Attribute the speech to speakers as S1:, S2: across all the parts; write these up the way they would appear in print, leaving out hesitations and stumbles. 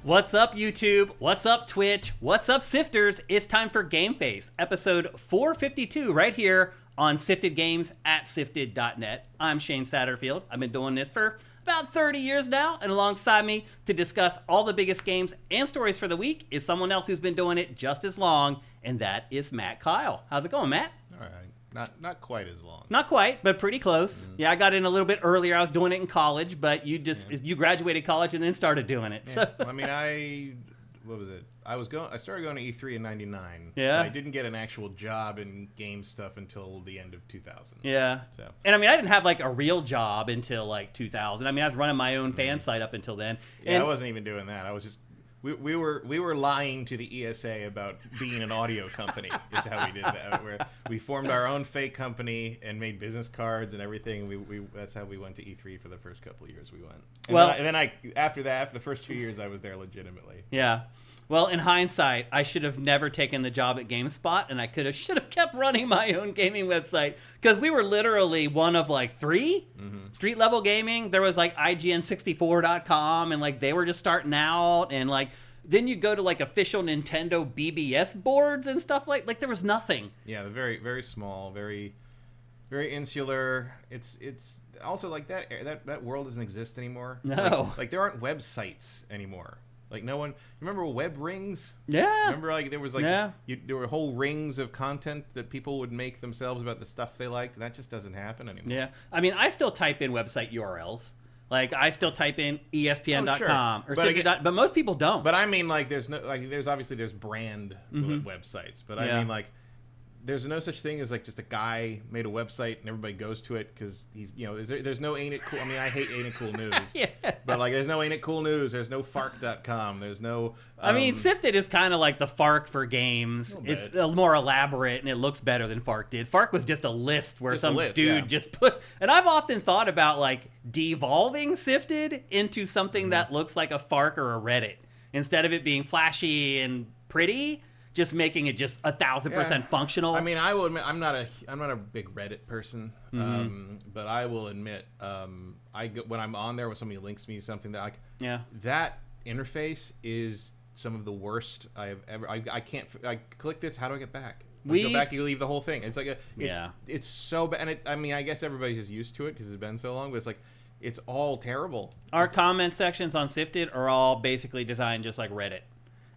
S1: What's up, YouTube? What's up, Twitch? What's up, Sifters? It's time for GameFace, episode 452, right here on Sifted Games at sifted.net. I'm Shane Satterfield. I've been doing this for about 30 years now, and alongside me to discuss all the biggest games and stories for the week is someone else who's been doing it just as long, and that is Matt Keil. How's it going, Matt?
S2: All right. Not quite as long.
S1: Not quite, but pretty close. Mm-hmm. Yeah, I got in a little bit earlier. I was doing it in college, but you graduated college and then started doing it. Yeah. So
S2: well, I mean, what was it? I started going to E3 in '99.
S1: Yeah.
S2: I didn't get an actual job in game stuff until the end of 2000.
S1: Yeah. So. And I mean, I didn't have like a real job until like 2000. I mean, I was running my own fan site up until then.
S2: Yeah, and I wasn't even doing that. I was just we were lying to the ESA about being an audio company. Is how we did that. Where we formed our own fake company and made business cards and everything. We that's how we went to E3 for the first couple of years we went. And then after the first 2 years I was there legitimately.
S1: Yeah. Well, in hindsight, I should have never taken the job at GameSpot, and I should have kept running my own gaming website, because we were literally one of like three street level gaming. There was like IGN64.com, and like they were just starting out, and like then you go to like official Nintendo BBS boards and stuff like there was nothing.
S2: Yeah, they're very very small, very very insular. It's also like that world doesn't exist anymore.
S1: No,
S2: like there aren't websites anymore. Like no one remember web rings?
S1: Yeah.
S2: Remember like there was like there were whole rings of content that people would make themselves about the stuff they liked, and that just doesn't happen anymore.
S1: Yeah. I mean, I still type in website URLs. Like I still type in ESPN.com or but most people don't.
S2: But I mean, like there's obviously brand websites, but I mean like there's no such thing as like just a guy made a website and everybody goes to it because he's there's no Ain't It Cool. I mean, I hate Ain't It Cool News.
S1: Yeah.
S2: But like there's no Ain't It Cool News. There's no Fark.com. There's no.
S1: I mean, Sifted is kind of like the Fark for games. It's more elaborate and it looks better than Fark did. Fark was just a list where dude just put. And I've often thought about like devolving Sifted into something that looks like a Fark or a Reddit instead of it being flashy and pretty. Just making it just 1,000% functional.
S2: I mean, I will admit I'm not a big Reddit person, but I will admit when I'm on there when somebody links me something that that interface is some of the worst I have ever. I can't. I click this. How do I get back? Go back. You leave the whole thing. It's like it's so bad. And I mean, I guess everybody's just used to it because it's been so long. But it's like it's all terrible.
S1: Our comment sections on Sifted are all basically designed just like Reddit.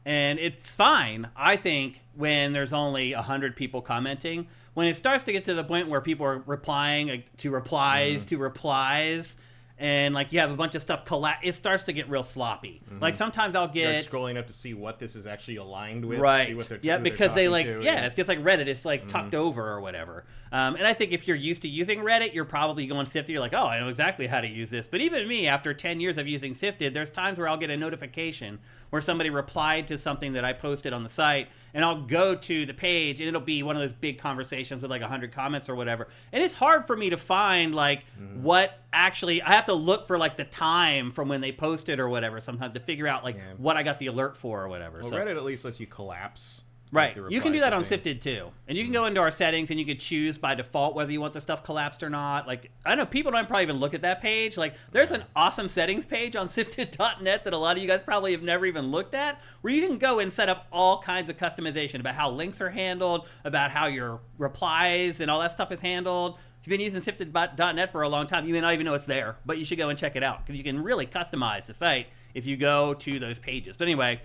S1: And it's fine, I think, when there's only 100 people commenting. When it starts to get to the point where people are replying to replies, and like you have a bunch of stuff it starts to get real sloppy. Like sometimes I'll get
S2: scrolling up to see what this is actually aligned with.
S1: Right.
S2: See what they're,
S1: yeah, because they like it's just like Reddit. It's like tucked over or whatever. And I think if you're used to using Reddit, you're probably going Sifted. You're like, oh, I know exactly how to use this. But even me, after 10 years of using Sifted, there's times where I'll get a notification where somebody replied to something that I posted on the site, and I'll go to the page, and it'll be one of those big conversations with like 100 comments or whatever. And it's hard for me to find like what actually. I have to look for like the time from when they posted or whatever sometimes to figure out like what I got the alert for or whatever.
S2: Well, Reddit at least lets you collapse.
S1: Right. You can do that on Sifted too. And you can go into our settings and you can choose by default whether you want the stuff collapsed or not. Like, I know people don't probably even look at that page. Like, there's an awesome settings page on sifted.net that a lot of you guys probably have never even looked at, where you can go and set up all kinds of customization about how links are handled, about how your replies and all that stuff is handled. If you've been using sifted.net for a long time, you may not even know it's there, but you should go and check it out because you can really customize the site if you go to those pages. But anyway,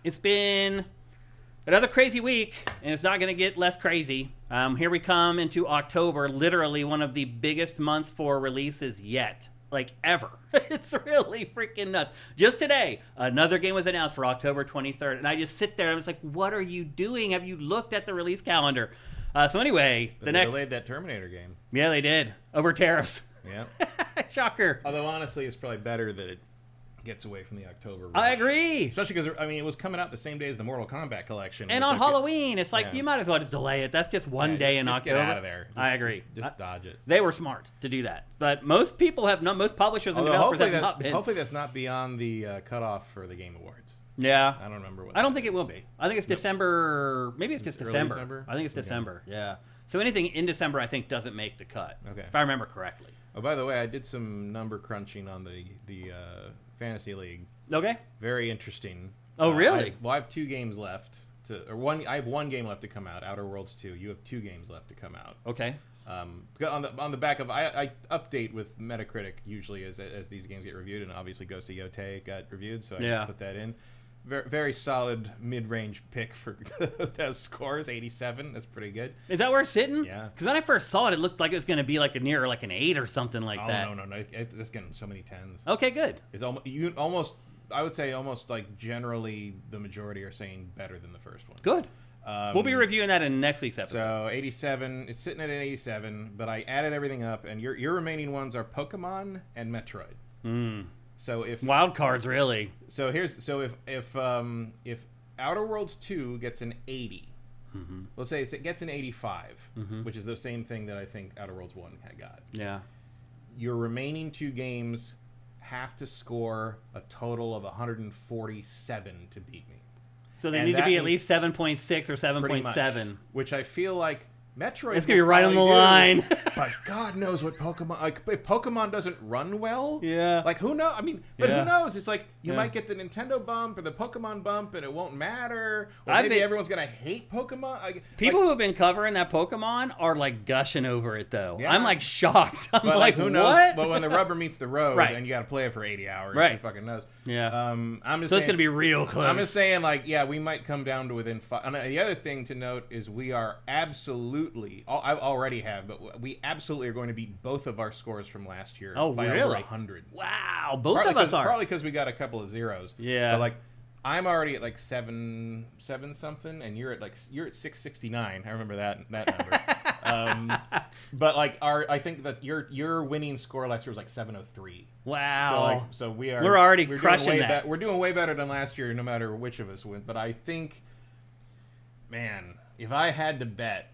S1: it's been another crazy week, and it's not going to get less crazy. Here we come into October, literally one of the biggest months for releases yet, like ever. It's really freaking nuts. Just today, another game was announced for October 23rd, and I just sit there and I was like, what are you doing? Have you looked at the release calendar? So anyway,
S2: they delayed that Terminator game.
S1: Yeah, they did. Over tariffs.
S2: Yeah.
S1: Shocker.
S2: Although, honestly, it's probably better that it gets away from the October rush.
S1: I agree.
S2: Especially because, I mean, it was coming out the same day as the Mortal Kombat collection.
S1: And on Halloween, it's like, you might as well just delay it. That's just one day in October.
S2: Get out of there.
S1: I agree.
S2: Just dodge it.
S1: They were smart to do that. But most people have not, most publishers and developers have not been.
S2: Hopefully that's not beyond the cutoff for the Game Awards.
S1: Yeah.
S2: I don't remember what
S1: I don't think it will be. I think it's December. Maybe it's just December.
S2: December.
S1: I think it's December. Yeah. So anything in December, I think, doesn't make the cut.
S2: Okay.
S1: If I remember correctly.
S2: Oh, by the way, I did some number crunching on the Fantasy League.
S1: Okay.
S2: Very interesting.
S1: Oh, really?
S2: I have 2 games left I have 1 game left to come out. Outer Worlds 2. You have 2 games left to come out.
S1: Okay.
S2: On the back of I update with Metacritic usually as these games get reviewed, and obviously Ghost of Yotei got reviewed, so I put that in. Very, very solid mid-range pick for those scores. 87. That's pretty good.
S1: Is that where it's sitting?
S2: Yeah.
S1: Because when I first saw it, it looked like it was going to be like an 8 or something like that.
S2: No. It's getting so many 10s.
S1: Okay, good.
S2: It's I would say almost like generally the majority are saying better than the first one.
S1: Good. We'll be reviewing that in next week's episode.
S2: So 87, it's sitting at an 87, but I added everything up, and your remaining ones are Pokemon and Metroid. So if
S1: wild cards, really.
S2: So if Outer Worlds 2 gets an 80, let's say it gets an 85, which is the same thing that I think Outer Worlds 1 had got.
S1: Yeah.
S2: Your remaining 2 games have to score a total of 147 to beat me.
S1: So they need to be at least 7.6 or 7.7.
S2: Which I feel like Metroid.
S1: It's going to be right on the line.
S2: But God knows what Pokemon... Like, if Pokemon doesn't run well...
S1: Yeah.
S2: Like, who knows? I mean, but who knows? It's like, you might get the Nintendo bump or the Pokemon bump, and it won't matter. Or maybe everyone's going to hate Pokemon.
S1: People who have been covering that Pokemon are, like, gushing over it, though. Yeah. I'm, like, shocked. I'm like,
S2: who
S1: what?
S2: knows? But when the rubber meets the road,
S1: right.
S2: and you got to play it for 80 hours, who fucking knows?
S1: Yeah.
S2: I'm just
S1: so
S2: saying,
S1: it's going to be real close.
S2: I'm just saying, like, yeah, we might come down to within 5. And the other thing to note is we are absolutely... I already have, but we absolutely are going to beat both of our scores from last year by over 100.
S1: Wow, both of us are.
S2: Probably because we got a couple of zeros.
S1: Yeah.
S2: But, like, I'm already at, like, 7 something, and you're at 669. I remember that number. But, like, I think that your winning score last year was, like, 703.
S1: Wow.
S2: So we're
S1: already crushing that.
S2: We're doing way better than last year, no matter which of us wins. But I think, man, if I had to bet,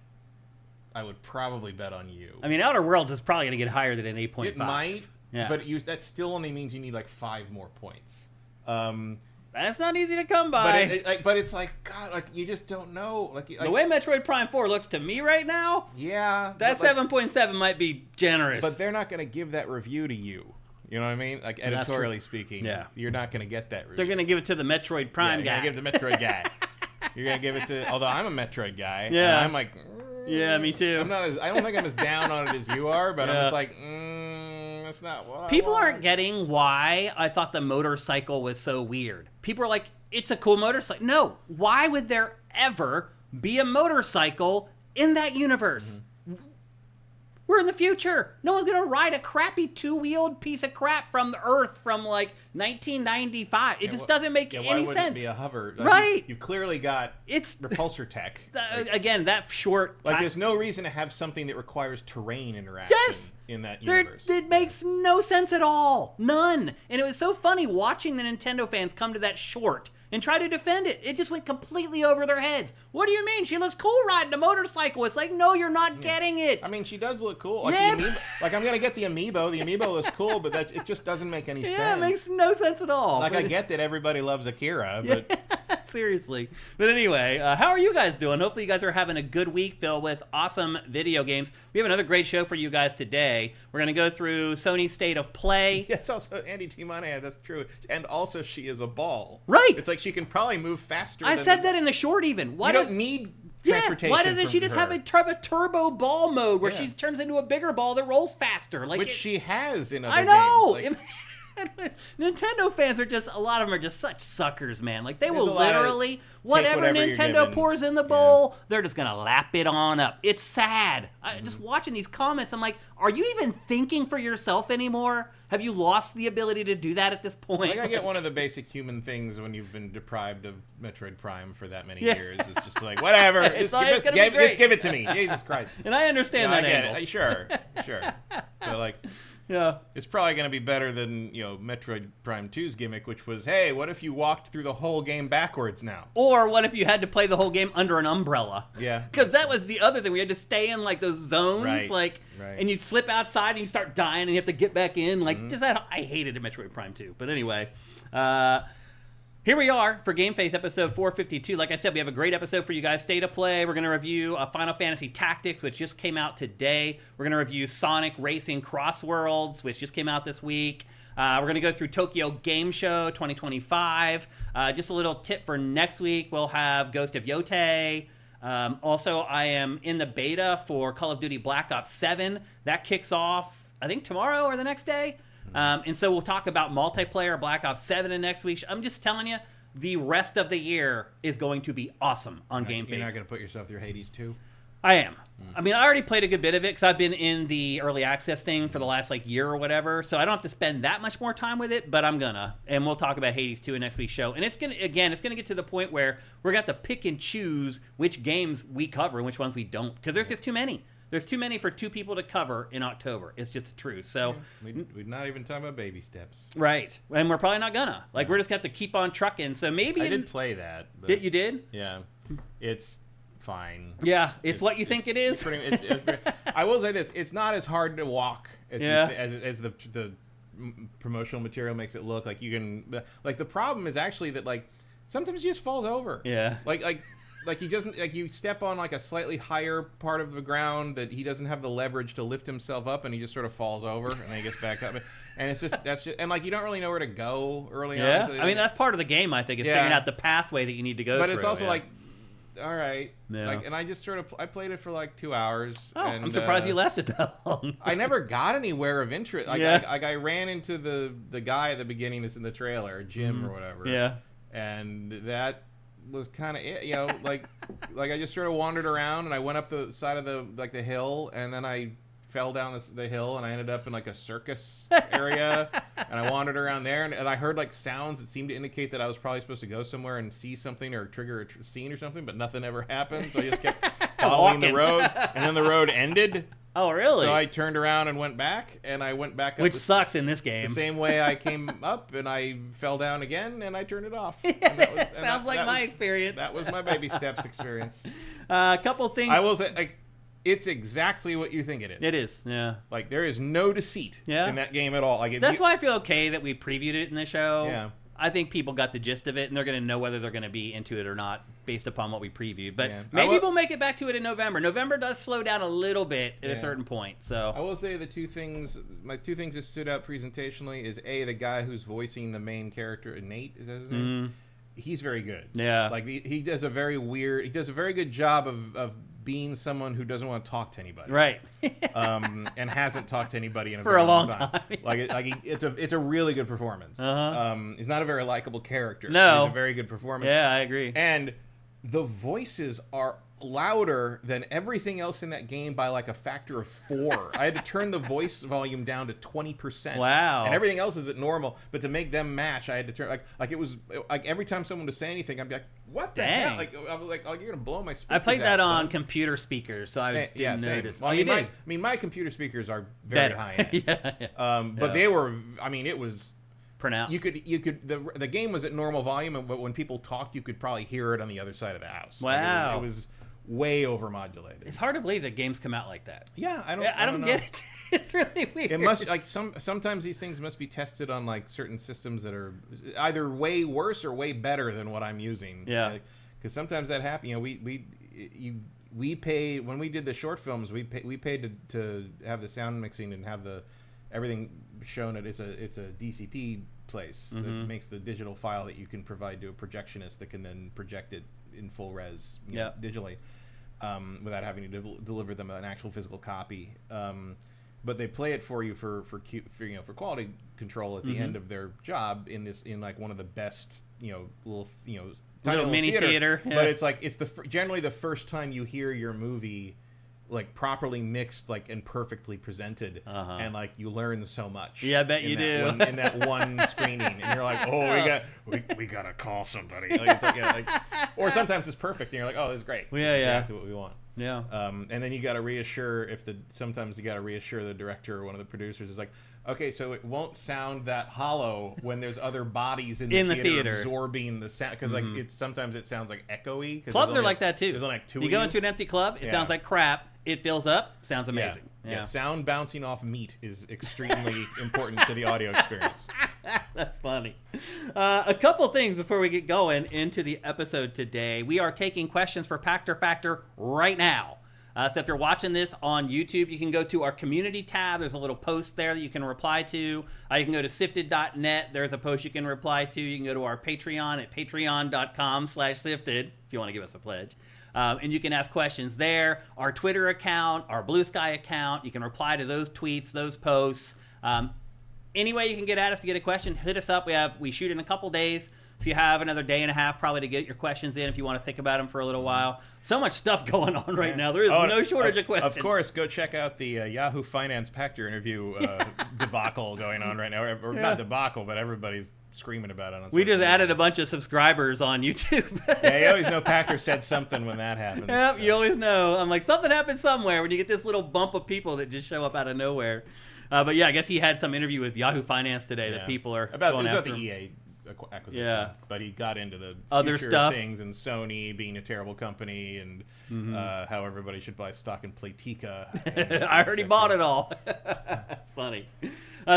S2: I would probably bet on you.
S1: I mean, Outer Worlds is probably going to get higher than an 8.5.
S2: It might, but that still only means you need like 5 more points.
S1: That's not easy to come by.
S2: But it's like, God, like you just don't know. Like
S1: the way Metroid Prime 4 looks to me right now, that 7.7 might be generous.
S2: But they're not going to give that review to you. You know what I mean? Like editorially speaking, you're not going to get that review.
S1: They're going to give it to the Metroid Prime guy.
S2: You're going to give the Metroid guy. You're going to give it to... Although I'm a Metroid guy.
S1: Yeah.
S2: And I'm like...
S1: Yeah, me too.
S2: I don't think I'm as down on it as you are, but I'm just like, that's not what
S1: people aren't getting why I thought the motorcycle was so weird. People are like, it's a cool motorcycle. No, why would there ever be a motorcycle in that universe? We're in the future. No one's going to ride a crappy 2-wheeled piece of crap from the Earth from, like, 1995. It just doesn't make any sense. Why wouldn't it be
S2: a hover?
S1: Right.
S2: You've clearly got repulsor tech.
S1: Again, that short...
S2: Like, there's no reason to have something that requires terrain interaction in that universe.
S1: It makes no sense at all. None. And it was so funny watching the Nintendo fans come to that short and try to defend it. It just went completely over their heads. What do you mean? She looks cool riding a motorcycle. It's like, no, you're not getting it.
S2: I mean, she does look cool. Like, I'm going to get the amiibo. The amiibo looks cool, but it just doesn't make any sense.
S1: Yeah, it makes no sense at all.
S2: Like, I get that everybody loves Akira, but...
S1: Seriously. But anyway, how are you guys doing? Hopefully you guys are having a good week filled with awesome video games. We have another great show for you guys today. We're going to go through Sony's State of Play.
S2: Yes, also Andy T. Monahan, that's true. And also she is a ball.
S1: Right.
S2: It's like she can probably move faster.
S1: I said that in the short even.
S2: You don't need transportation.
S1: Why doesn't she just have a turbo ball mode where she turns into a bigger ball that rolls faster?
S2: Which she has in other
S1: games. I know! Nintendo fans are just, a lot of them are just such suckers, man. Like, they will literally, whatever Nintendo pours in the bowl, they're just going to lap it on up. It's sad. Just watching these comments, I'm like, are you even thinking for yourself anymore? Have you lost the ability to do that at this point?
S2: Like, I get one of the basic human things when you've been deprived of Metroid Prime for that many years. It's just like, whatever. Just give it to me. Jesus Christ.
S1: And I understand that angle.
S2: Sure. But, like...
S1: Yeah.
S2: It's probably going to be better than, Metroid Prime 2's gimmick, which was, hey, what if you walked through the whole game backwards now?
S1: Or what if you had to play the whole game under an umbrella?
S2: Yeah.
S1: Because that was the other thing. We had to stay in, like, those zones, and you'd slip outside and you start dying and you have to get back in. Like, just that. I hated Metroid Prime 2. But anyway, Here we are for GameFace episode 452. Like I said, we have a great episode for you guys. Stay to play. We're going to review Final Fantasy Tactics, which just came out today. We're going to review Sonic Racing CrossWorlds, which just came out this week. We're going to go through Tokyo Game Show 2025. Just a little tip for next week. We'll have Ghost of Yotei. Also, I am in the beta for Call of Duty Black Ops 7. That kicks off, I think, tomorrow or the next day. And so we'll talk about multiplayer Black Ops 7 in next week. I'm just telling you, the rest of the year is going to be awesome on GameFace.
S2: You're not going to put yourself through Hades 2?
S1: I am. I mean, I already played a good bit of it because I've been in the early access thing for the last year or whatever, so I don't have to spend that much more time with it, but I'm gonna. And we'll talk about Hades 2 in next week's show. And it's gonna get to the point where we're gonna have to pick and choose which games we cover and which ones we don't, because there's just too many. There's too many for two people to cover in October. It's just the truth. So
S2: we're not even talking about baby steps.
S1: Right. And we're probably not gonna. We're just going to have to keep on trucking. So maybe...
S2: I did play that.
S1: But you did?
S2: Yeah. It's fine.
S1: Yeah. It's what you think it is?
S2: I will say this. It's not as hard to walk as the promotional material makes it look. Like, you can... Like, the problem is actually that, sometimes he just falls over.
S1: Yeah.
S2: Like he doesn't, you step on a slightly higher part of the ground that he doesn't have the leverage to lift himself up, and he just sort of falls over, and then he gets back up, and it's just and you don't really know where to go early on.
S1: Yeah, I mean that's part of the game. I think is figuring out the pathway that you need to go.
S2: But
S1: through.
S2: It's also all right, and I just I played it for 2 hours.
S1: Oh,
S2: and,
S1: I'm surprised you lasted that long.
S2: I never got anywhere of interest. I ran into the guy at the beginning that's in the trailer, Jim or whatever.
S1: Yeah,
S2: and that was kind of it, I just sort of wandered around, and I went up the side of the hill, and then I fell down the hill, and I ended up in a circus area, and I wandered around there, and I heard sounds that seemed to indicate that I was probably supposed to go somewhere and see something or trigger a scene or something, but nothing ever happened, so I just kept following the road, and then the road ended.
S1: Oh, really?
S2: So I turned around and went back, and I went back up.
S1: Which sucks in this game.
S2: The same way I came up, and I fell down again, and I turned it off.
S1: Sounds like my experience.
S2: That was my baby steps experience.
S1: A couple things.
S2: I will say, it's exactly what you think it is.
S1: It is, yeah.
S2: There is no deceit in that game at all.
S1: That's why I feel okay that we previewed it in the show.
S2: Yeah.
S1: I think people got the gist of it, and they're going to know whether they're going to be into it or not based upon what we previewed. But maybe we'll make it back to it in November. November does slow down a little bit at a certain point. So
S2: I will say my two things that stood out presentationally is the guy who's voicing the main character, Nate, is that his name? He's very good.
S1: Yeah.
S2: He does a very good job of being someone who doesn't want to talk to anybody,
S1: right?
S2: And hasn't talked to anybody in
S1: for a long time.
S2: It's a really good performance. He's not a very likable character.
S1: No,
S2: he's a very good performance.
S1: Yeah, I agree.
S2: And the voices are louder than everything else in that game by a factor of 4. I had to turn the voice volume down to 20%.
S1: Wow.
S2: And everything else is at normal, but to make them match, I had to turn it was every time someone would say anything, I'd be like, "What the hell?" I was like, "Oh, you're gonna blow my speakers."
S1: I played that
S2: out,
S1: on computer speakers, so I didn't notice.
S2: Well, my computer speakers are very high end. But they were. I mean, it was
S1: pronounced.
S2: You could the game was at normal volume, but when people talked, you could probably hear it on the other side of the house.
S1: Wow.
S2: It was way overmodulated.
S1: It's hard to believe that games come out like that.
S2: Yeah, I don't
S1: get it. It's really weird.
S2: It must sometimes these things must be tested on certain systems that are either way worse or way better than what I'm using.
S1: Yeah,
S2: because sometimes that happens. We pay when we did the short films. We paid to have the sound mixing and have everything shown. It's a DCP place that makes the digital file that you can provide to a projectionist that can then project it in full res digitally without having to deliver them an actual physical copy. But they play it for you for quality control at the end of their job in one of the best little
S1: mini theater. Yeah.
S2: But it's generally the first time you hear your movie properly mixed and perfectly presented, and you learn so much.
S1: Yeah, I bet you do.
S2: In that one screening, and you're like, oh, we gotta call somebody. Or sometimes it's perfect, and you're like, oh, this is great.
S1: Yeah, yeah.
S2: Exactly what we want.
S1: Yeah.
S2: And then you got to reassure sometimes you got to reassure the director or one of the producers is like, okay, so it won't sound that hollow when there's other bodies in the theater absorbing the sound, because sometimes it sounds echoey.
S1: Clubs are like that too.
S2: There's only two.
S1: You go into an empty club, it sounds like crap. It fills up, sounds amazing.
S2: Yeah. Sound bouncing off meat is extremely important to the audio experience.
S1: That's funny. A couple things before we get going into the episode today. We are taking questions for Pactor Factor right now. So if you're watching this on YouTube, you can go to our community tab. There's a little post there that you can reply to. You can go to sifted.net. There's a post you can reply to. You can go to our Patreon at patreon.com/sifted if you want to give us a pledge. And you can ask questions there. Our Twitter account, our Blue Sky account, you can reply to those tweets, those posts. Any way you can get at us to get a question, hit us up. We shoot in a couple days. So you have another day and a half probably to get your questions in if you want to think about them for a little while. So much stuff going on right now. There is no shortage of questions.
S2: Of course, go check out the Yahoo Finance Pactor interview debacle going on right now. Or not debacle, but everybody's screaming about it.
S1: We just added a bunch of subscribers on YouTube.
S2: Yeah, you always know Pactor said something when that happens.
S1: Yep, so. You always know. I'm like, something happened somewhere when you get this little bump of people that just show up out of nowhere. But yeah, I guess he had some interview with Yahoo Finance today that people are going after.
S2: About the EA acquisition.
S1: Yeah.
S2: But he got into the
S1: other stuff,
S2: things, and Sony being a terrible company, and how everybody should buy stock in Playtika.
S1: I already bought it all. That's funny.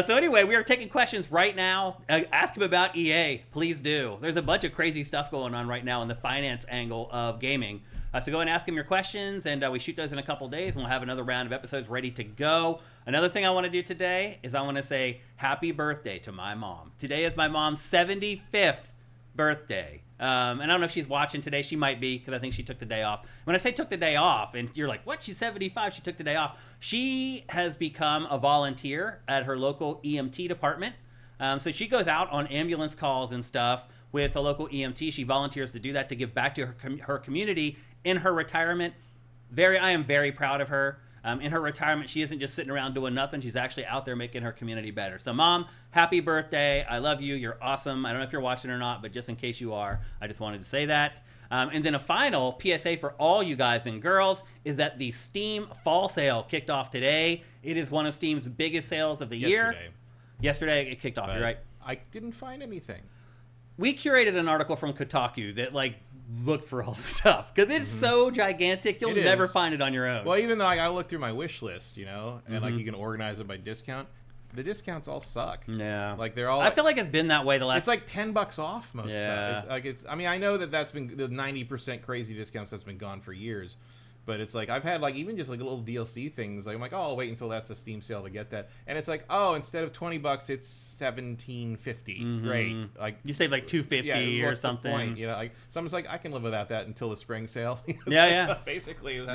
S1: So anyway, we are taking questions right now. Ask him about EA. Please do. There's a bunch of crazy stuff going on right now in the finance angle of gaming. So go and ask him your questions, and we shoot those in a couple days, and we'll have another round of episodes ready to go. Another thing I want to do today is I want to say happy birthday to my mom. Today is my mom's 75th birthday. And I don't know if she's watching today. She might be, because I think she took the day off. When I say took the day off, and you're like, what? She's 75. She took the day off. She has become a volunteer at her local EMT department. So she goes out on ambulance calls and stuff with a local EMT. She volunteers to do that to give back to her community in her retirement. I am very proud of her. In her retirement, she isn't just sitting around doing nothing. She's actually out there making her community better. So, Mom, happy birthday. I love you. You're awesome. I don't know if you're watching or not, but just in case you are, I just wanted to say that. And then a final PSA for all you guys and girls is that the Steam Fall Sale kicked off today. It is one of Steam's biggest sales of the year. Yesterday it kicked off, you're right.
S2: I didn't find anything.
S1: We curated an article from Kotaku that, look for all the stuff, because it's so gigantic, you'll never find it on your own.
S2: Well, even though I look through my wish list, and you can organize it by discount, the discounts all suck.
S1: Yeah,
S2: they're all.
S1: I feel like it's been that way the last.
S2: It's like $10 off most stuff. I mean, I know that's been the 90% crazy discounts that's been gone for years. But it's like, I've had even just little DLC things. I'm like, oh, I'll wait until that's a Steam sale to get that. And it's like, oh, instead of $20, it's $17.50. Great.
S1: You save $2.50 or something.
S2: Point? So I'm just like, I can live without that until the spring sale. Basically,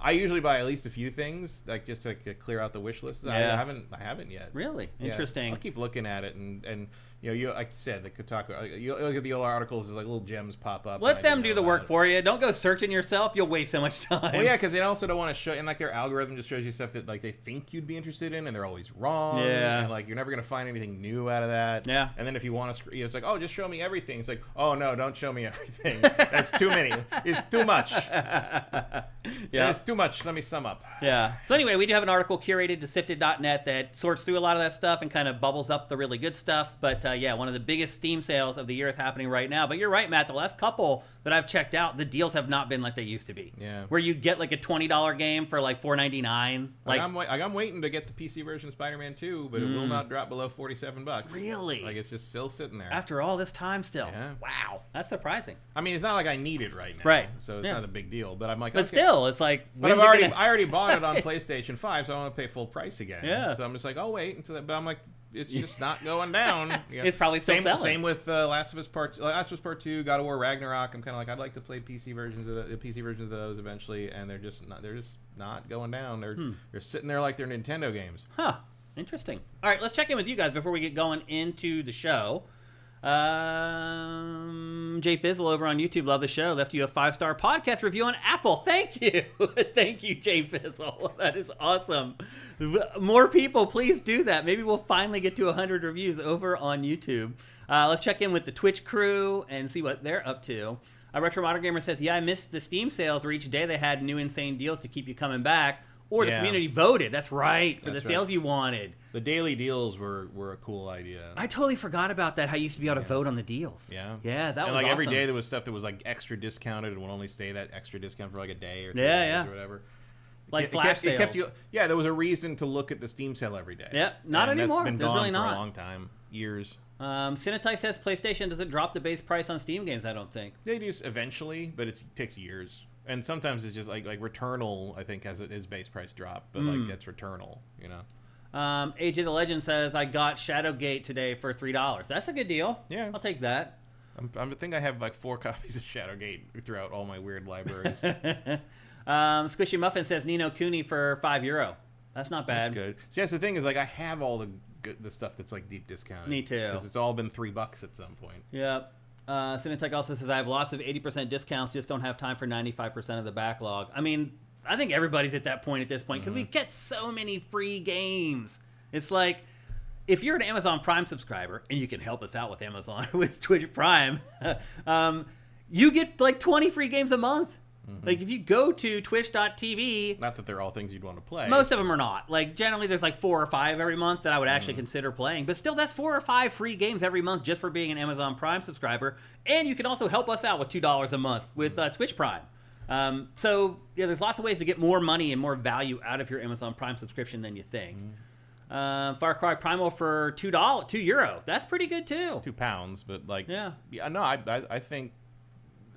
S2: I usually buy at least a few things, just to clear out the wish list. I haven't yet.
S1: Really? Interesting.
S2: I'll keep looking at it, and you like you said, the Kotaku. You look at the old articles, there's little gems pop up.
S1: Let them do the work for you. Don't go searching yourself. You'll waste so much time.
S2: Well, yeah, because they also don't want to show, and their algorithm just shows you stuff that they think you'd be interested in, and they're always wrong.
S1: Yeah.
S2: And you're never gonna find anything new out of that.
S1: Yeah.
S2: And then if you want to, it's like, oh, just show me everything. It's like, oh no, don't show me everything. That's too many. It's too much. It's too much. Let me sum up.
S1: Yeah. So anyway, we do have an article curated to sifted.net that sorts through a lot of that stuff and kind of bubbles up the really good stuff. But one of the biggest Steam sales of the year is happening right now. But you're right, Matt. The last couple that I've checked out, the deals have not been like they used to be.
S2: Yeah.
S1: Where you get a $20 game for $4.99.
S2: I'm waiting to get the PC version of Spider-Man 2, but it will not drop below $47.
S1: Really?
S2: It's just still sitting there.
S1: After all this time still.
S2: Yeah.
S1: Wow. That's surprising.
S2: I mean, it's not like I need it right now.
S1: Right.
S2: So it's not a big deal. But I'm like,
S1: but still, it's like...
S2: But I already bought it on PlayStation 5, so I don't want to pay full price again.
S1: Yeah.
S2: So I'm just like, I'll wait until that. But I'm like, it's just not going down.
S1: It's probably still selling.
S2: Same with Last of Us Part 2, God of War Ragnarok. I'm kind of like, I'd like to play PC versions of those eventually, and they're just not going down. They're sitting there like they're Nintendo games.
S1: Huh. Interesting. All right, let's check in with you guys before we get going into the show. Jay Fizzle over on YouTube, love the show, left you a 5-star podcast review on Apple. Thank you. Thank you, Jay Fizzle. That is awesome. More people, please do that. Maybe we'll finally get to 100 reviews over on YouTube. Let's check in with the Twitch crew and see what they're up to. Retro Modern Gamer says, I missed the Steam sales where each day they had new insane deals to keep you coming back. Or the community voted. That's right. For the sales you wanted.
S2: The daily deals were a cool idea.
S1: I totally forgot about that. How you used to be able to vote on the deals.
S2: Yeah.
S1: Yeah, that was
S2: awesome.
S1: Every
S2: day there was stuff that was extra discounted and would only stay that extra discount for a day or 3
S1: days
S2: or whatever.
S1: Flash sales.
S2: There was a reason to look at the Steam sale every day.
S1: Yeah, not anymore.
S2: That's been
S1: There's
S2: gone
S1: really
S2: for
S1: not.
S2: a long time. years.
S1: Cinetai says PlayStation doesn't drop the base price on Steam games, I don't think.
S2: They do eventually, but it takes years. And sometimes it's just like Returnal, I think, has his base price drop, but like that's Returnal, you know.
S1: AJ the Legend says, I got Shadowgate today for $3. That's a good deal.
S2: Yeah.
S1: I'll take that.
S2: I think I have like 4 copies of Shadowgate throughout all my weird libraries.
S1: Squishy Muffin says Ni no Kuni for €5. That's not bad.
S2: That's good. See, that's the thing is like I have all the stuff that's like deep discounted.
S1: Me too.
S2: Because it's all been $3 at some point.
S1: Yep. Cinetech also says I have lots of 80% discounts, just don't have time for 95% of the backlog. I mean, I think everybody's at that point at this point because we get so many free games. It's like, if you're an Amazon Prime subscriber, and you can help us out with Amazon with Twitch Prime, you get like 20 free games a month. Like if you go to twitch.tv,
S2: not that they're all things you'd want to play.
S1: Most of them are not. Like generally there's like 4 or 5 every month that I would actually consider playing. But still, that's 4 or 5 free games every month just for being an Amazon Prime subscriber. And you can also help us out with $2 a month with Twitch Prime. So yeah, there's lots of ways to get more money and more value out of your Amazon Prime subscription than you think. Far Cry Primal for €2. That's pretty good too.
S2: £2, but like no, I think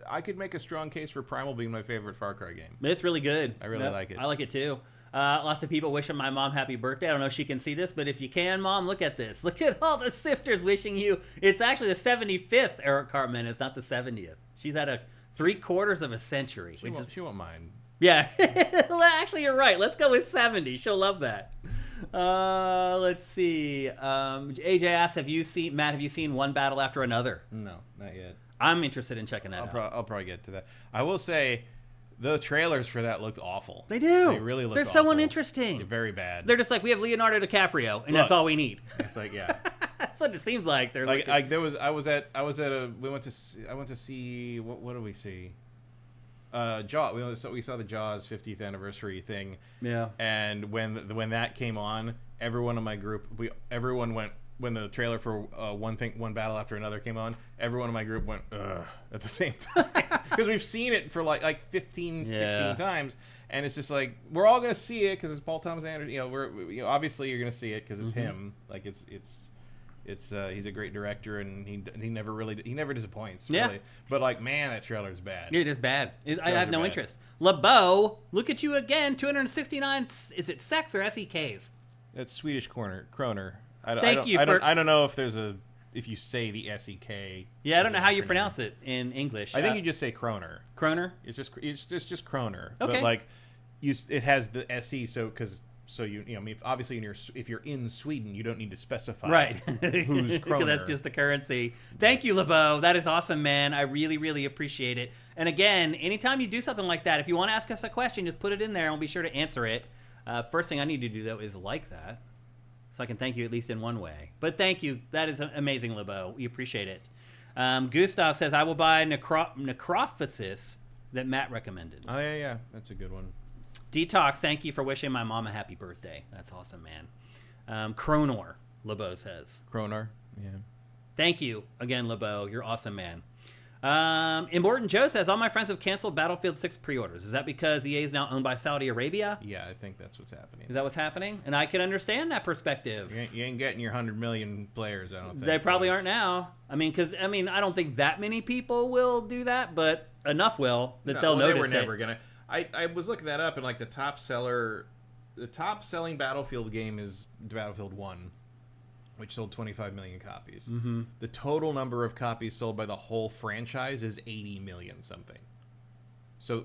S2: I could make a strong case for Primal being my favorite Far Cry game.
S1: It's really good.
S2: I really like it.
S1: I like it too. Lots of people wishing my mom happy birthday. I don't know if she can see this, but if you can, Mom, look at this. Look at all the sifters wishing you. It's actually the 75th Eric Cartman. It's not the 70th. She's had a 3/4 of a century.
S2: She won't mind.
S1: Yeah. Actually, you're right. Let's go with 70. She'll love that. Let's see. AJ asks, have you seen One Battle After Another?
S2: No, not yet.
S1: I'm interested in checking that out.
S2: I'll probably get to that. I will say, the trailers for that looked awful.
S1: They do.
S2: They really look
S1: They're
S2: awful.
S1: so uninteresting.
S2: They're very bad.
S1: They're just like, we have Leonardo DiCaprio, and that's all we need.
S2: It's like, yeah.
S1: That's what it seems like. They're
S2: like I went to see what did we see? Jaws. We saw the Jaws 50th anniversary thing.
S1: Yeah.
S2: And when that came on, everyone in my group, everyone went. When the trailer for One Battle After Another came on, everyone in my group went, ugh, at the same time. Because we've seen it for like 15, 16 times. And it's just like, we're all going to see it because it's Paul Thomas Anderson. Obviously you're going to see it because it's him. Like it's he's a great director and he never disappoints. Really. But like, man, that trailer is bad.
S1: It is bad. I have no interest. LeBeau, look at you again. 269. Is it sex or SEKs?
S2: That's Swedish Kroner. I don't know if you say the SEK.
S1: Yeah, I don't know how you pronounce it in English.
S2: I think you just say Kroner.
S1: Kroner?
S2: It's just Kroner.
S1: Okay.
S2: But like, it has the SE, so obviously if you're in Sweden, you don't need to specify who's Kroner.
S1: That's just the currency. Thank you, LeBeau. That is awesome, man. I really, really appreciate it. And again, anytime you do something like that, if you want to ask us a question, just put it in there and we'll be sure to answer it. First thing I need to do, though, is like that. So I can thank you at least in one way. But thank you. That is amazing, LeBeau. We appreciate it. Gustav says, I will buy Necrophysis that Matt recommended.
S2: Oh, yeah. That's a good one.
S1: Detox, thank you for wishing my mom a happy birthday. That's awesome, man. Kronor, LeBeau says.
S2: Kronor, yeah.
S1: Thank you again, LeBeau. You're awesome, man. Immortan Joe says, all my friends have canceled Battlefield 6 pre-orders. Is that because EA is now owned by Saudi Arabia?
S2: Yeah, I think that's what's happening.
S1: Is that what's happening? And I can understand that perspective.
S2: You ain't getting your 100 million players, I don't think.
S1: They probably aren't now. I don't think that many people will do that, but enough will that they'll notice
S2: they were never gonna. I was looking that up, and like the top selling Battlefield game is Battlefield 1. Which sold 25 million copies. Mm-hmm. The total number of copies sold by the whole franchise is 80 million something. So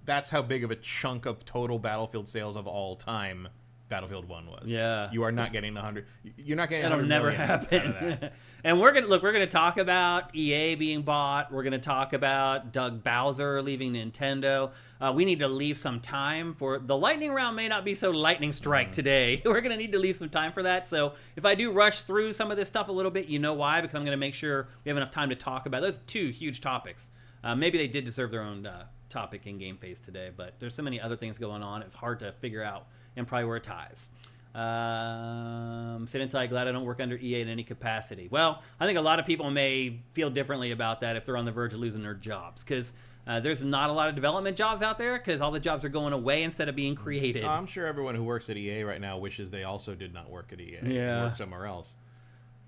S2: that's how big of a chunk of total Battlefield sales of all time Battlefield 1 was.
S1: Yeah.
S2: You are not getting 100. You're not getting 100
S1: It'll never happen. And we're gonna talk about EA being bought. We're gonna talk about Doug Bowser leaving Nintendo. We need to leave some time for the lightning round. May not be so lightning strike today. We're gonna need to leave some time for that. So if I do rush through some of this stuff a little bit, you know why? Because I'm gonna make sure we have enough time to talk about those 2 huge topics. Maybe they did deserve their own topic in GameFace today, but there's so many other things going on. It's hard to figure out and prioritize. Sidentai, glad I don't work under EA in any capacity. Well, I think a lot of people may feel differently about that if they're on the verge of losing their jobs, because there's not a lot of development jobs out there because all the jobs are going away instead of being created.
S2: I'm sure everyone who works at EA right now wishes they also did not work at EA.
S1: Yeah.
S2: And work somewhere else.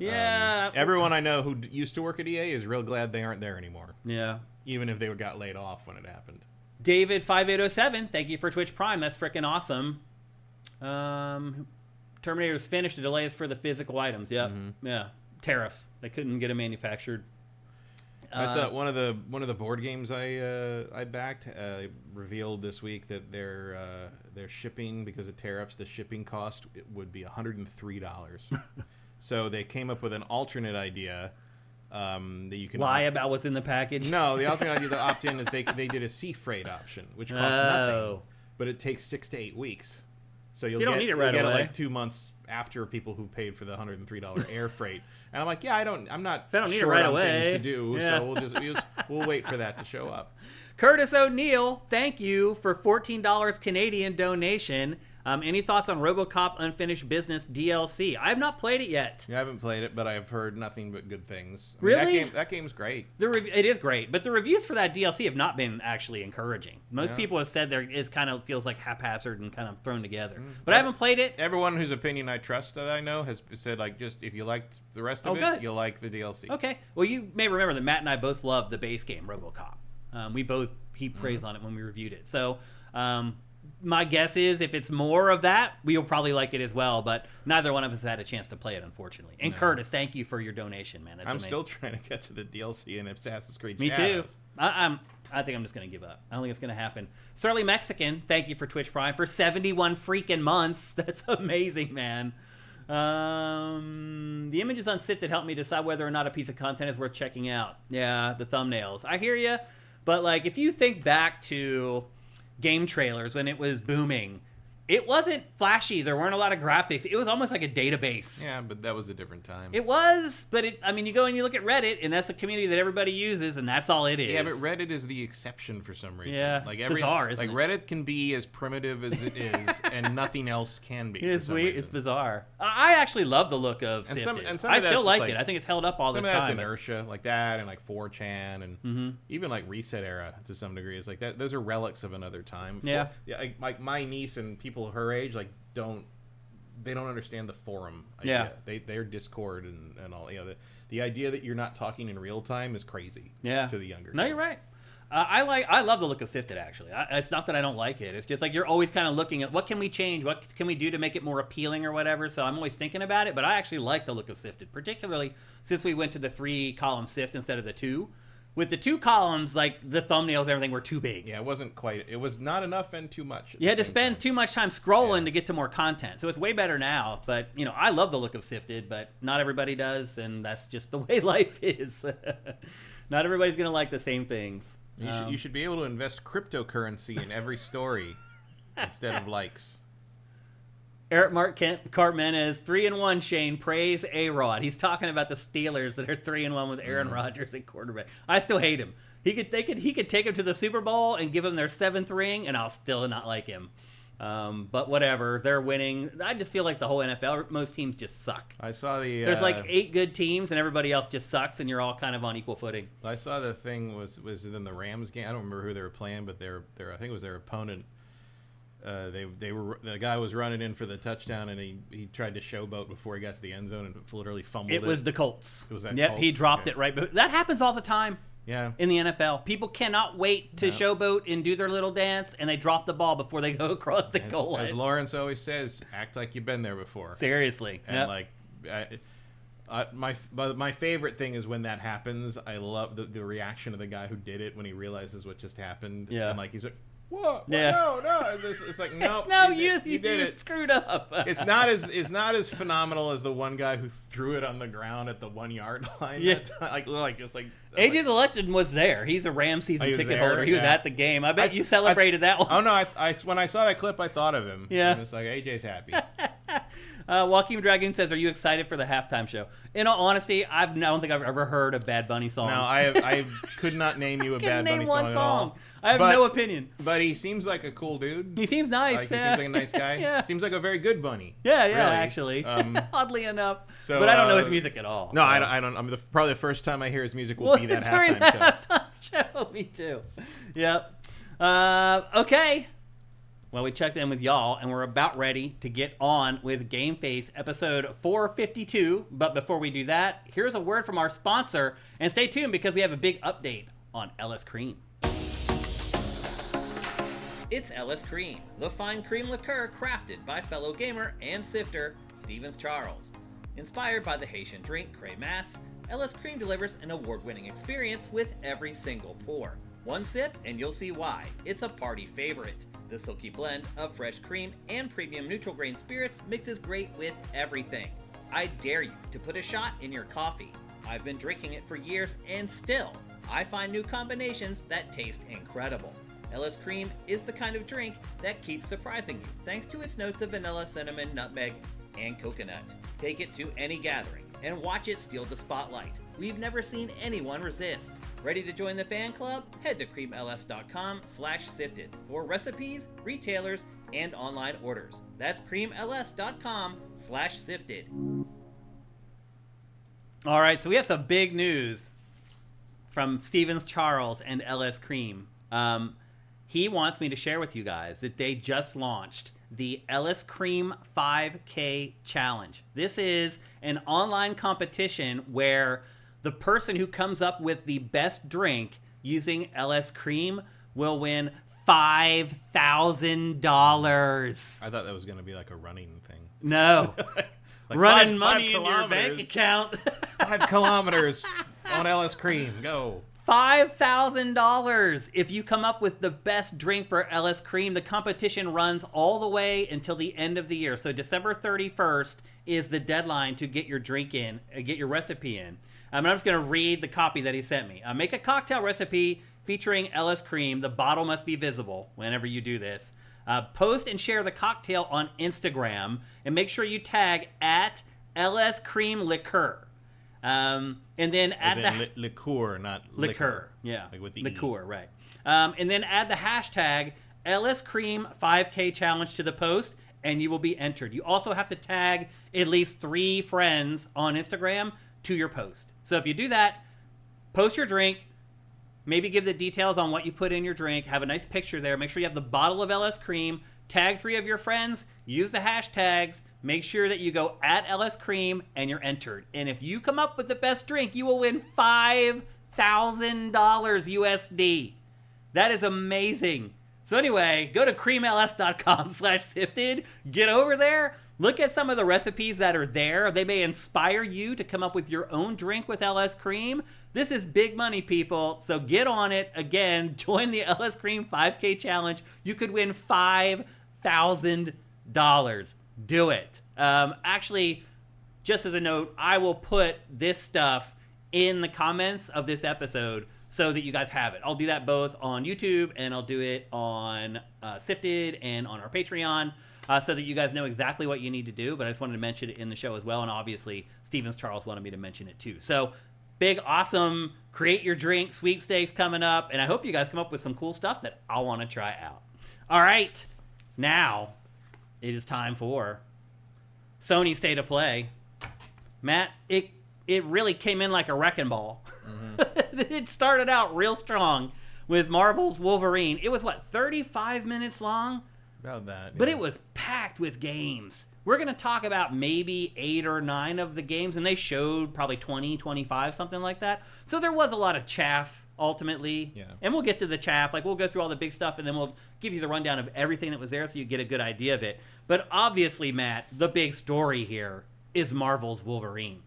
S1: Yeah.
S2: Everyone I know who used to work at EA is real glad they aren't there anymore.
S1: Yeah.
S2: Even if they got laid off when it happened.
S1: David5807, thank you for Twitch Prime. That's freaking awesome. Terminator's finished. The delay is for the physical items. Yep. Mm-hmm. Yeah. Tariffs. They couldn't get them manufactured.
S2: That's one of the board games I backed. Revealed this week that their shipping, because of tariffs, the shipping cost would be $103. So they came up with an alternate idea that you can
S1: lie about what's in the package.
S2: No, the alternate idea to opt in is they did a sea freight option, which costs nothing, but it takes 6 to 8 weeks. So you'll get it like 2 months after people who paid for the $103 air freight. And I'm like, I'm not
S1: need it right away.
S2: Things to do, so we'll wait for that to show up.
S1: Curtis O'Neill, thank you for $14 Canadian donation. Any thoughts on RoboCop Unfinished Business DLC? I have not played it yet.
S2: I haven't played it, but I've heard nothing but good things.
S1: Really?
S2: That game's great.
S1: It is great, but the reviews for that DLC have not been actually encouraging. Most people have said it kind of feels like haphazard and kind of thrown together. But I haven't played it.
S2: Everyone whose opinion I trust that I know has said, like, just if you liked the rest of it, you'll like the DLC.
S1: Okay. Well, you may remember that Matt and I both loved the base game, RoboCop. We both heaped praise on it when we reviewed it. So, my guess is if it's more of that, we'll probably like it as well, but neither one of us had a chance to play it, unfortunately. And Curtis, thank you for your donation, man. That's amazing.
S2: Still trying to get to the DLC in Assassin's Creed
S1: Me too. I think I'm just going to give up. I don't think it's going to happen. Surly Mexican, thank you for Twitch Prime for 71 freaking months. That's amazing, man. The images on SIFTD help me decide whether or not a piece of content is worth checking out. Yeah, the thumbnails. I hear you, but like if you think back to game trailers when it was booming, it wasn't flashy. There weren't a lot of graphics. It was almost like a database.
S2: Yeah, but that was a different time.
S1: It was, but you go and you look at Reddit, and that's a community that everybody uses, and that's all it is.
S2: Yeah, but Reddit is the exception for some reason.
S1: Yeah, it's bizarre, isn't it?
S2: Reddit can be as primitive as it is, and nothing else can be.
S1: It's weird. It's bizarre. I actually love the look of SIFTD. I still like it. I think it's held up all this time.
S2: Some of that's inertia, like that, and like 4chan, and even like Reset Era to some degree. It's like that. Those are relics of another time. Like my niece and people her age, like they don't understand the forum idea. They're Discord and all. The idea that you're not talking in real time is crazy. To the younger.
S1: No,
S2: kids.
S1: you're right. I love the look of SIFTD, actually. It's not that I don't like it. It's just like you're always kind of looking at what can we change, what can we do to make it more appealing or whatever. So I'm always thinking about it. But I actually like the look of SIFTD, particularly since we went to the 3-column SIFT instead of the 2. With the 2 columns, like the thumbnails and everything were too big.
S2: Yeah, it was not enough and too much.
S1: You had to spend too much time scrolling to get to more content. So it's way better now. But, I love the look of SIFTD, but not everybody does, and that's just the way life is. Not everybody's going to like the same things.
S2: You should be able to invest cryptocurrency in every story instead of likes.
S1: Eric Mark Carmenez, 3-1, Shane. Praise A-Rod. He's talking about the Steelers that are 3-1 with Aaron Rodgers at quarterback. I still hate him. He could take him to the Super Bowl and give him their 7th ring, and I'll still not like him. But whatever, they're winning. I just feel like the whole NFL, most teams just suck.
S2: I saw
S1: there's like 8 good teams, and everybody else just sucks, and you're all kind of on equal footing.
S2: I saw the thing was in the Rams game. I don't remember who they were playing, but I think it was their opponent. The guy was running in for the touchdown, and he tried to showboat before he got to the end zone and literally fumbled it.
S1: It was the Colts.
S2: It was that.
S1: Yep,
S2: Colts?
S1: he dropped it right. But that happens all the time.
S2: Yeah.
S1: In the NFL, people cannot wait to showboat and do their little dance, and they drop the ball before they go across the goal line.
S2: As Lawrence always says, act like you've been there before.
S1: Seriously.
S2: And my favorite thing is when that happens. I love the reaction of the guy who did it when he realizes what just happened.
S1: Yeah.
S2: And he's like, what?
S1: Yeah.
S2: No. It's like, no.
S1: You did it. Screwed up.
S2: It's not as phenomenal as the one guy who threw it on the ground at the 1-yard line.
S1: Yeah. AJ the Legend was there. He's a Rams season ticket holder. He was at the game. I bet you celebrated that one.
S2: Oh no! When I saw that clip, I thought of him.
S1: Yeah.
S2: And it's like AJ's happy.
S1: Joaquin Dragon says, "Are you excited for the halftime show?" In all honesty, I don't think I've ever heard a Bad Bunny song.
S2: No, I could not name you a Bad Bunny song at all.
S1: I have no opinion.
S2: But he seems like a cool dude.
S1: He seems nice.
S2: He seems like a nice guy.
S1: Yeah.
S2: Seems like a very good bunny.
S1: Yeah,
S2: really.
S1: Actually. Oddly enough.
S2: So,
S1: but I don't know his music at all.
S2: No, I don't. Probably the first time I hear his music will be that
S1: during
S2: halftime
S1: show. Me too. Yep. Okay. Well, we checked in with y'all, and we're about ready to get on with GameFace episode 452. But before we do that, here's a word from our sponsor. And stay tuned because we have a big update on LS Cream. It's LS Cream, the fine cream liqueur crafted by fellow gamer and sifter Stevens Charles. Inspired by the Haitian drink crémasse, LS Cream delivers an award-winning experience with every single pour. One sip and you'll see why. It's a party favorite. The silky blend of fresh cream and premium neutral grain spirits mixes great with everything. I dare you to put a shot in your coffee. I've been drinking it for years and still, I find new combinations that taste incredible. LS Cream is the kind of drink that keeps surprising you thanks to its notes of vanilla, cinnamon, nutmeg, and coconut. Take it to any gathering and watch it steal the spotlight. We've never seen anyone resist. Ready to join the fan club? Head to creamls.com/sifted for recipes, retailers, and online orders. That's creamls.com/sifted. All right, so we have some big news from Stevens Charles and LS Cream. He wants me to share with you guys that they just launched the LS Cream 5K Challenge. This is an online competition where the person who comes up with the best drink using LS Cream will win $5,000.
S2: I thought that was going to be like a running thing.
S1: No.
S2: Like
S1: running money in your bank account.
S2: 5 kilometers on LS Cream. Go.
S1: $5,000 if you come up with the best drink for LS Cream. The competition runs all the way until the end of the year. So December 31st is the deadline to get your drink in, get your recipe in. I'm just going to read the copy that he sent me. Make a cocktail recipe featuring LS Cream. The bottle must be visible whenever you do this. Post and share the cocktail on Instagram and make sure you tag at LS Cream Liqueur. And then add the
S2: liqueur, not
S1: liquor. Yeah,
S2: like with the
S1: liqueur, right? And then add the hashtag LS Cream 5K Challenge to the post, and you will be entered. You also have to tag at least 3 friends on Instagram to your post. So if you do that, post your drink, maybe give the details on what you put in your drink, have a nice picture there, make sure you have the bottle of LS Cream, tag 3 of your friends, use the hashtags, make sure that you go at LS Cream, and you're entered. And if you come up with the best drink, you will win $5,000 USD. That is amazing. So anyway, go to creamls.com/sifted. Get over there. Look at some of the recipes that are there. They may inspire you to come up with your own drink with LS Cream. This is big money, people. So get on it. Again, join the LS Cream 5K Challenge. You could win $5,000. Do it. Actually, just as a note, I will put this stuff in the comments of this episode so that you guys have it. I'll do that both on YouTube and I'll do it on Sifted and on our Patreon so that you guys know exactly what you need to do. But I just wanted to mention it in the show as well. And obviously, Stevens Charles wanted me to mention it too. So big, awesome, create your drink sweepstakes coming up. And I hope you guys come up with some cool stuff that I want to try out. All right. Now it is time for Sony State of Play. Matt, it really came in like a wrecking ball. Mm-hmm. It started out real strong with Marvel's Wolverine. It was, 35 minutes long?
S2: About that. Yeah.
S1: But it was packed with games. We're going to talk about maybe 8 or 9 of the games, and they showed probably 20, 25, something like that. So there was a lot of chaff, ultimately.
S2: Yeah.
S1: And we'll get to the chaff. We'll go through all the big stuff, and then we'll give you the rundown of everything that was there so you get a good idea of it. But obviously, Matt, the big story here is Marvel's Wolverine.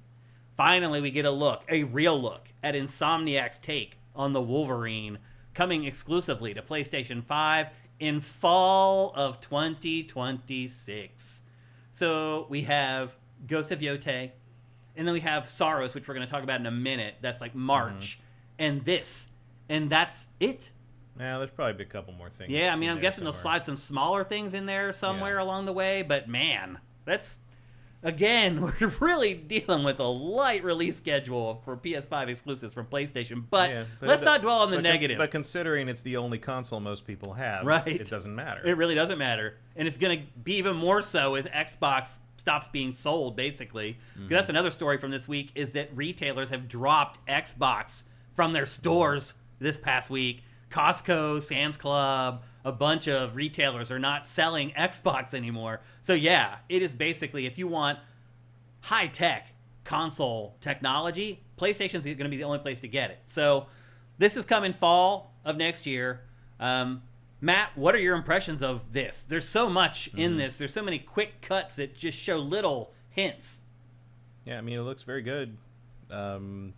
S1: Finally, we get a real look at Insomniac's take on the Wolverine, coming exclusively to PlayStation 5 in fall of 2026. So we have Ghost of Yotei, and then we have Sorrows, which we're going to talk about in a minute. That's March. And this. And that's it.
S2: Yeah, there's probably a couple more things.
S1: Yeah, I mean, I'm guessing they'll slide some smaller things in there somewhere along the way. But, man, that's... Again, we're really dealing with a light release schedule for PS5 exclusives from PlayStation, but let's not dwell on the negative.
S2: But considering it's the only console most people have, it doesn't matter.
S1: It really doesn't matter. And it's going to be even more so as Xbox stops being sold, basically. Mm-hmm. That's another story from this week, is that retailers have dropped Xbox from their stores this past week. Costco, Sam's Club, a bunch of retailers are not selling Xbox anymore. So yeah, it is basically, if you want high-tech console technology, PlayStation's going to be the only place to get it. So this is coming fall of next year. Matt, what are your impressions of this? There's so much in this. There's so many quick cuts that just show little hints.
S3: Yeah, I mean, it looks very good. I'm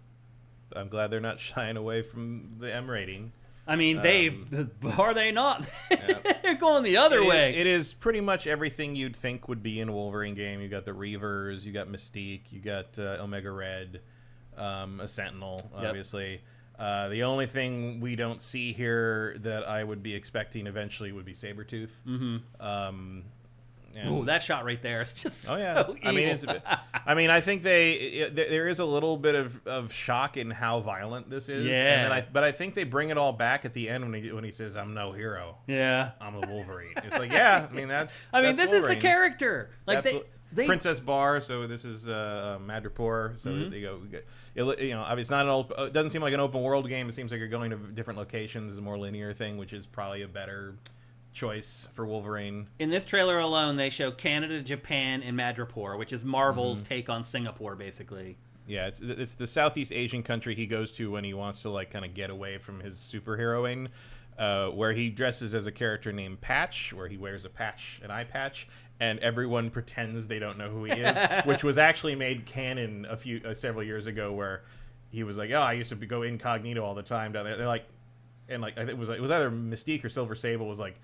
S3: glad they're not shying away from the M rating.
S1: I mean, are they not? They're going the other way.
S3: It is pretty much everything you'd think would be in a Wolverine game. You got the Reavers, you got Mystique, you got Omega Red, a Sentinel, obviously. The only thing we don't see here that I would be expecting eventually would be Sabretooth.
S1: Ooh, that shot right there is just so evil.
S3: I mean, I think there is a little bit of shock in how violent this is.
S1: Yeah.
S3: And but I think they bring it all back at the end when he says, "I'm no hero.
S1: Yeah.
S3: I'm a Wolverine." It's like, yeah, I mean that's.
S1: I mean,
S3: that's
S1: this
S3: Wolverine.
S1: is the character. Like they
S3: Princess Bar. So this is Madripoor. So they go. Obviously it's not it doesn't seem like an open world game. It seems like you're going to different locations. It's a more linear thing, which is probably a better choice for Wolverine.
S1: In this trailer alone, they show Canada, Japan, and Madripoor, which is Marvel's take on Singapore, basically.
S3: Yeah, it's the Southeast Asian country he goes to when he wants to like kind of get away from his superheroing, where he dresses as a character named Patch, where he wears an eye patch, and everyone pretends they don't know who he is, which was actually made canon several years ago, where he was like, "Oh, I used to go incognito all the time down there." They're like, and like I think it was either Mystique or Silver Sable was like,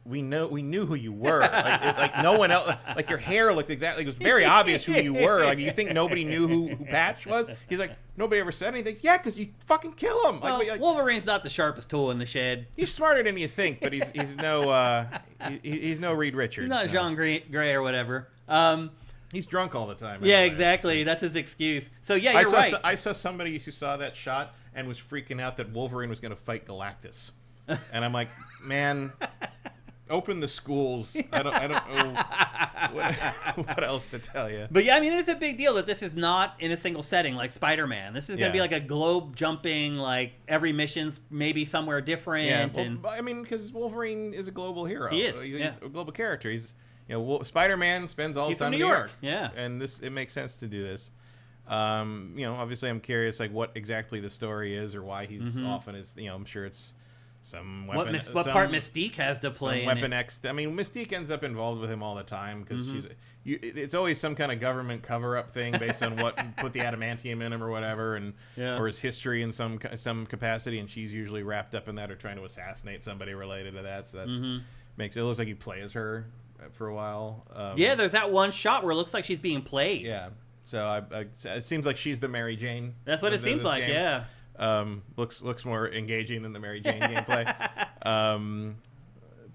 S3: we knew who you were. Like no one else. Like your hair looked exactly. It was very obvious who you were. Like you think nobody knew who Patch was? He's like, nobody ever said anything. Yeah, because you fucking kill him.
S1: Well, Wolverine's not the sharpest tool in the shed.
S3: He's smarter than you think, but he's no Reed Richards.
S1: He's not Jean Grey or whatever.
S3: He's drunk all the time.
S1: Yeah,
S3: anyway.
S1: Exactly. That's his excuse. So yeah, you're right.
S3: I saw somebody who saw that shot and was freaking out that Wolverine was going to fight Galactus, and I'm like, man. Open the schools. I don't know what else to tell you.
S1: But yeah, I mean, it is a big deal that this is not in a single setting like Spider-Man. This is going to be like a globe jumping, like every mission's maybe somewhere different.
S3: Yeah, well, I mean, because Wolverine is a global hero.
S1: He is.
S3: He's a global character. He's Spider-Man spends all his time in New York.
S1: Yeah,
S3: and it makes sense to do this. Obviously, I'm curious like what exactly the story is or why he's often is. I'm sure it's. Some weapon,
S1: what part Mystique has to play in
S3: Weapon
S1: it.
S3: X. I mean, Mystique ends up involved with him all the time because it's always some kind of government cover-up thing based on what put the adamantium in him or whatever, or his history in some capacity, and she's usually wrapped up in that or trying to assassinate somebody related to that. So that's makes it looks like you play as her for a while.
S1: There's that one shot where it looks like she's being played.
S3: Yeah, so it seems like she's the Mary Jane.
S1: That's what it seems like. Game. Yeah.
S3: Looks more engaging than the Mary Jane gameplay.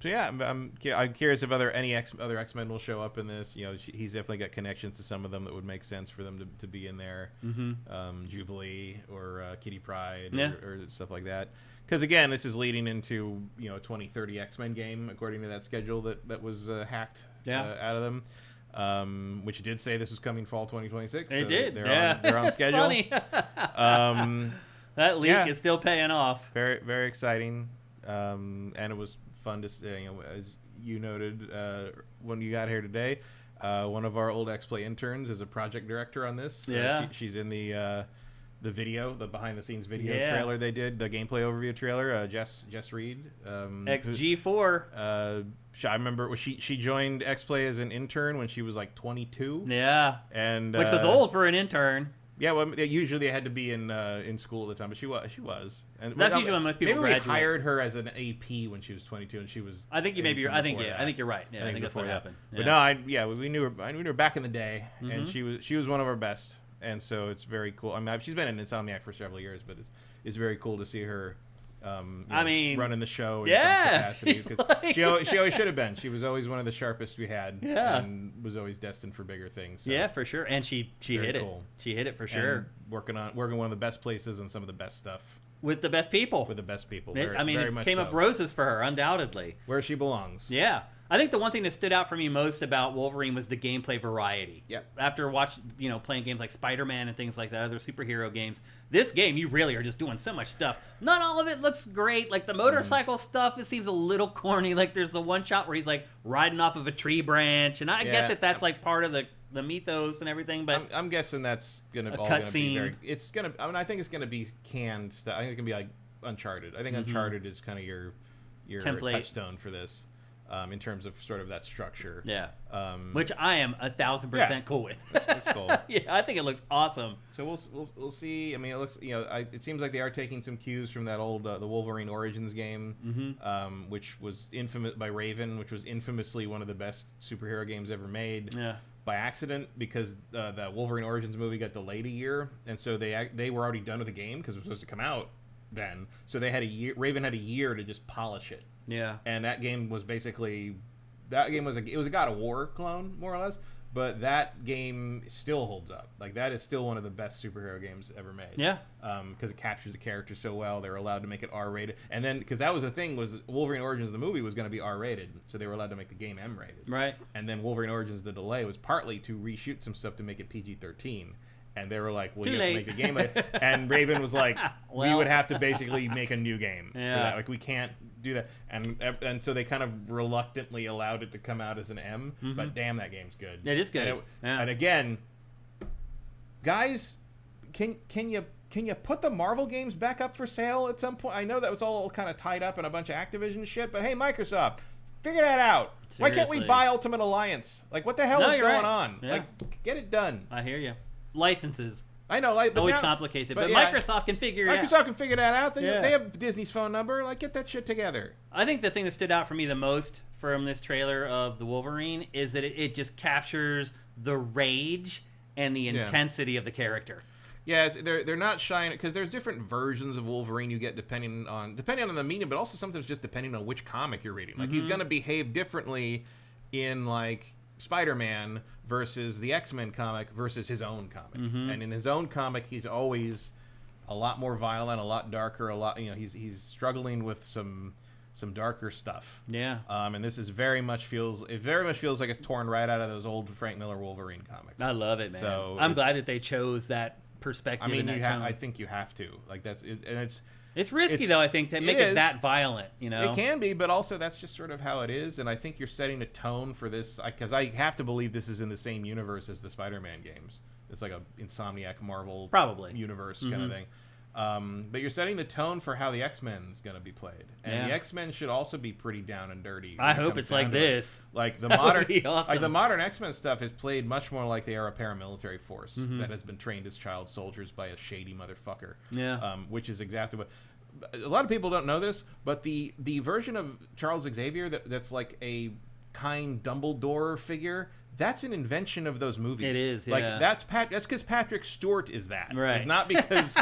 S3: So yeah, I'm curious if other X-Men will show up in this. He's definitely got connections to some of them that would make sense for them to be in there. Jubilee or Kitty Pryde or stuff like that. Because again, this is leading into a 2030 X-Men game according to that schedule that was hacked out of them. Which did say this was coming fall 2026.
S1: It did.
S3: They're on schedule.
S1: Funny. That leak is still paying off.
S3: Very, very exciting. And it was fun to see, as you noted when you got here today. One of our old X-Play interns is a project director on this. She's in the video, the behind-the-scenes video trailer they did, the gameplay overview trailer. Jess Reed,
S1: XG4.
S3: I remember she joined X-Play as an intern when she was like 22.
S1: Yeah,
S3: and
S1: which was old for an intern.
S3: Yeah, well, usually they had to be in school at the time, but she was. And
S1: that's usually when most people graduate.
S3: We hired her as an AP when she was 22, and she was.
S1: I think you're right. Yeah, I think that's what happened.
S3: But we knew her back in the day, and she was one of our best, and so it's very cool. I mean, she's been in Insomniac for several years, but it's very cool to see her. Running the show in some capacities, because she always should have been. She was always one of the sharpest we had, and was always destined for bigger things. So.
S1: Yeah, for sure. And she hit it. She hit it for sure.
S3: And working one of the best places and some of the best stuff
S1: with the best people.
S3: It
S1: came up roses for her, undoubtedly.
S3: Where she belongs.
S1: Yeah. I think the one thing that stood out for me most about Wolverine was the gameplay variety.
S3: Yep.
S1: After playing games like Spider-Man and things like that, other superhero games, this game you really are just doing so much stuff. Not all of it looks great. Like the motorcycle stuff, it seems a little corny. Like there's the one shot where he's like riding off of a tree branch, and I get that that's like part of the mythos and everything. But
S3: I'm guessing that's gonna be very. It's gonna. I mean, I think it's gonna be canned stuff. I think it's gonna be like Uncharted. I think Uncharted is kind of your
S1: template
S3: touchstone for this. In terms of sort of that structure.
S1: Yeah. Which I am 1,000% cool with.
S3: It's cool.
S1: Yeah, I think it looks awesome.
S3: So we'll see. I mean, it looks, it seems like they are taking some cues from that old the Wolverine Origins game, which was infamous by Raven, which was infamously one of the best superhero games ever made.
S1: Yeah.
S3: By accident, because the Wolverine Origins movie got delayed a year, and so they were already done with the game because it was supposed to come out then. So they had a year. Raven had a year to just polish it.
S1: Yeah.
S3: And that game was basically it was a God of War clone, more or less, but that game still holds up. Like that is still one of the best superhero games ever made.
S1: Yeah.
S3: Because it captures the character so well. They're allowed to make it R-rated. And then because that was the thing, was Wolverine Origins the movie was going to be R-rated, so they were allowed to make the game M-rated.
S1: Right.
S3: And then Wolverine Origins the delay was partly to reshoot some stuff to make it PG-13. And they were like, well,
S1: Too
S3: you have to
S1: late.
S3: make the game. And Raven was like, we
S1: Well.
S3: would have to basically make a new game for
S1: Yeah.
S3: that. Like, we can't do that. And so they kind of reluctantly allowed it to come out as an M. But damn, that game's good.
S1: It is good.
S3: And again, guys, can you put the Marvel games back up for sale at some point? I know that was all kind of tied up in a bunch of Activision shit, but hey, Microsoft, figure that out.
S1: Seriously.
S3: Why can't we buy Ultimate Alliance? Like, what the hell is
S1: you're
S3: going
S1: right.
S3: on?
S1: Yeah.
S3: Like, get it done.
S1: I hear you. Licenses.
S3: I know, like, but
S1: Always
S3: now,
S1: complicated.
S3: but
S1: But
S3: yeah,
S1: Microsoft can figure it out.
S3: Microsoft can figure that out. They,
S1: Yeah.
S3: they have Disney's phone number. Like, get that shit together.
S1: I think the thing that stood out for me the most from this trailer of the Wolverine is that it just captures the rage and the intensity of the character.
S3: Yeah, they're not shying because there's different versions of Wolverine you get depending on the medium, but also sometimes just depending on which comic you're reading. Like he's gonna behave differently in like Spider-Man versus the X-Men comic versus his own comic. And in his own comic, he's always a lot more violent, a lot darker, he's struggling with some darker stuff.
S1: Yeah.
S3: And this is very much feels like it's torn right out of those old Frank Miller Wolverine comics.
S1: I love it, man.
S3: So
S1: I'm glad that they chose that perspective.
S3: I mean,
S1: and that tone.
S3: I think you have to. Like that's it, and
S1: it's risky though. I think to make it that violent.
S3: It can be, but also that's just sort of how it is. And I think you're setting a tone for this because I have to believe this is in the same universe as the Spider-Man games. It's like a Insomniac Marvel universe kind of thing. But you're setting the tone for how the X-Men's going to be played. And the X-Men should also be pretty down and dirty.
S1: I hope it's like this.
S3: Like the
S1: That
S3: modern
S1: would be awesome.
S3: like the modern X-Men stuff is played much more like they are a paramilitary force that has been trained as child soldiers by a shady motherfucker.
S1: Yeah.
S3: Which is exactly what a lot of people don't know this, but the version of Charles Xavier that's like a kind Dumbledore figure, that's an invention of those movies.
S1: It is,
S3: like
S1: yeah.
S3: that's because Patrick Stewart is that.
S1: Right.
S3: It's not because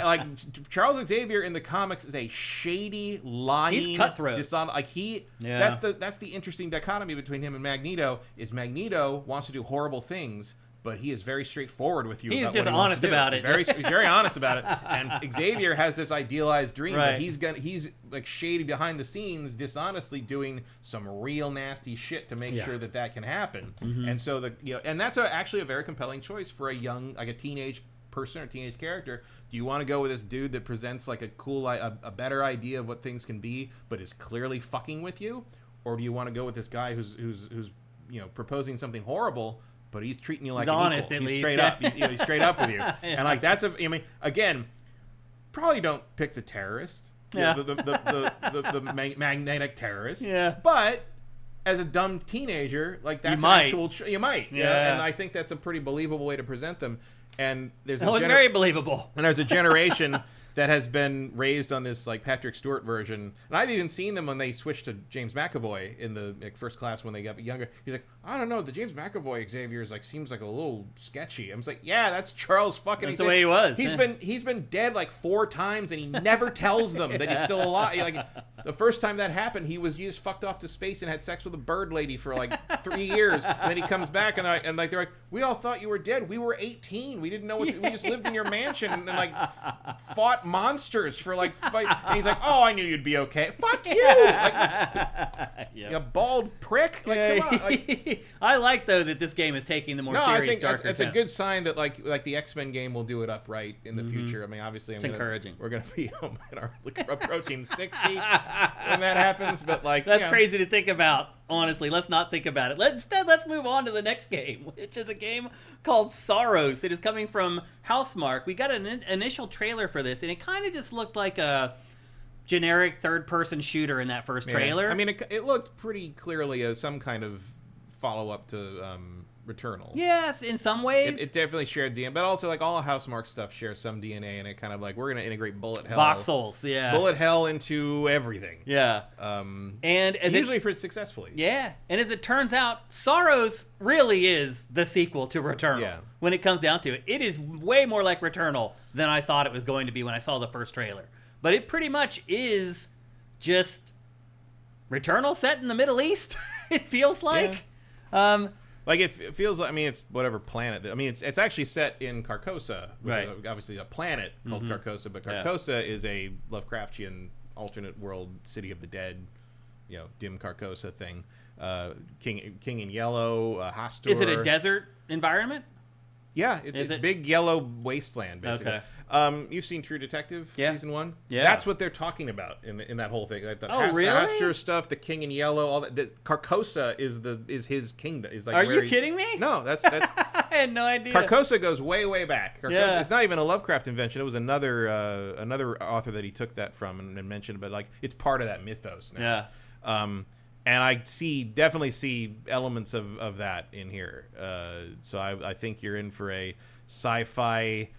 S3: like Charles Xavier in the comics is a shady, lying,
S1: He's cutthroat.
S3: That's the interesting dichotomy between him and Magneto. Is Magneto wants to do horrible things, but he is very straightforward with you.
S1: He's
S3: about
S1: just
S3: what he wants
S1: honest
S3: to do.
S1: about it.
S3: He's very honest about it. And Xavier has this idealized dream
S1: Right.
S3: that he's like shady behind the scenes, dishonestly doing some real nasty shit to make sure that can happen. And so and that's actually a very compelling choice for a young, like a teenage person or teenage character. Do you want to go with this dude that presents like a cool, a better idea of what things can be, but is clearly fucking with you, or do you want to go with this guy who's proposing something horrible? But he's treating you like
S1: He's
S3: an
S1: honest,
S3: equal.
S1: at
S3: He's
S1: least.
S3: straight up. He's straight up with you. And like again, probably don't pick the terrorist.
S1: Yeah.
S3: The magnetic terrorist.
S1: Yeah.
S3: But as a dumb teenager, like that's
S1: You might.
S3: an actual. You might.
S1: Yeah.
S3: And I think that's a pretty believable way to present them. And there's
S1: very believable.
S3: And there's a generation that has been raised on this like Patrick Stewart version, and I've even seen them when they switched to James McAvoy in the First Class when they got younger. He's like, I don't know, the James McAvoy Xavier is like seems like a little sketchy. I was like, yeah, that's Charles fucking.
S1: That's the way he was.
S3: He's been dead like 4 times, and he never tells them that he's still alive. Like the first time that happened, he just fucked off to space and had sex with a bird lady for like 3 years, and then he comes back and they're like, we all thought you were dead. We were 18. We didn't know we just lived in your mansion and like fought monsters for like fight. And he's like, oh, I knew you'd be okay. Fuck you, like, you bald prick. Like, come on. Like,
S1: I like though that this game is taking the more serious,
S3: I think
S1: darker
S3: it's
S1: tone.
S3: a good sign that like the X-Men game will do it upright in the future. I mean, obviously,
S1: encouraging.
S3: We're gonna be approaching 60 when that happens, but like
S1: that's crazy to think about. Honestly, let's not think about it. Instead, let's move on to the next game, which is a game called Sorrows. It is coming from Housemarque. We got an initial trailer for this, and it kind of just looked like a generic third-person shooter in that first trailer.
S3: I mean, it looked pretty clearly as some kind of follow-up to Returnal.
S1: Yes, in some ways.
S3: It definitely shared DNA, but also like all Housemarque stuff shares some DNA, and it kind of like we're gonna integrate bullet hell,
S1: voxels,
S3: bullet hell into everything.
S1: Yeah,
S3: and usually pretty successfully.
S1: Yeah, and as it turns out, Sorrows really is the sequel to Returnal.
S3: Yeah.
S1: When it comes down to it, it is way more like Returnal than I thought it was going to be when I saw the first trailer. But it pretty much is just Returnal set in the Middle East. It feels like. Yeah.
S3: Like it feels like, I mean, it's whatever planet. I mean, it's actually set in Carcosa, which is obviously a planet called Carcosa, but Carcosa is a Lovecraftian alternate world City of the Dead, dim Carcosa thing. King in Yellow, Hastur.
S1: Is it a desert environment?
S3: Yeah, it's a big yellow wasteland, basically.
S1: Okay.
S3: You've seen True Detective season 1?
S1: Yeah.
S3: That's what they're talking about in that whole thing. Like
S1: really?
S3: The Hastur stuff, the King in Yellow, all that. The Carcosa is his kingdom. Is like
S1: Are you kidding me?
S3: No, that's
S1: I had no idea.
S3: Carcosa goes way, way back. It's not even a Lovecraft invention. It was another author that he took that from and mentioned, but like it's part of that mythos now.
S1: Yeah.
S3: And I definitely see elements of that in here. So I think you're in for a sci-fi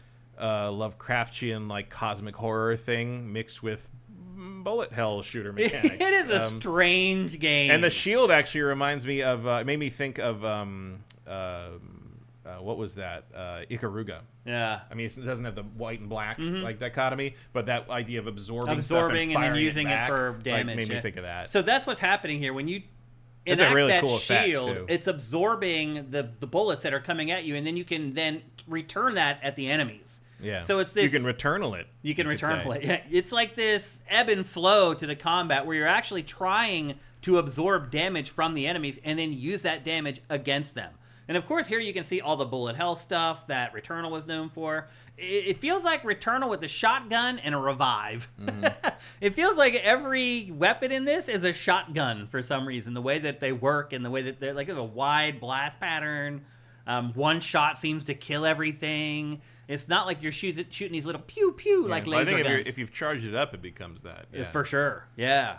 S3: Lovecraftian like cosmic horror thing mixed with bullet hell shooter mechanics.
S1: It is a strange game.
S3: And the shield actually reminds me of it made me think of what was that? Ikaruga.
S1: Yeah.
S3: I mean, it doesn't have the white and black like dichotomy, but that idea of absorbing
S1: and then using it for damage
S3: made me think of that.
S1: So that's what's happening here. When you
S3: enact
S1: really
S3: cool
S1: shield, it's absorbing the bullets that are coming at you, and then you can then return that at the enemies.
S3: Yeah.
S1: So it's this.
S3: You can returnal it.
S1: You can returnal it. Yeah. It's like this ebb and flow to the combat where you're actually trying to absorb damage from the enemies and then use that damage against them. And of course, here you can see all the bullet hell stuff that Returnal was known for. It feels like Returnal with a shotgun and a revive. Mm-hmm. It feels like every weapon in this is a shotgun for some reason. The way that they work and the way that they're like a wide blast pattern. One shot seems to kill everything. It's not like you're shooting these little pew pew like laser guns.
S3: I think if you've charged it up, it becomes that. Yeah.
S1: For sure. Yeah.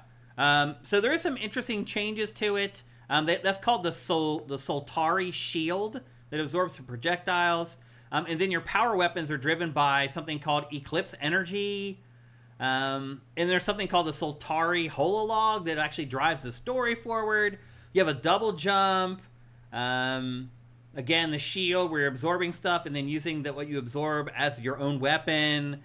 S1: So there is some interesting changes to it. That's called the Soltari shield that absorbs some projectiles. And then your power weapons are driven by something called Eclipse energy. And there's something called the Soltari hololog that actually drives the story forward. You have a double jump. Again, the shield where you're absorbing stuff and then using what you absorb as your own weapon.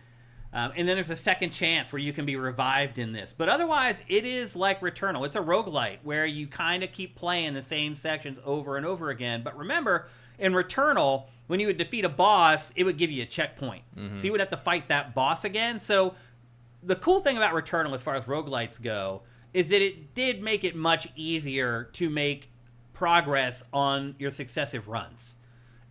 S1: And then there's a second chance where you can be revived in this. But otherwise, it is like Returnal. It's a roguelite where you kind of keep playing the same sections over and over again. But remember, in Returnal, when you would defeat a boss, it would give you a checkpoint. Mm-hmm. So you would have to fight that boss again. So the cool thing about Returnal as far as roguelites go is that it did make it much easier to make progress on your successive runs.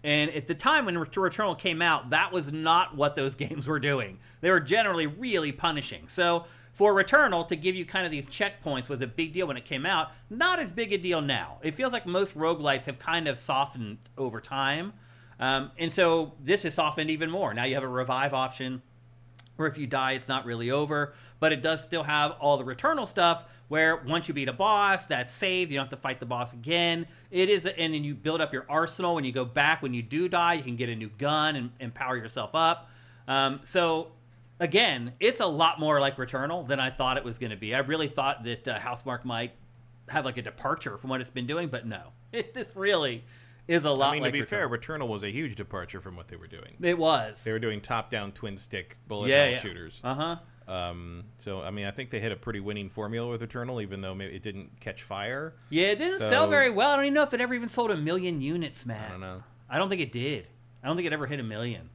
S1: And at the time when Returnal came out, that was not what those games were doing. They were generally really punishing. So for Returnal to give you kind of these checkpoints was a big deal when it came out. Not as big a deal now. It feels like most roguelites have kind of softened over time. And so this is softened even more. Now you have a revive option where if you die, it's not really over. But it does still have all the Returnal stuff where once you beat a boss, that's saved. You don't have to fight the boss again. And then you build up your arsenal. When you go back, when you do die, you can get a new gun and power yourself up. So, again, it's a lot more like Returnal than I thought it was going to be. I really thought that Housemarque might have like a departure from what it's been doing, but no. This really is a lot like Returnal.
S3: To be fair, Returnal was a huge departure from what they were doing.
S1: It was.
S3: They were doing top-down twin-stick bullet hell shooters.
S1: Uh-huh.
S3: So, I mean, I think they hit a pretty winning formula with Returnal, even though maybe it didn't catch fire.
S1: Yeah, it didn't sell very well. I don't even know if it ever even sold 1 million units, man.
S3: I don't know.
S1: I don't think it did. I don't think it ever hit 1 million.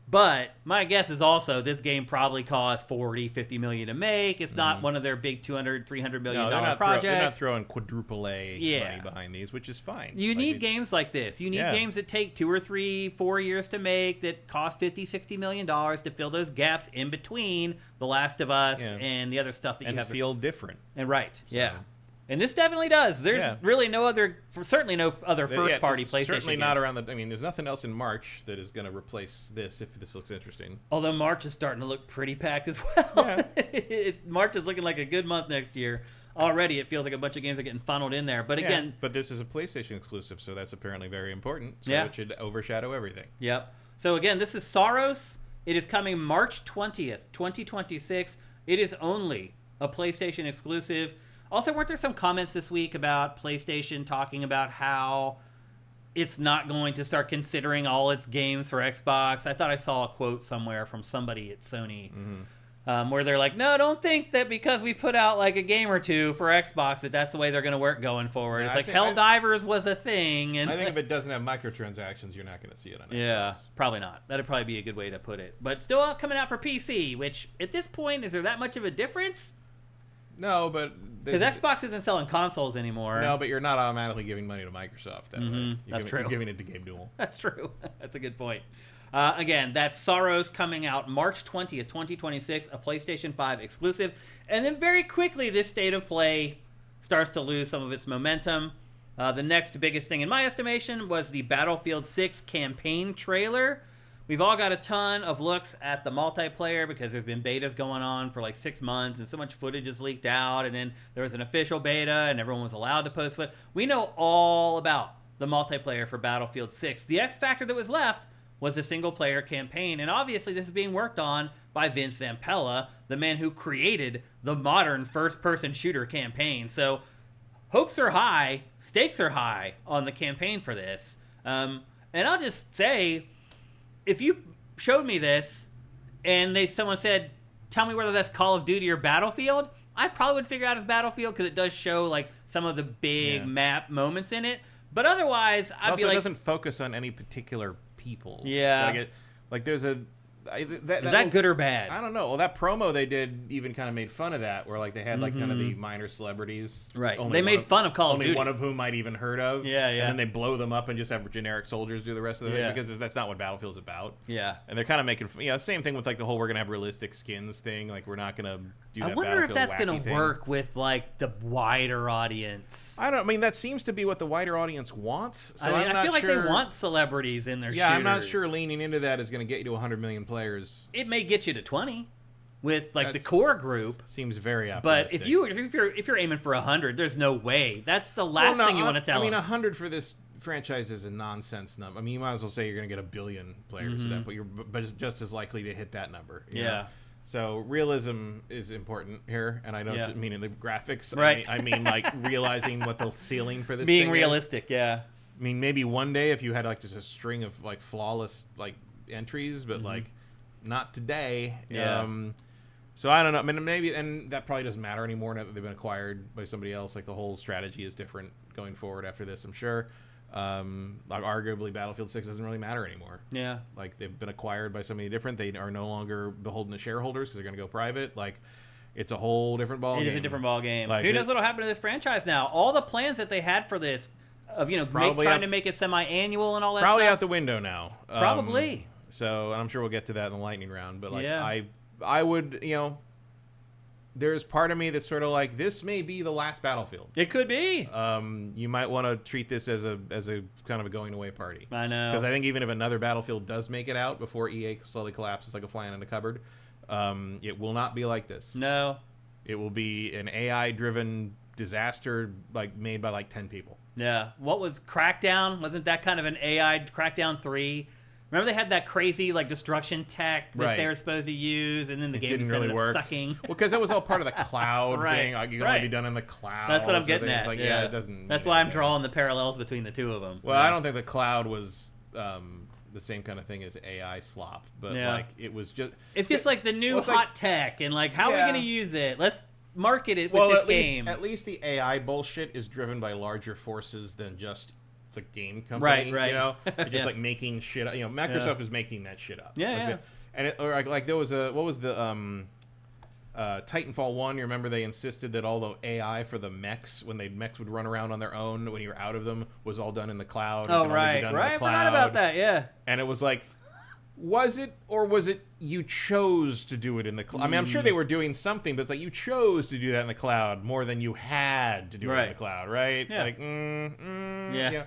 S1: But my guess is also this game probably cost 40, 50 million to make. It's not one of their big 200, 300 million dollar projects.
S3: They're not throwing quadruple A money behind these, which is fine.
S1: You need games like this. You need games that take 2 or 3, 4 years to make, that cost 50, 60 million dollars to fill those gaps in between The Last of Us and the other stuff that you have.
S3: And feel different.
S1: And and this definitely does. There's really certainly no other first-party PlayStation
S3: certainly
S1: game.
S3: not around the... I mean, there's nothing else in March that is going to replace this if this looks interesting.
S1: Although March is starting to look pretty packed as well. Yeah. March is looking like a good month next year. Already, it feels like a bunch of games are getting funneled in there. But again...
S3: but this is a PlayStation exclusive, so that's apparently very important. So it should overshadow everything.
S1: Yep. So again, this is Saros. It is coming March 20th, 2026. It is only a PlayStation exclusive. Also, weren't there some comments this week about PlayStation talking about how it's not going to start considering all its games for Xbox? I thought I saw a quote somewhere from somebody at Sony where they're like, no, don't think that because we put out like a game or two for Xbox that's the way they're going to work going forward. Yeah, it's like Helldivers was a thing. And
S2: I think if it doesn't have microtransactions, you're not going to see it on Xbox.
S1: Yeah, probably not. That'd probably be a good way to put it. But still coming out for PC, which at this point, is there that much of a difference?
S2: No, but...
S1: Because Xbox isn't selling consoles anymore.
S2: No, but you're not automatically giving money to Microsoft.
S1: That's true.
S2: You're giving it to Game Duel.
S1: That's true. That's a good point. Again, that's Saros coming out March 20th, 2026, a PlayStation 5 exclusive. And then very quickly, this state of play starts to lose some of its momentum. The next biggest thing, in my estimation, was the Battlefield 6 campaign trailer. We've all got a ton of looks at the multiplayer because there's been betas going on for like 6 months and so much footage is leaked out, and then there was an official beta and everyone was allowed to post footage. We know all about the multiplayer for Battlefield 6. The X factor that was left was a single-player campaign, and obviously this is being worked on by Vince Zampella, the man who created the modern first-person shooter campaign. So hopes are high, stakes are high on the campaign for this. And I'll just say, if you showed me this and someone said, tell me whether that's Call of Duty or Battlefield, I probably would figure out as Battlefield because it does show like some of the big map moments in it. But otherwise, I'd be like...
S3: It doesn't focus on any particular people.
S1: Yeah.
S3: Like there's a...
S1: Is that good or bad?
S3: I don't know. Well, that promo they did even kind of made fun of that, where like they had like kind of the minor celebrities.
S1: Right. They made fun of Call of Duty.
S3: Only one of whom I'd even heard of.
S1: Yeah.
S3: And then they blow them up and just have generic soldiers do the rest of the thing because that's not what Battlefield's about.
S1: Yeah.
S3: And they're kind of making, same thing with like the whole we're going to have realistic skins thing. Like we're not going to do that.
S1: I wonder if that's going to work with like the wider audience.
S3: I mean, that seems to be what the wider audience wants. So
S1: I feel like they want celebrities in their shooters.
S3: Yeah, I'm not sure leaning into that is going to get you to 100 million players.
S1: It may get you to 20 with like the core group.
S3: Seems very optimistic.
S1: But if you're aiming for 100, there's no way. That's the last thing you want to tell them.
S3: 100 for this franchise is a nonsense number. I mean, you might as well say you're going to get 1 billion players to that, but it's just as likely to hit that number. You know? So realism is important here, and I don't mean in the graphics.
S1: Right.
S3: I mean like realizing what the ceiling for this
S1: being
S3: thing
S1: realistic.
S3: is.
S1: Yeah.
S3: I mean, maybe one day if you had like just a string of like flawless like entries, but like not today.
S1: Yeah.
S3: So I don't know. I mean, maybe, and that probably doesn't matter anymore now that they've been acquired by somebody else. Like the whole strategy is different going forward after this, I'm sure. Like arguably Battlefield 6 doesn't really matter anymore.
S1: Yeah.
S3: Like they've been acquired by somebody different. They are no longer beholden to shareholders because they're going to go private. Like it's a whole different ball game.
S1: It is a different ball game.
S3: Like,
S1: who knows what'll happen to this franchise now? All the plans that they had for this, of trying to make it semi-annual and all that stuff.
S3: Probably out the window now.
S1: Probably.
S3: So I'm sure we'll get to that in the lightning round. But like I would, there's part of me that's sort of like, this may be the last Battlefield.
S1: It could be.
S3: You might want to treat this as a kind of a going away party.
S1: I know.
S3: Because I think even if another Battlefield does make it out before EA slowly collapses like a fly in a cupboard, it will not be like this.
S1: No.
S3: It will be an AI-driven disaster like made by like 10 people.
S1: Yeah. What was Crackdown? Wasn't that kind of an AI Crackdown 3? Remember they had that crazy like destruction tech that they were supposed to use, and then the game
S3: didn't really work.
S1: Sucking.
S3: Well, because that was all part of the cloud thing. Like, you can only be done in the cloud.
S1: That's what I'm getting at.
S3: It's like, it doesn't.
S1: That's why I'm drawing the parallels between the two of them.
S3: Well, I don't think the cloud was the same kind of thing as AI slop, but like it was just.
S1: It's just like the new hot tech, and like how are we going to use it? Let's market it with this game.
S3: At least the AI bullshit is driven by larger forces than just
S2: the game company,
S1: right.
S2: you know, just like making shit up. You know, Microsoft was making that shit up. And there was what was the Titanfall 1, you remember they insisted that all the AI for the mechs, when mechs would run around on their own when you were out of them, was all done in the cloud.
S1: Oh, right. I forgot about that, yeah.
S2: And it was like, was it, or was it you chose to do it in the cloud? I mean, I'm sure they were doing something, but it's like you chose to do that in the cloud more than you had to do it in the cloud, right?
S1: Yeah.
S2: Like, yeah.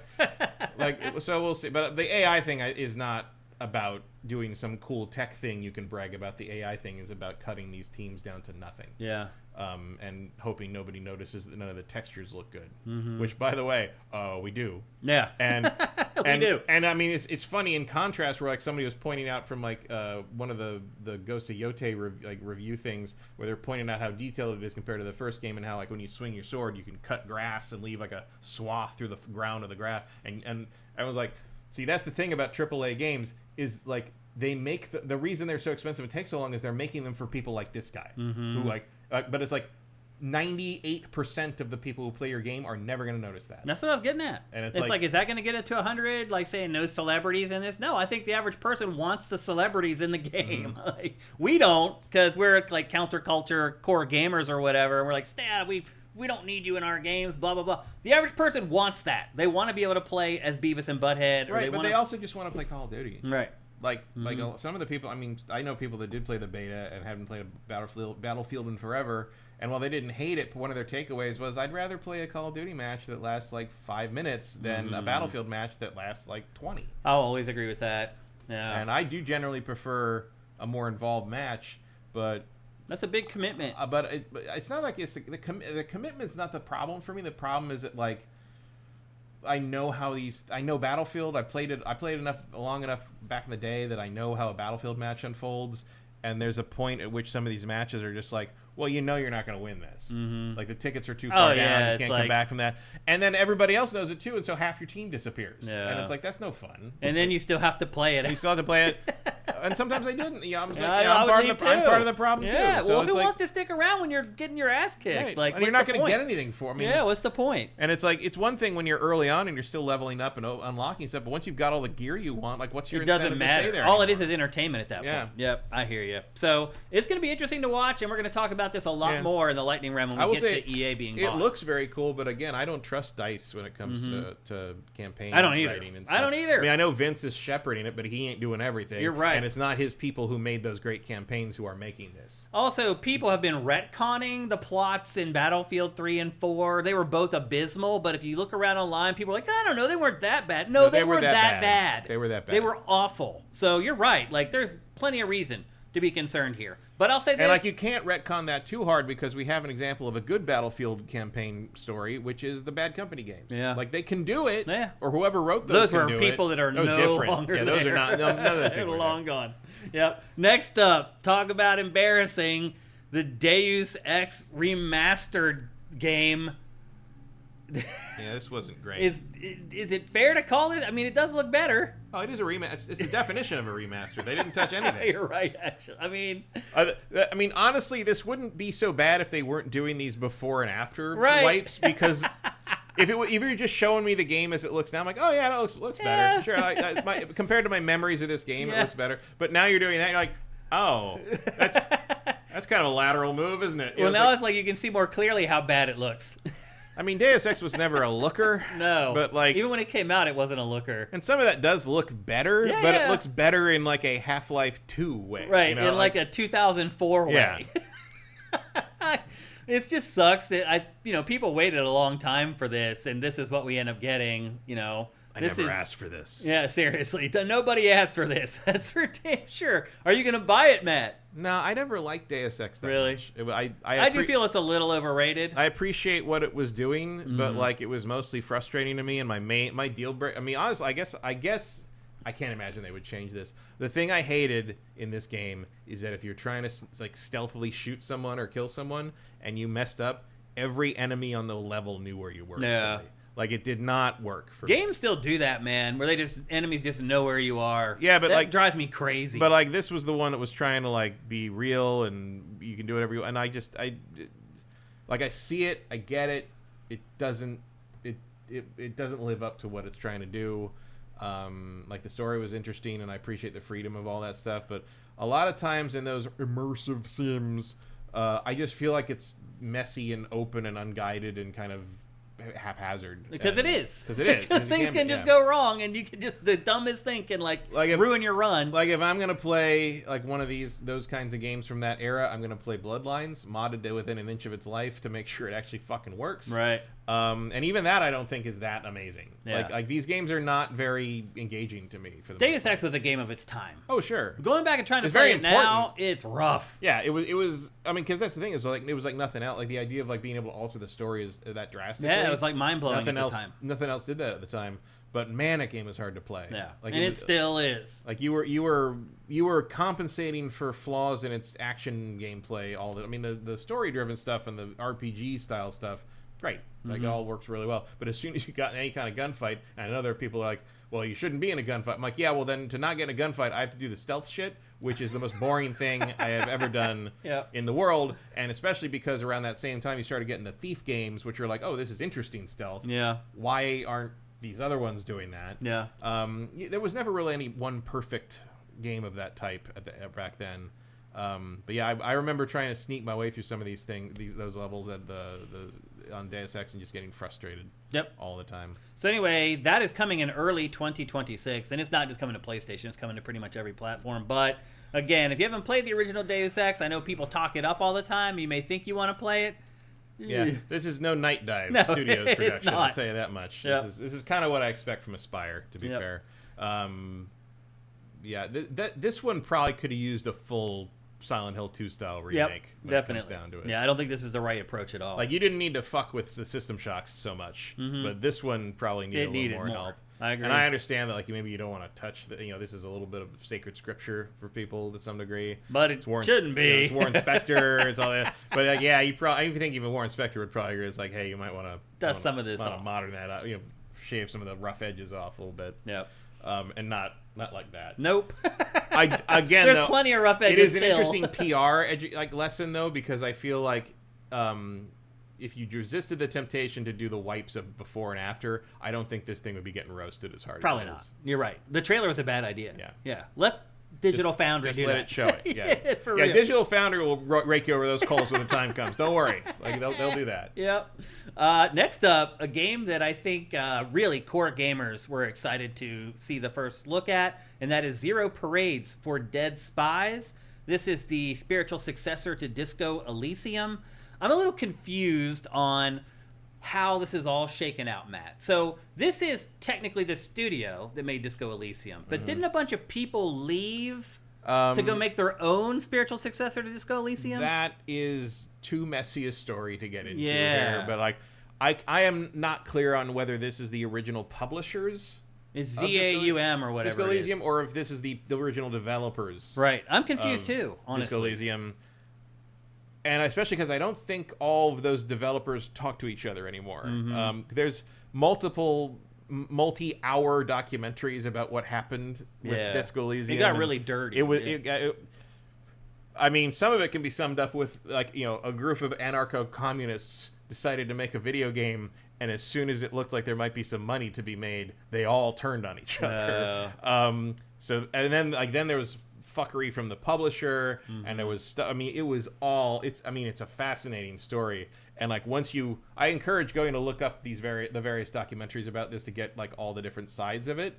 S2: Like, so we'll see. But the AI thing is not about doing some cool tech thing you can brag about. The AI thing is about cutting these teams down to nothing.
S1: Yeah.
S2: And hoping nobody notices that none of the textures look good. Which, by the way, we do.
S1: Yeah.
S2: And
S1: we do.
S2: And I mean, it's funny in contrast where like somebody was pointing out from like one of the Ghost of Yote review things where they're pointing out how detailed it is compared to the first game and how like when you swing your sword you can cut grass and leave like a swath through the ground of the grass. And I was like, see, that's the thing about AAA games is like they make the reason they're so expensive and take so long is they're making them for people like this guy who like but it's like 98% of the people who play your game are never going to notice that.
S1: That's what I was getting at. And it's like, is that going to get it to 100? Like saying no celebrities in this? No, I think the average person wants the celebrities in the game. Like, we don't, because we're like counterculture core gamers or whatever. And we're like, Stan, we don't need you in our games, blah, blah, blah. The average person wants that. They want to be able to play as Beavis and Butthead.
S2: Right, but they also just want to play Call of Duty.
S1: Right.
S2: Like some of the people, I mean, I know people that did play the beta and haven't played a Battlefield in forever. And while they didn't hate it, one of their takeaways was, I'd rather play a Call of Duty match that lasts like 5 minutes than a Battlefield match that lasts like 20.
S1: I'll always agree with that. Yeah.
S2: And I do generally prefer a more involved match, but
S1: that's a big commitment.
S2: But it's not like it's the commitment's not the problem for me. The problem is that like I know Battlefield. I played it long enough back in the day that I know how a Battlefield match unfolds. And there's a point at which some of these matches are just like, well, you know you're not going to win this. Like the tickets are too far down. You can't come back from that. And then everybody else knows it too, and so half your team disappears. Yeah. And it's like, that's no fun.
S1: And then you still have to play it.
S2: You still have to play it. And sometimes I didn't. I'm part of the problem too.
S1: So well, who wants to stick around when you're getting your ass kicked?
S2: Right.
S1: Like,
S2: and you're not going to get anything for me.
S1: Yeah, what's the point?
S2: And it's like, it's one thing when you're early on and you're still leveling up and unlocking stuff, but once you've got all the gear you want, like what's your incentive to stay there?
S1: All it is entertainment at that point. Yep, I hear you. So it's going to be interesting to watch, and we're going to talk about this a lot more in the lightning round when we get to EA being bought.
S2: It looks very cool, but again, I don't trust DICE when it comes to campaign
S1: I don't either.
S2: writing and stuff.
S1: I don't either.
S2: I mean, I know Vince is shepherding it, but he ain't doing everything.
S1: You're right.
S2: And it's not his people who made those great campaigns who are making this.
S1: Also, people have been retconning the plots in Battlefield 3 and 4. They were both abysmal, but if you look around online, people are like, I don't know, they weren't that bad. No, they were that bad.
S2: They were that bad.
S1: They were awful. So you're right. Like, there's plenty of reason to be concerned here. But I'll say this.
S2: And like, you can't retcon that too hard because we have an example of a good Battlefield campaign story, which is the Bad Company games.
S1: Yeah.
S2: Like, they can do it.
S1: Yeah.
S2: Or whoever wrote those can do it.
S1: Those were people that are no longer there.
S2: Those are not. None of those
S1: They're
S2: people
S1: long gone. Yep. Next up, talk about embarrassing, the Deus Ex remastered game.
S2: Yeah, this wasn't great.
S1: Is it fair to call it? I mean, it does look better.
S2: Oh, it is a remaster. It's the definition of a remaster. They didn't touch anything.
S1: You're right, actually. I mean,
S2: honestly, this wouldn't be so bad if they weren't doing these before and after wipes, because if you're just showing me the game as it looks now, I'm like, oh yeah, that looks better. Sure, compared to my memories of this game, it looks better. But now you're doing that, you're like, oh, that's kind of a lateral move, isn't it?
S1: Well, now it's like you can see more clearly how bad it looks.
S2: I mean, Deus Ex was never a looker.
S1: No.
S2: But like,
S1: even when it came out, it wasn't a looker.
S2: And some of that does look better, it looks better in like a Half-Life 2 way.
S1: Right, you know? In like a 2004 way. It just sucks that people waited a long time for this, and this is what we end up getting,
S2: I never asked for this.
S1: Yeah, seriously. Nobody asked for this. That's for damn sure. Are you going to buy it, Matt?
S2: No, I never liked Deus Ex that much.
S1: I do feel it's a little overrated.
S2: I appreciate what it was doing, but like it was mostly frustrating to me, and my deal break. I mean, honestly, I guess I can't imagine they would change this. The thing I hated in this game is that if you're trying to like stealthily shoot someone or kill someone and you messed up, every enemy on the level knew where you were.
S1: Yeah.
S2: Like, it did not work for
S1: Games
S2: me.
S1: still do that, man, where enemies just know where you are.
S2: Yeah, but
S1: that drives me crazy.
S2: But like, this was the one that was trying to like be real, and you can do whatever you want. And I see it, I get it. It it doesn't live up to what it's trying to do. Like the story was interesting, and I appreciate the freedom of all that stuff, but a lot of times in those immersive sims, I just feel like it's messy and open and unguided and kind of haphazard.
S1: Because it is.
S2: Because
S1: things can just go wrong, and you can just the dumbest thing can ruin your run.
S2: Like if I'm gonna play like one of those kinds of games from that era, I'm gonna play Bloodlines modded to within an inch of its life to make sure it actually fucking works.
S1: Right.
S2: And even that I don't think is that amazing.
S1: Yeah.
S2: Like these games are not very engaging to me. For the
S1: Deus Ex was a game of its time.
S2: Oh sure.
S1: Going back and trying to
S2: It's
S1: play
S2: very
S1: it now, it's rough.
S2: Yeah, it was. I mean, because that's the thing is like it was like nothing else. Like the idea of like being able to alter the story is that drastically.
S1: Yeah, it was like mind blowing at the
S2: else,
S1: time.
S2: Nothing else did that at the time. But man, that game was hard to play.
S1: Yeah,
S2: like
S1: and it still is.
S2: Like you were compensating for flaws in its action gameplay. I mean, the story driven stuff and the RPG style stuff, great. Like it all works really well. But as soon as you got in any kind of gunfight, and I know there are people are like, well, you shouldn't be in a gunfight. I'm like, yeah, well then to not get in a gunfight, I have to do the stealth shit, which is the most boring thing I have ever done in the world. And especially because around that same time you started getting the thief games, which are like, oh, this is interesting stealth.
S1: Yeah.
S2: Why aren't these other ones doing that?
S1: Yeah.
S2: There was never really any one perfect game of that type back then. But yeah, I remember trying to sneak my way through some of those levels at on Deus Ex and just getting frustrated.
S1: Yep.
S2: All the time.
S1: So anyway, that is coming in early 2026, and it's not just coming to PlayStation; it's coming to pretty much every platform. But again, if you haven't played the original Deus Ex, I know people talk it up all the time. You may think you want to play it.
S2: Yeah, this is no Night Dive Studios
S1: it's
S2: production.
S1: not.
S2: I'll tell you that much.
S1: Yep.
S2: This is kind of what I expect from Aspyr, to be fair. Yeah, this one probably could have used a full Silent Hill 2 style remake.
S1: Definitely.
S2: It comes down to it.
S1: Yeah, I don't think this is the right approach at all.
S2: Like you didn't need to fuck with the system shocks so much, but this one probably needed a little more help.
S1: I agree.
S2: And I understand that like maybe you don't want to touch this is a little bit of sacred scripture for people to some degree.
S1: But it shouldn't be.
S2: It's Warren Spector. It's all that. But yeah, I think even Warren Spector would probably agree. It's like, hey, you might want to
S1: dust some of this off.
S2: Modern that up. Shave some of the rough edges off a little bit.
S1: Yeah.
S2: And not like that.
S1: Nope.
S2: There's
S1: plenty of rough edges.
S2: It is an
S1: still.
S2: interesting PR lesson though, because I feel like if you resisted the temptation to do the wipes of before and after, I don't think this thing would be getting roasted as hard.
S1: Probably
S2: as it
S1: not.
S2: is.
S1: You're right. The trailer was a bad idea.
S2: Yeah.
S1: Let Digital Foundry
S2: just
S1: do
S2: let
S1: that.
S2: it show it. Yeah.
S1: For real.
S2: Digital Foundry will rake you over those coals when the time comes. Don't worry. Like they'll do that.
S1: Yep. Next up, a game that I think really core gamers were excited to see the first look at, and that is Zero Parades for Dead Spies. This is the spiritual successor to Disco Elysium. I'm a little confused on how this is all shaken out, Matt. So this is technically the studio that made Disco Elysium, but didn't a bunch of people leave to go make their own spiritual successor to Disco Elysium?
S2: That is too messy a story to get into
S1: Yeah.
S2: here. But like, I am not clear on whether this is the original publishers.
S1: It's ZAUM or whatever
S2: Disco Elysium,
S1: it is.
S2: or if this is the original developers.
S1: Right. I'm confused too, honestly.
S2: Disco Elysium. And especially because I don't think all of those developers talk to each other anymore. There's multiple multi-hour documentaries about what happened with Disco Elysium.
S1: It got really dirty.
S2: I mean, some of it can be summed up with, like, a group of anarcho-communists decided to make a video game, and as soon as it looked like there might be some money to be made, they all turned on each other. Then there was fuckery from the publisher, and there was stuff. I mean, it's a fascinating story. And like I encourage going to look up the various documentaries about this to get like all the different sides of it.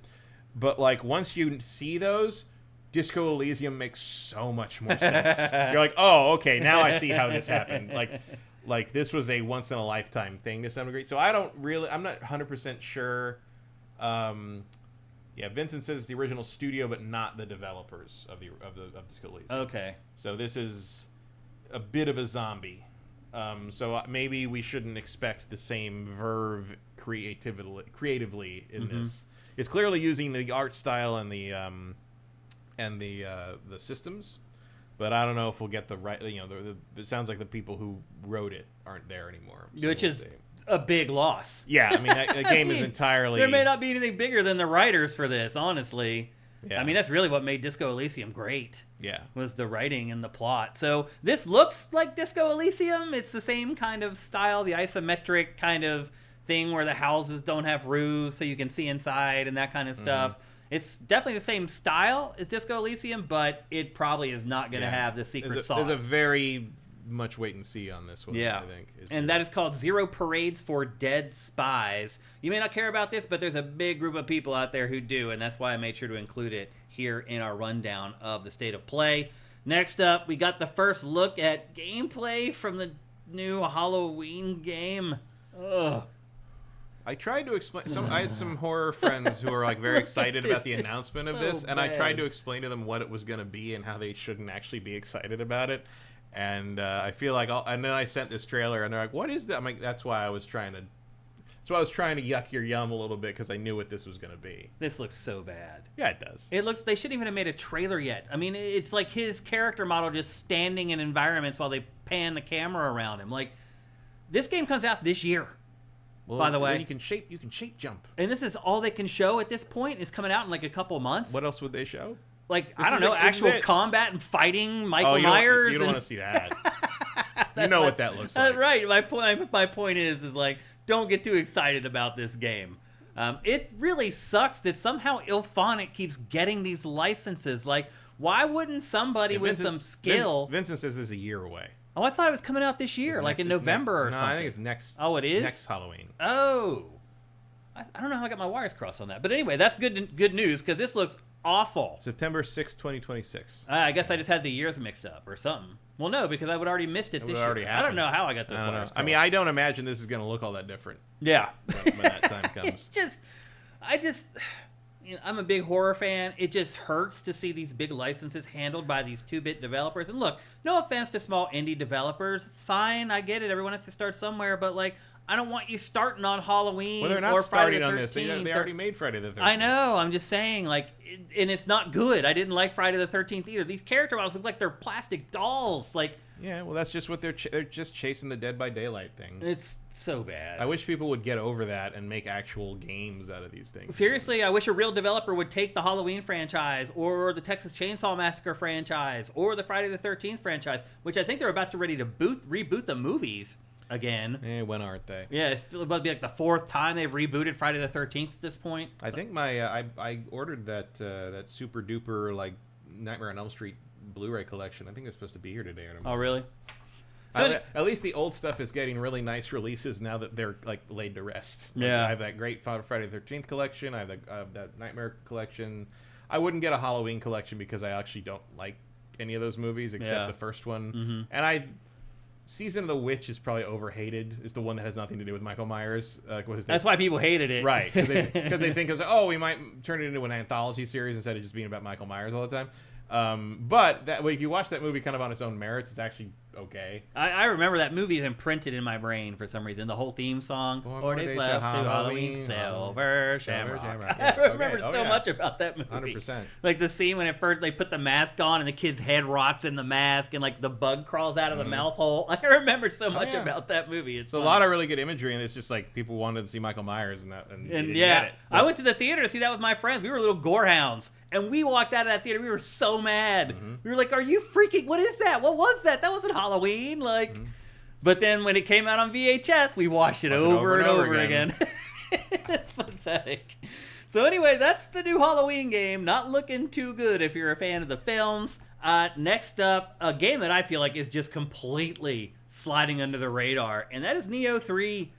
S2: But like once you see those, Disco Elysium makes so much more sense. You're like, oh, okay, now I see how this happened. Like this was a once in a lifetime thing to some degree. So I'm not 100% sure. Vincent says it's the original studio, but not the developers of Disco Elysium.
S1: Okay.
S2: So this is a bit of a zombie. So maybe we shouldn't expect the same verve creatively in this. It's clearly using the art style and the systems, but I don't know if we'll get the right. It sounds like the people who wrote it aren't there anymore, so
S1: which is a big loss.
S2: Yeah, I mean that game is entirely.
S1: There may not be anything bigger than the writers for this, honestly.
S2: Yeah.
S1: I mean, that's really what made Disco Elysium great.
S2: Yeah.
S1: Was the writing and the plot. So this looks like Disco Elysium. It's the same kind of style, the isometric kind of thing where the houses don't have roofs so you can see inside and that kind of stuff. It's definitely the same style as Disco Elysium, but it probably is not going to have the secret sauce.
S2: There's a very much wait and see on this one, I think.
S1: And that is called Zero Parades for Dead Spies. You may not care about this, but there's a big group of people out there who do, and that's why I made sure to include it here in our rundown of the state of play. Next up, we got the first look at gameplay from the new Halloween game. Ugh.
S2: I tried to explain. I had some horror friends who were like very excited about the announcement of this, and I tried to explain to them what it was going to be and how they shouldn't actually be excited about it. And I feel like, and then I sent this trailer, and they're like, "What is that?" I'm like, "That's why I was trying to yuck your yum a little bit because I knew what this was going to be."
S1: This looks so bad.
S2: Yeah, it does.
S1: It looks. They shouldn't even have made a trailer yet. I mean, it's like his character model just standing in environments while they pan the camera around him. Like, this game comes out this year.
S2: Well,
S1: by the way,
S2: you can shape jump,
S1: and this is all they can show at this point. It's coming out in like a couple months.
S2: What else would they show?
S1: Like, I don't know, actual combat and fighting Michael Myers.
S2: You don't want to see that. You know what that looks like.
S1: Right. My point is like, don't get too excited about this game. It really sucks that somehow Ilphonic keeps getting these licenses. Like, why wouldn't somebody with some skill?
S2: Vincent says this is a year away.
S1: Oh, I thought it was coming out this year, like in November or something.
S2: No, I think it's next.
S1: Oh, it is?
S2: Next Halloween.
S1: Oh. I don't know how I got my wires crossed on that. But anyway, that's good news, because this looks awful.
S2: September 6, 2026.
S1: I guess I just had the years mixed up or something. Well, no, because I would already missed it this year. I don't know how I got those wires crossed.
S2: I mean, I don't imagine this is going to look all that different.
S1: Yeah.
S2: When that time comes.
S1: I'm a big horror fan. It just hurts to see these big licenses handled by these 2-bit developers. And look, no offense to small indie developers. It's fine. I get it. Everyone has to start somewhere. But, like, I don't want you starting on Halloween or Friday the 13th. Well, they're not starting on this.
S2: They already made Friday the 13th.
S1: I know. I'm just saying, like, and it's not good. I didn't like Friday the 13th either. These character models look like they're plastic dolls. Like,
S2: yeah, well, that's just what they're just chasing the Dead by Daylight thing.
S1: It's so bad.
S2: I wish people would get over that and make actual games out of these things.
S1: Seriously, I wish a real developer would take the Halloween franchise or the Texas Chainsaw Massacre franchise or the Friday the 13th franchise, which I think they're about to reboot the movies again.
S2: When aren't they?
S1: Yeah, it's about to be like the 4th time they've rebooted Friday the 13th at this point.
S2: I think I ordered that super duper like Nightmare on Elm Street Blu-ray collection. I think it's supposed to be here today or tomorrow.
S1: Oh, really?
S2: So at least the old stuff is getting really nice releases now that they're like laid to rest.
S1: Yeah,
S2: I have that great Friday the 13th collection. I have that Nightmare collection. I wouldn't get a Halloween collection because I actually don't like any of those movies except the first one. And Season of the Witch is probably overhated. Is the one that has nothing to do with Michael Myers.
S1: That's why people hated it,
S2: right? Because they think we might turn it into an anthology series instead of just being about Michael Myers all the time. But if you watch that movie kind of on its own merits, it's actually okay.
S1: I remember that movie is imprinted in my brain for some reason. The whole theme song. 4 days left to Halloween, Silver Shamrock. I remember so much about that movie.
S2: 100%.
S1: Like the scene when at first they put the mask on and the kid's head rots in the mask and like the bug crawls out of the mouth hole. Like, I remember so much about that movie. It's
S2: a lot of really good imagery, and it's just like people wanted to see Michael Myers and that. And
S1: yeah, I went to the theater to see that with my friends. We were little gorehounds. And we walked out of that theater. We were so mad. We were like, "Are you freaking? What is that? What was that? That wasn't Halloween!" Like, but then when it came out on VHS, we watched it over and over again. It's pathetic. So anyway, that's the new Halloween game. Not looking too good if you're a fan of the films. Next up, a game that I feel like is just completely sliding under the radar, and that is Neo 3.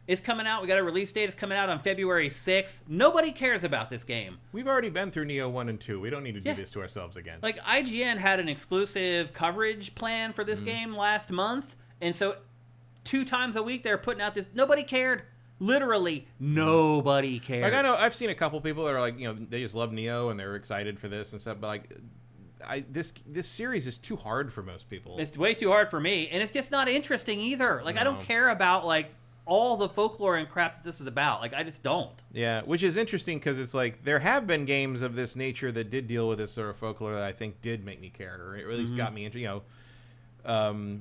S1: It's coming out. We got a release date. It's coming out on February 6th. Nobody cares about this game.
S2: We've already been through Neo 1 and 2. We don't need to do this to ourselves again.
S1: Like, IGN had an exclusive coverage plan for this game last month, and so 2 times a week they're putting out this. Nobody cared. Literally, nobody cared.
S2: Like, I know I've seen a couple people that are like, they just love Neo and they're excited for this and stuff, but like, this series is too hard for most people.
S1: It's way too hard for me, and it's just not interesting either. Like, I don't care about, like, all the folklore and crap that this is about. Like, I just don't.
S2: Yeah, which is interesting because it's like there have been games of this nature that did deal with this sort of folklore that I think did make me care, or at least got me into,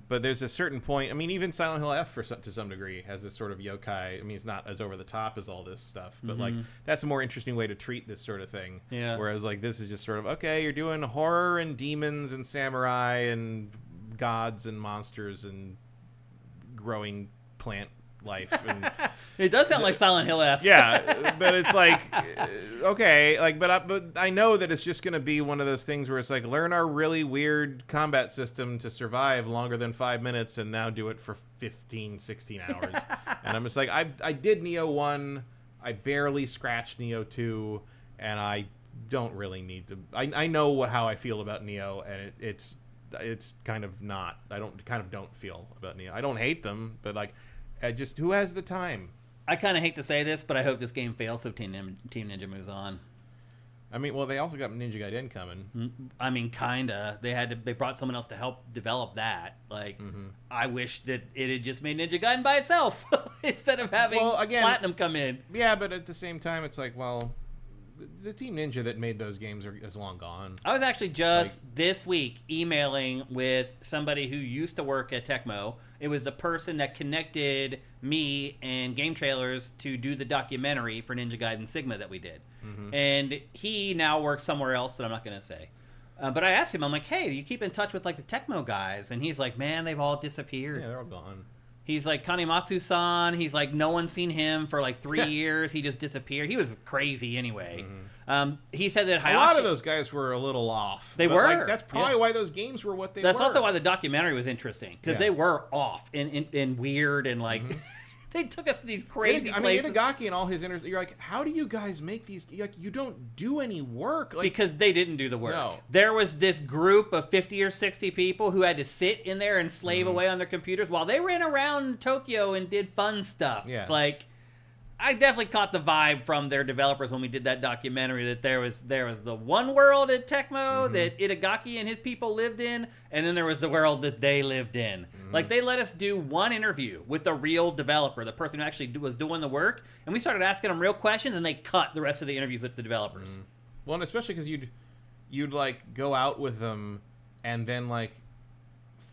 S2: but there's a certain point. I mean, even Silent Hill F, to some degree, has this sort of yokai. I mean, it's not as over the top as all this stuff, but like that's a more interesting way to treat this sort of thing.
S1: Yeah.
S2: Whereas like this is just sort of, okay, you're doing horror and demons and samurai and gods and monsters and growing plant
S3: life. And
S1: it does sound like Silent Hill F.
S3: yeah, but it's like, okay, like, but I know that it's just going to be one of those things where it's like, learn our really weird combat system to survive longer than 5 minutes and now do it for 15, 16 hours. And I'm just like, I did Neo 1, I barely scratched Neo 2, and I don't really need to. I know how I feel about Neo, and it's kind of not. I don't feel about Neo. I don't hate them, but like, who has the time?
S1: I kind of hate to say this, but I hope this game fails so Team Ninja moves on.
S2: I mean, well, they also got Ninja Gaiden coming.
S1: I mean, kinda. They brought someone else to help develop that. Like, I wish that it had just made Ninja Gaiden by itself instead of having Platinum come in.
S2: Yeah, but at the same time, it's like, well, the Team Ninja that made those games is long gone.
S1: I was actually just this week emailing with somebody who used to work at Tecmo. It was the person that connected me and Game Trailers to do the documentary for Ninja Gaiden Sigma that we did. And he now works somewhere else that I'm not going to say. But I asked him, I'm like, hey, do you keep in touch with like the Tecmo guys? And he's like, man, they've all disappeared.
S2: Yeah, they're all gone.
S1: He's like, Kanematsu-san, he's like, no one's seen him for like 3 years. He just disappeared. He was crazy anyway. He said that
S2: a lot of those guys were a little off.
S1: They were.
S2: Like, that's probably why those games were what they were.
S1: That's also why the documentary was interesting, because they were off and weird and like... They took us to these crazy places.
S2: I mean, Itagaki and all his you're like, how do you guys make these? You're like, you don't do any work. Like,
S1: because they didn't do the work.
S2: No.
S1: There was this group of 50 or 60 people who had to sit in there and slave away on their computers while they ran around Tokyo and did fun stuff.
S2: Yeah.
S1: Like, I definitely caught the vibe from their developers when we did that documentary that there was the one world at Tecmo that Itagaki and his people lived in, and then there was the world that they lived in. Like, they let us do one interview with the real developer, the person who actually was doing the work, and we started asking them real questions, and they cut the rest of the interviews with the developers.
S2: Well, and especially because you'd like go out with them, and then like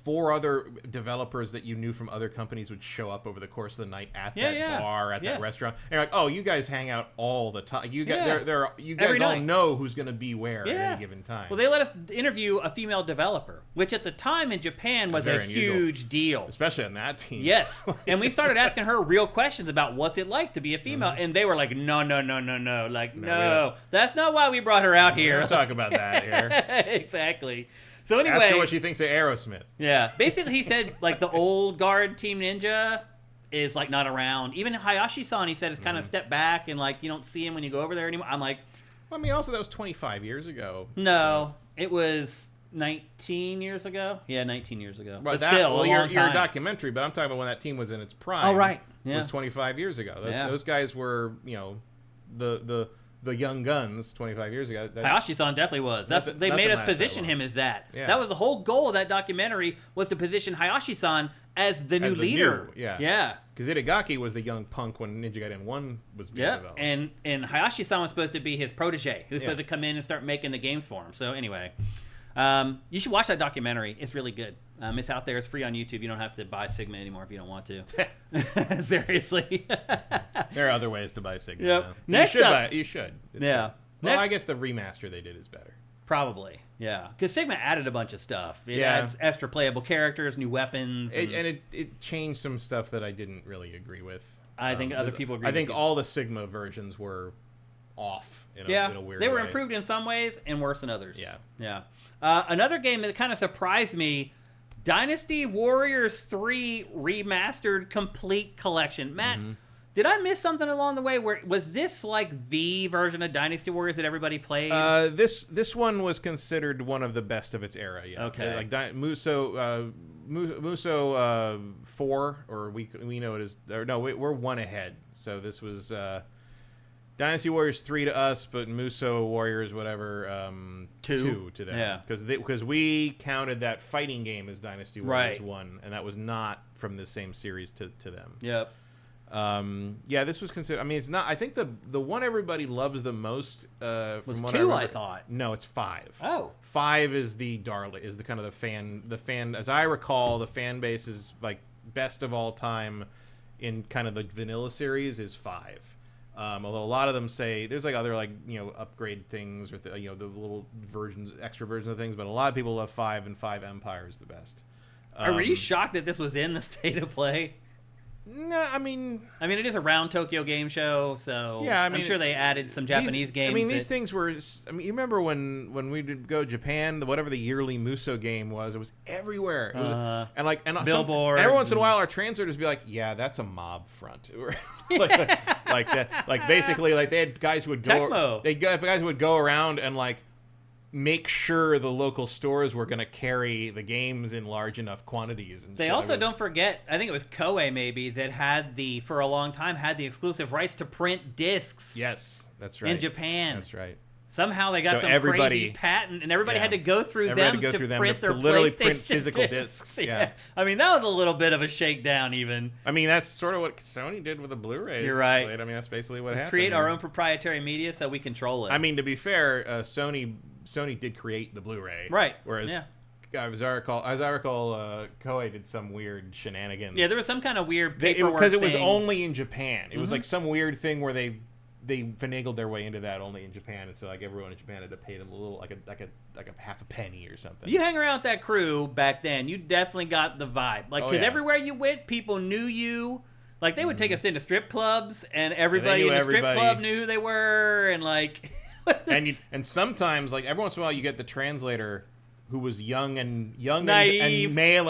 S2: 4 other developers that you knew from other companies would show up over the course of the night at that bar, at that restaurant. And you're like, oh, you guys hang out all the time. You guys, you guys all know who's going to be where at any given time.
S1: Well, they let us interview a female developer, which at the time in Japan was a huge deal.
S2: Especially on that team.
S1: Yes. And we started asking her real questions about what's it like to be a female. And they were like, no. Like, no, that's not why we brought her out here.
S2: Let's talk about that here.
S1: Exactly. So anyway,
S2: ask her what she thinks of Aerosmith.
S1: Yeah, basically he said like the old guard Team Ninja is like not around. Even Hayashi-san, he said, has kind of stepped back and like you don't see him when you go over there anymore. I'm like,
S2: well, I mean, also that was 25 years ago.
S1: No, it was 19 years ago. Yeah, 19 years ago.
S2: But
S1: still, a long time.
S2: You're a documentary, but I'm talking about when that team was in its prime.
S1: Oh, right. Yeah.
S2: It was 25 years ago. Those guys were, the young guns 25 years ago.
S1: Hayashi-san definitely was. They made us position him as that.
S2: Yeah.
S1: That was the whole goal of that documentary, was to position Hayashi-san as the new leader. Yeah.
S2: Because Itagaki was the young punk when Ninja Gaiden 1 was being developed.
S1: And Hayashi-san was supposed to be his protege, who was supposed to come in and start making the games for him. So anyway, you should watch that documentary. It's really good. It's out there. It's free on YouTube. You don't have to buy Sigma anymore if you don't want to.
S2: Seriously. There are other ways to buy Sigma.
S1: Yep.
S2: Now. You should. It's
S1: yeah.
S2: Well, I guess the remaster they did is better.
S1: Probably. Yeah. Because Sigma added a bunch of stuff. It adds extra playable characters, new weapons.
S2: And it changed some stuff that I didn't really agree with.
S1: I think other people agree with
S2: I think all the Sigma versions were off in a weird way.
S1: They were improved in some ways and worse in others.
S2: Yeah.
S1: Another game that kind of surprised me, Dynasty Warriors 3 Remastered Complete Collection. Matt, did I miss something along the way? Was this like the version of Dynasty Warriors that everybody played?
S3: This one was considered one of the best of its era. Yeah.
S1: Okay.
S3: Like Muso 4, or we know it as, or no, we're one ahead. So this was Dynasty Warriors 3 to us, but Muso Warriors whatever 2 to them.
S1: Yeah.
S3: Because we counted that fighting game as Dynasty Warriors 1, and that was not from the same series to them.
S1: Yep.
S3: This was considered. I mean, it's not. I think the one everybody loves the most
S1: was
S3: from what
S1: 2. I thought.
S3: No, it's 5.
S1: Oh,
S3: 5 is the darling. Is the kind of the fan. As I recall, the fan base is like best of all time in kind of the vanilla series is 5. Although a lot of them say there's like other upgrade things or the little versions, extra versions of things, but a lot of people love 5, and 5 Empire is the best.
S1: Are you shocked that this was in the state of play?
S3: No, I mean,
S1: it is a round Tokyo Game Show, so
S3: yeah,
S1: I'm sure they added some Japanese games.
S3: I mean, these things were. I mean, you remember when we did go to Japan, whatever the yearly Muso game was, it was everywhere. It was, and
S1: billboards.
S3: Every once in a while, our translators would be like, "Yeah, that's a mob front," like that. Like basically, like they had guys who would go.
S1: Tecmo.
S3: They got guys who would go around and like make sure the local stores were going to carry the games in large enough quantities. And
S1: they also don't forget, I think it was Koei maybe, that had for a long time had the exclusive rights to print discs.
S3: Yes, that's right.
S1: In Japan.
S3: That's right.
S1: Somehow they got some crazy patent, and everybody had to go through them to print their
S3: literally
S1: PlayStation
S3: print physical
S1: discs.
S3: Yeah.
S1: I mean, that was a little bit of a shakedown even.
S3: I mean, that's sort of what Sony did with the Blu-rays.
S1: You're right.
S3: I mean, that's basically what happened.
S1: Create our own proprietary media so we control it.
S3: I mean, to be fair, Sony did create the Blu-ray.
S1: Right.
S3: Whereas, as I recall, Koei did some weird shenanigans.
S1: Yeah, there was some kind of weird paperwork
S3: because it was
S1: thing.
S3: only in Japan. It was like some weird thing where they finagled their way into that only in Japan, and so like everyone in Japan had to pay them a little, like a half a penny or something.
S1: You hang around with that crew back then, you definitely got the vibe. Like, because everywhere you went, people knew you. Like, they would take us into strip clubs, and everybody in the strip club knew who they were, and like.
S3: and sometimes, like every once in a while, you get the translator who was young and male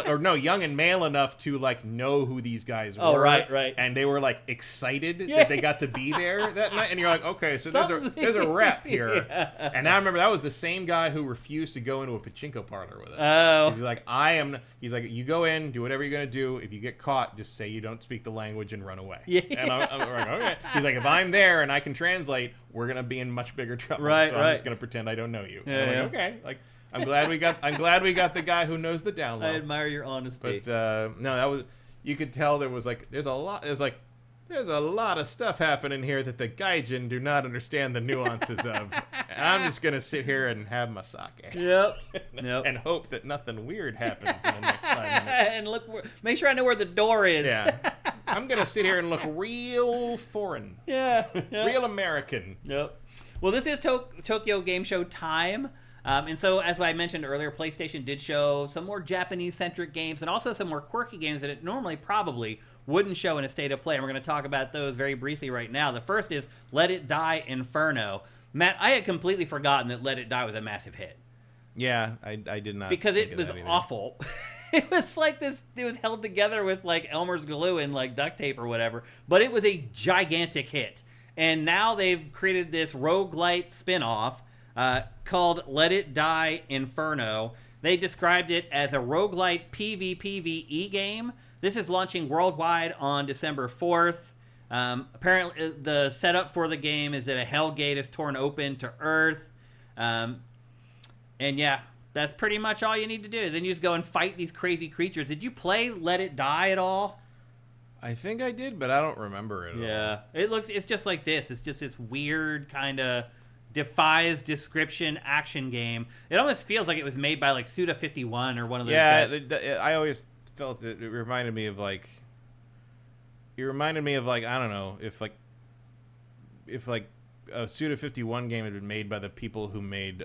S3: enough to like know who these guys were.
S1: Oh, right.
S3: And they were like excited that they got to be there that night. And you're like, okay, so there's a rep here. Yeah. And I remember that was the same guy who refused to go into a pachinko parlor with us.
S1: Oh.
S3: He's like, you go in, do whatever you're gonna do. If you get caught, just say you don't speak the language and run away.
S1: Yeah.
S3: And I'm like, okay. He's like, if I'm there and I can translate, we're gonna be in much bigger trouble.
S1: Right.
S3: I'm just gonna pretend I don't know you.
S1: Yeah,
S3: I'm like, okay, like. I'm glad we got the guy who knows the down low.
S1: I admire your honesty.
S3: But no, that was, you could tell there was like there's a lot of stuff happening here that the gaijin do not understand the nuances of. I'm just gonna sit here and have my sake.
S1: Yep.
S3: And hope that nothing weird happens in the next 5 minutes.
S1: And make sure I know where the door is.
S3: Yeah. I'm gonna sit here and look real foreign.
S1: Yeah.
S3: Real American.
S1: Yep. Well, this is Tokyo Game Show time. And so, as I mentioned earlier, PlayStation did show some more Japanese-centric games and also some more quirky games that it normally probably wouldn't show in a State of Play. And we're going to talk about those very briefly right now. The first is Let It Die Inferno. Matt, I had completely forgotten that Let It Die was a massive hit.
S3: Yeah, I did not.
S1: Because it was awful. It was like this, it was held together with like Elmer's glue and like duct tape or whatever. But it was a gigantic hit. And now they've created this roguelite spin-off called Let It Die Inferno. They described it as a roguelite PvPvE game. This is launching worldwide on December 4th. Apparently, the setup for the game is that a hell gate is torn open to Earth. And yeah, that's pretty much all you need to do. Then you just go and fight these crazy creatures. Did you play Let It Die at all?
S3: I think I did, but I don't remember it at all.
S1: Yeah, it's just like this. It's just this weird kind of defies description action game. It almost feels like it was made by like Suda51 or one of those guys.
S3: I always felt it reminded me of like I don't know, if a Suda51 game had been made by the people who made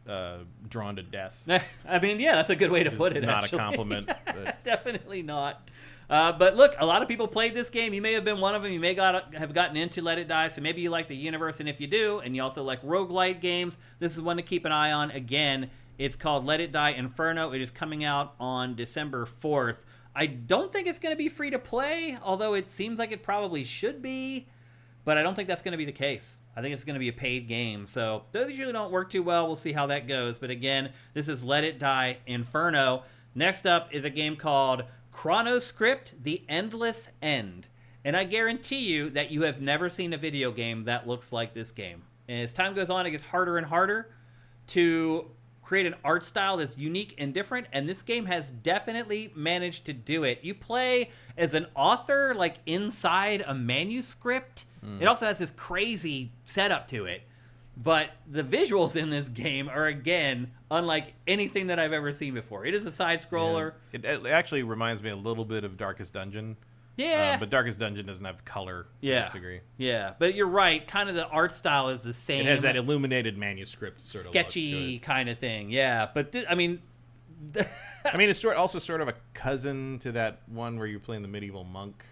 S3: Drawn to Death.
S1: I mean, yeah, that's a good way to put it.
S3: Not
S1: actually.
S3: a compliment. But.
S1: Definitely not. But look, a lot of people played this game. You may have been one of them. You may have gotten into Let It Die, so maybe you like the universe, and if you do, and you also like roguelite games, this is one to keep an eye on. Again, it's called Let It Die Inferno. It is coming out on December 4th. I don't think it's going to be free to play, although it seems like it probably should be, but I don't think that's going to be the case. I think it's going to be a paid game, so those usually don't work too well. We'll see how that goes, but again, this is Let It Die Inferno. Next up is a game called Chronoscript: The Endless End. And I guarantee you that you have never seen a video game that looks like this game. And as time goes on, it gets harder and harder to create an art style that's unique and different, and this game has definitely managed to do it. You play as an author, like inside a manuscript. It also has this crazy setup to it. But the visuals in this game are, again, unlike anything that I've ever seen before. It is a side-scroller.
S3: Yeah. It actually reminds me a little bit of Darkest Dungeon.
S1: Yeah.
S3: But Darkest Dungeon doesn't have color to this degree.
S1: Yeah, but you're right. Kind of the art style is the same.
S3: It has that illuminated manuscript sort of
S1: sketchy kind of thing. Yeah, but
S3: I mean, it's also sort of a cousin to that one where you're playing the medieval monk.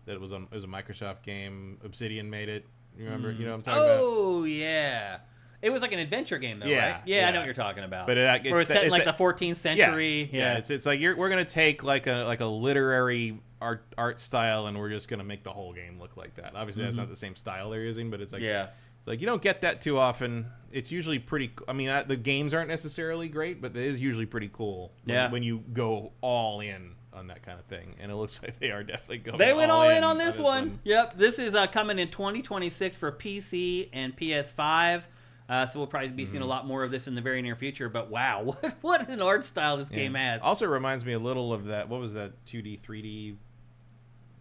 S3: It was a Microsoft game. Obsidian made it. You remember? You know what I'm talking about?
S1: Oh yeah. It was like an adventure game, though, right? Yeah, I know what you're talking about.
S3: But
S1: it's set in like the 14th century.
S3: Yeah. It's like we're gonna take like a literary art style, and we're just gonna make the whole game look like that. Obviously, that's not the same style they're using, but it's like it's like you don't get that too often. It's usually pretty. I mean, the games aren't necessarily great, but it is usually pretty cool. When you go all in on that kind of thing, and it looks like they are definitely going.
S1: They went all in on this one. Yep, this is coming in 2026 for PC and PS5. So we'll probably be seeing a lot more of this in the very near future. But wow, what an art style this game has.
S3: Also reminds me a little of that. What was that 2D, 3D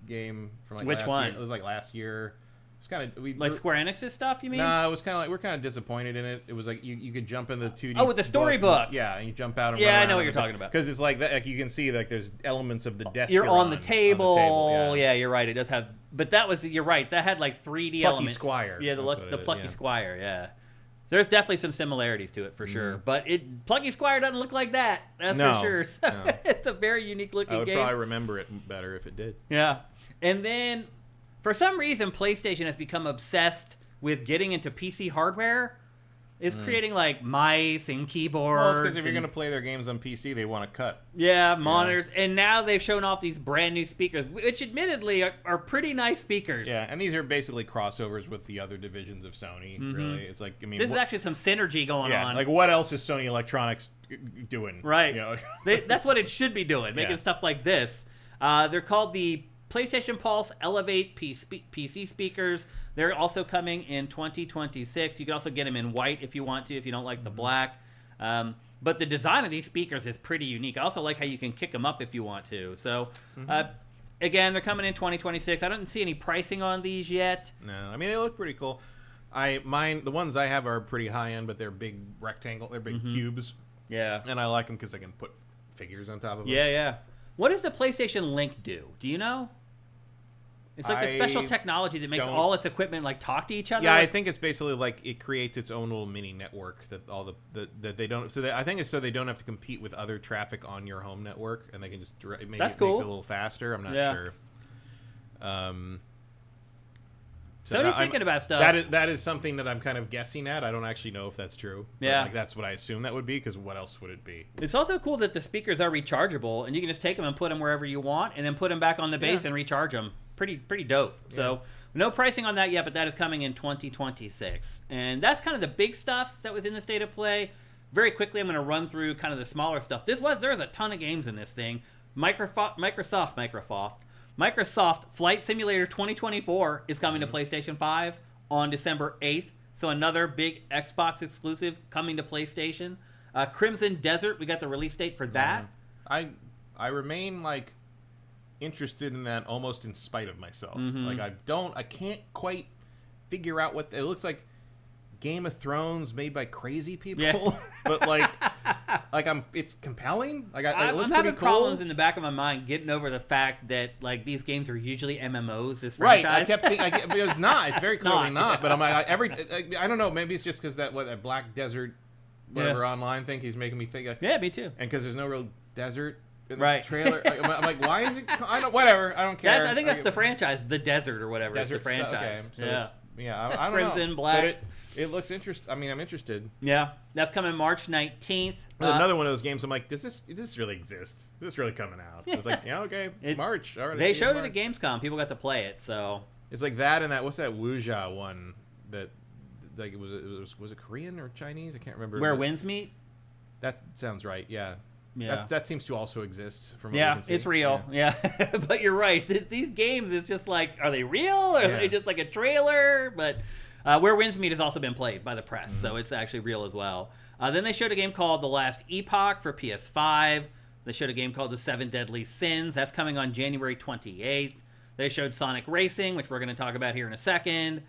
S3: game from like
S1: which one?
S3: Year? It was like last year. It's kind of
S1: like Square Enix's stuff. You mean?
S3: No, it was kind of like we're kind of disappointed in it. It was like you could jump in the 2D.
S1: Oh, with the storybook.
S3: Yeah, and you jump out. And
S1: yeah,
S3: run
S1: I know what you're
S3: around
S1: talking about.
S3: Because it's like that. Like you can see, like there's elements of the desk.
S1: You're on the table.
S3: Yeah,
S1: you're right. It does have, but you're right. That had like 3D
S3: Plucky
S1: elements.
S3: Squire.
S1: Yeah, the Plucky Squire. Yeah. There's definitely some similarities to it for sure, but Plucky Squire doesn't look like that. That's for sure. So it's a very unique looking game.
S3: I would probably remember it better if it did.
S1: Yeah, and then for some reason, PlayStation has become obsessed with getting into PC hardware. It's creating like mice and keyboards.
S3: Well, it's because if you're going to play their games on PC, they want to cut.
S1: Yeah, monitors. Yeah. And now they've shown off these brand new speakers, which admittedly are pretty nice speakers.
S3: Yeah, and these are basically crossovers with the other divisions of Sony, really. It's like, I mean...
S1: This is actually some synergy going on.
S3: Like what else is Sony Electronics doing?
S1: Right.
S3: You know?
S1: That's what it should be doing, making stuff like this. They're called the PlayStation Pulse Elevate PC speakers. They're also coming in 2026. You can also get them in white if you want to, if you don't like the black. But the design of these speakers is pretty unique. I also like how you can kick them up if you want to. So, again, they're coming in 2026. I don't see any pricing on these yet.
S3: No, I mean, they look pretty cool. The ones I have are pretty high end, but they're big rectangle. They're big cubes.
S1: Yeah.
S3: And I like them because I can put figures on top of them.
S1: Yeah. What does the PlayStation Link do? Do you know? It's like a special technology that makes all its equipment like talk to each other.
S3: Yeah, I think it's basically like it creates its own little mini network that that they don't. I think it's so they don't have to compete with other traffic on your home network, and they can just maybe
S1: That's
S3: it
S1: cool.
S3: makes it a little faster. I'm not sure.
S1: Sony's thinking about stuff.
S3: That is something that I'm kind of guessing at. I don't actually know if that's true.
S1: Yeah,
S3: like that's what I assume that would be. Because what else would it be?
S1: It's also cool that the speakers are rechargeable, and you can just take them and put them wherever you want, and then put them back on the base and recharge them. Pretty dope. Yeah. So no pricing on that yet, but that is coming in 2026, and that's kind of the big stuff that was in the state of play. Very quickly, I'm going to run through kind of the smaller stuff. There was a ton of games in this thing. Microsoft Flight Simulator 2024 is coming to PlayStation 5 on December 8th. So another big Xbox exclusive coming to PlayStation. Crimson Desert, we got the release date for that.
S3: I remain like interested in that almost in spite of myself. Like I can't quite figure out what it looks like. Game of Thrones made by crazy people, but it's compelling. Like it looks
S1: I'm having
S3: pretty cool.
S1: problems in the back of my mind getting over the fact that like these games are usually MMOs. This franchise,
S3: right? I kept thinking it's not. It's very clearly not. But I'm like I don't know. Maybe it's just because that Black Desert whatever online thing he's making me think.
S1: Yeah, me too.
S3: And because there's no real desert in the trailer. I'm like, why is it? Whatever. I don't care.
S1: I think that's the franchise, the Desert or whatever.
S3: Desert,
S1: it's the franchise.
S3: Okay. So I don't
S1: Crimson,
S3: know.
S1: Black.
S3: It looks interesting. I mean, I'm interested.
S1: Yeah, that's coming March 19th.
S3: Another one of those games. I'm like, does this really exist? Is this really coming out? It's like, yeah, okay, March. All right.
S1: They showed it at Gamescom. People got to play it, so
S3: it's like that and that. What's that Wuxia one? That like was it Korean or Chinese? I can't remember.
S1: Where Winds Meet.
S3: That sounds right. Yeah.
S1: Yeah.
S3: That seems to also exist. From what we can see.
S1: It's real. Yeah, but you're right. These games is just like, are they real or are they just like a trailer? But. Where Winds Meet has also been played by the press, so it's actually real as well. Then they showed a game called The Last Epoch for PS5. They showed a game called The Seven Deadly Sins. That's coming on January 28th. They showed Sonic Racing, which we're going to talk about here in a second.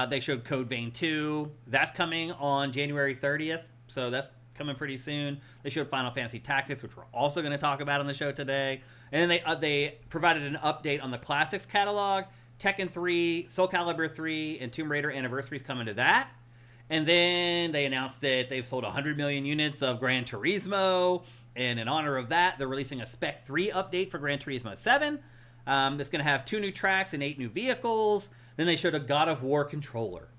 S1: They showed Code Vein 2. That's coming on January 30th, so that's coming pretty soon. They showed Final Fantasy Tactics, which we're also going to talk about on the show today. And then they provided an update on the Classics catalog. Tekken 3, Soul Calibur 3, and Tomb Raider Anniversary's coming to that. And then they announced that they've sold 100 million units of Gran Turismo. And in honor of that, they're releasing a Spec 3 update for Gran Turismo 7. It's going to have 2 new tracks and 8 new vehicles. Then they showed a God of War controller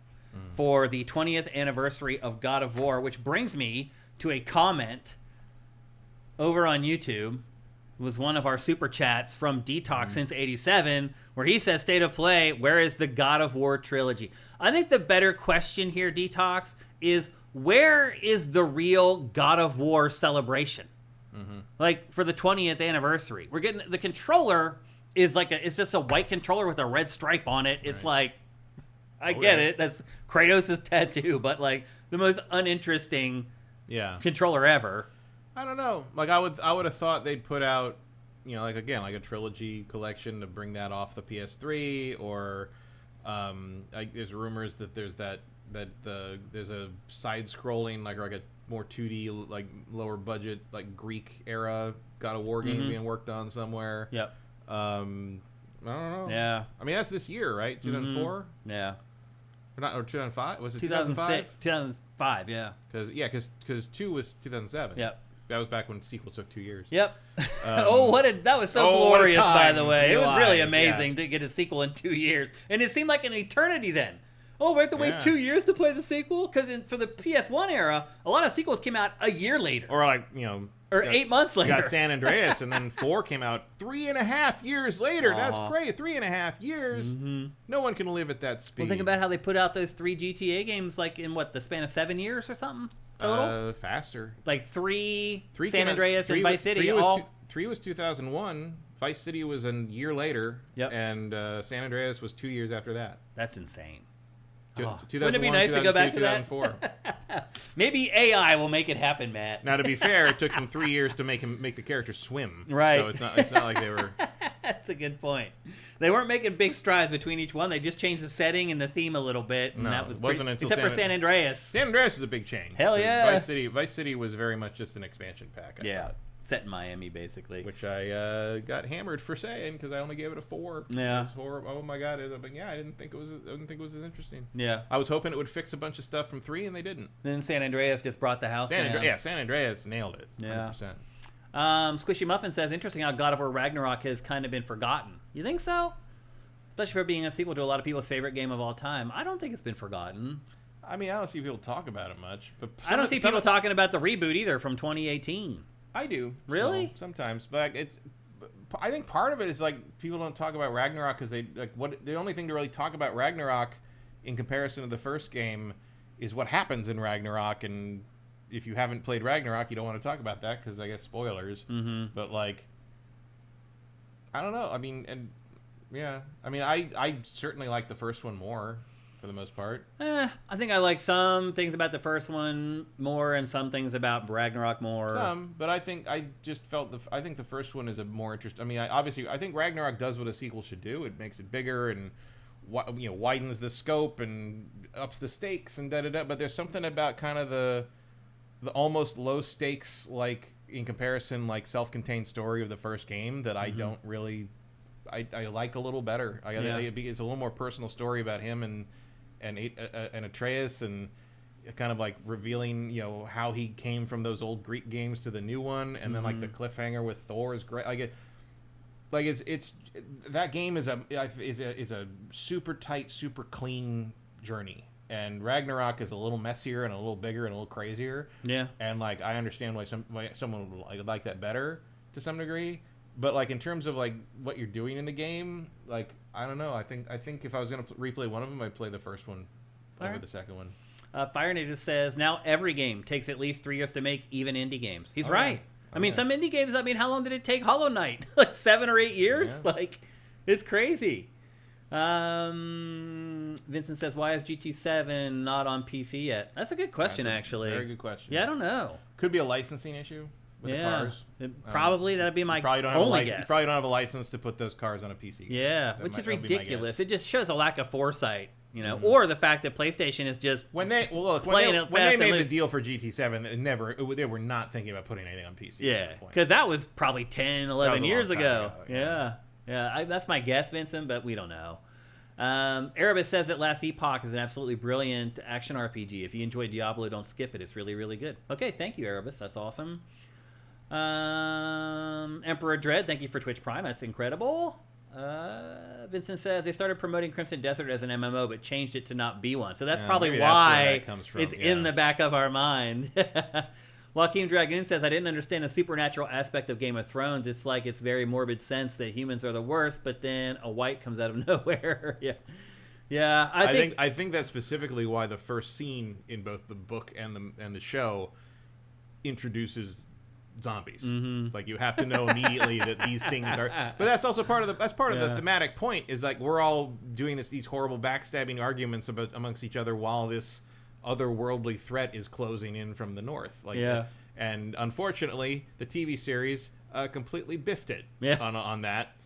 S1: for the 20th anniversary of God of War, which brings me to a comment over on YouTube. It was one of our super chats from Detox since 87, where he says, State of Play, where is the God of War trilogy? I think the better question here, Detox, is where is the real God of War celebration? Like, for the 20th anniversary. We're getting the controller is like it's just a white controller with a red stripe on it. It's like, I get it. That's Kratos' tattoo, but like the most uninteresting controller ever.
S2: I don't know. Like I would have thought they'd put out, like again, like a trilogy collection to bring that off the PS3, or there's rumors that there's there's a side-scrolling like a more 2D like lower budget like Greek era God of War game being worked on somewhere.
S1: Yep.
S2: I don't know.
S1: Yeah.
S2: I mean that's this year, right? 2004.
S1: Yeah.
S2: Or 2005? Was it
S1: 2006? 2005. Yeah.
S2: Because 2 was 2007.
S1: Yep.
S2: That was back when sequels took 2 years.
S1: Yep. That was so glorious, by the way. It was really amazing to get a sequel in 2 years. And it seemed like an eternity then. Oh, we have to wait 2 years to play the sequel? Because for the PS1 era, a lot of sequels came out a year later.
S2: Or
S1: or 8 months later.
S2: You got San Andreas, and then 4 came out 3.5 years later. That's great. 3.5 years. No one can live at that speed.
S1: Well, think about how they put out those 3 GTA games, like in the span of 7 years or something total?
S2: Faster.
S1: Like 3 San Andreas and Vice City.
S2: 3 was 2001. Vice City was a year later.
S1: Yep.
S2: And San Andreas was 2 years after that.
S1: That's insane.
S2: 2001,
S1: wouldn't it be nice to go back to
S2: 2004.
S1: that? Maybe AI will make it happen, Matt.
S2: Now, to be fair, it took them 3 years to make the character swim.
S1: Right.
S2: So it's not like they were.
S1: That's a good point. They weren't making big strides between each one. They just changed the setting and the theme a little bit, and that was
S2: wasn't until
S1: except for San Andreas.
S2: San Andreas was a big change.
S1: Hell yeah.
S2: Vice City was very much just an expansion pack. I thought.
S1: Set in Miami, basically.
S2: Which I got hammered for saying because I only gave it a 4.
S1: Yeah.
S2: It was horrible. Oh my god! I didn't think it was as interesting.
S1: Yeah.
S2: I was hoping it would fix a bunch of stuff from 3, and they didn't.
S1: Then San Andreas just brought the house down.
S2: San Andreas nailed it.
S1: Yeah.
S2: 100%.
S1: Squishy Muffin says, interesting how God of War Ragnarok has kind of been forgotten. You think so? Especially for being a sequel to a lot of people's favorite game of all time. I don't think it's been forgotten.
S2: I mean, I don't see people talk about it much. But
S1: I don't see people talking about the reboot either from 2018.
S2: I do.
S1: Really?
S2: Sometimes, but I think part of it is like people don't talk about Ragnarok because the only thing to really talk about Ragnarok in comparison to the first game is what happens in Ragnarok, and if you haven't played Ragnarok, you don't want to talk about that because I guess spoilers. But I don't know. I mean, I certainly like the first one more. For the most part.
S1: I think I like some things about the first one more and some things about Ragnarok more.
S2: But I think I just felt I think the first one is a more interesting. I mean, I think Ragnarok does what a sequel should do. It makes it bigger and widens the scope and ups the stakes and da-da-da. But there's something about kind of the almost low stakes, like in comparison, like self-contained story of the first game that I don't really. I like a little better. It's a little more personal story about him and Atreus, and kind of like revealing how he came from those old Greek games to the new one, and then like the cliffhanger with Thor is great. It's that game is a super tight, super clean journey, and Ragnarok is a little messier and a little bigger and a little crazier.
S1: Yeah, and
S2: like I understand why someone would like that better to some degree. But like in terms of like what you're doing in the game, like I don't know. I think if I was gonna replay one of them, I'd play the first one over the second one.
S1: Fire Native says now every game takes at least 3 years to make, even indie games. He's right. I mean, some indie games. I mean, how long did it take Hollow Knight? Like 7 or 8 years. Yeah. Like it's crazy. Vincent says, why is GT7 not on PC yet? That's a good question, actually.
S2: Very good question.
S1: Yeah, I don't know.
S2: Could be a licensing issue. With the cars.
S1: Probably that'd be my only guess.
S2: You probably don't have a license to put those cars on a PC.
S1: Yeah, which is ridiculous. It just shows a lack of foresight, or the fact that PlayStation is just
S2: when they made the deal for GT7, they were not thinking about putting anything on PC.
S1: Yeah, because that was probably 10, 11 years ago. Yeah. That's my guess, Vincent, but we don't know. Erebus says that Last Epoch is an absolutely brilliant action RPG. If you enjoy Diablo, don't skip it. It's really, really good. Okay, thank you, Erebus. That's awesome. Emperor Dread, thank you for Twitch Prime. That's incredible. Vincent says they started promoting Crimson Desert as an MMO, but changed it to not be one. So that's probably why it's in the back of our mind. Joaquin Dragoon says, I didn't understand the supernatural aspect of Game of Thrones. It's like it's very morbid sense that humans are the worst, but then a white comes out of nowhere. Yeah. I
S2: think that's specifically why the first scene in both the book and the show introduces zombies. Like, you have to know immediately that these things are. But that's also part of the thematic point. Is like we're all doing these horrible backstabbing arguments amongst each other while this otherworldly threat is closing in from the north. And unfortunately, the TV series completely biffed it on that.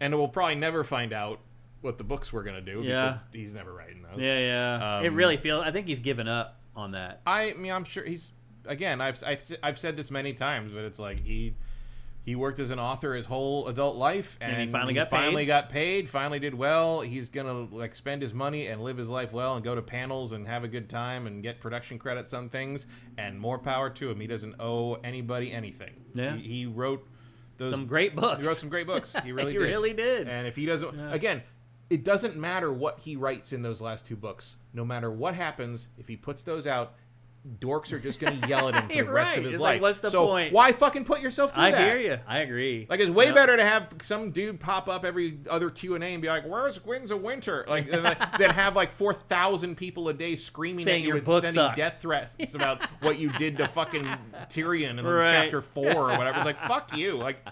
S2: And we'll probably never find out what the books were going to do because he's never writing those.
S1: It really feels. I think he's given up on that.
S2: I mean, I'm sure he's. Again, I've said this many times, but it's like he worked as an author his whole adult life, and he finally got paid, finally did well. He's gonna like spend his money and live his life well, and go to panels and have a good time and get production credits on things. And more power to him. He doesn't owe anybody anything.
S1: Yeah,
S2: he wrote
S1: some great books.
S2: He wrote some great books. He really
S1: he
S2: did.
S1: really did.
S2: And if he doesn't, again, it doesn't matter what he writes in those last 2 books. No matter what happens, if he puts those out, dorks are just going to yell at him for the rest of his life.
S1: Like, what's the point?
S2: Why fucking put yourself through that?
S1: I hear you. I agree.
S2: Like, it's way better to have some dude pop up every other Q&A and be like, "Where's Winds of Winter?" Like, than have like 4,000 people a day screaming
S1: saying
S2: at you
S1: your book
S2: sending
S1: sucked.
S2: death threats about what you did to fucking Tyrion in chapter 4 or whatever. It's like, fuck you. Like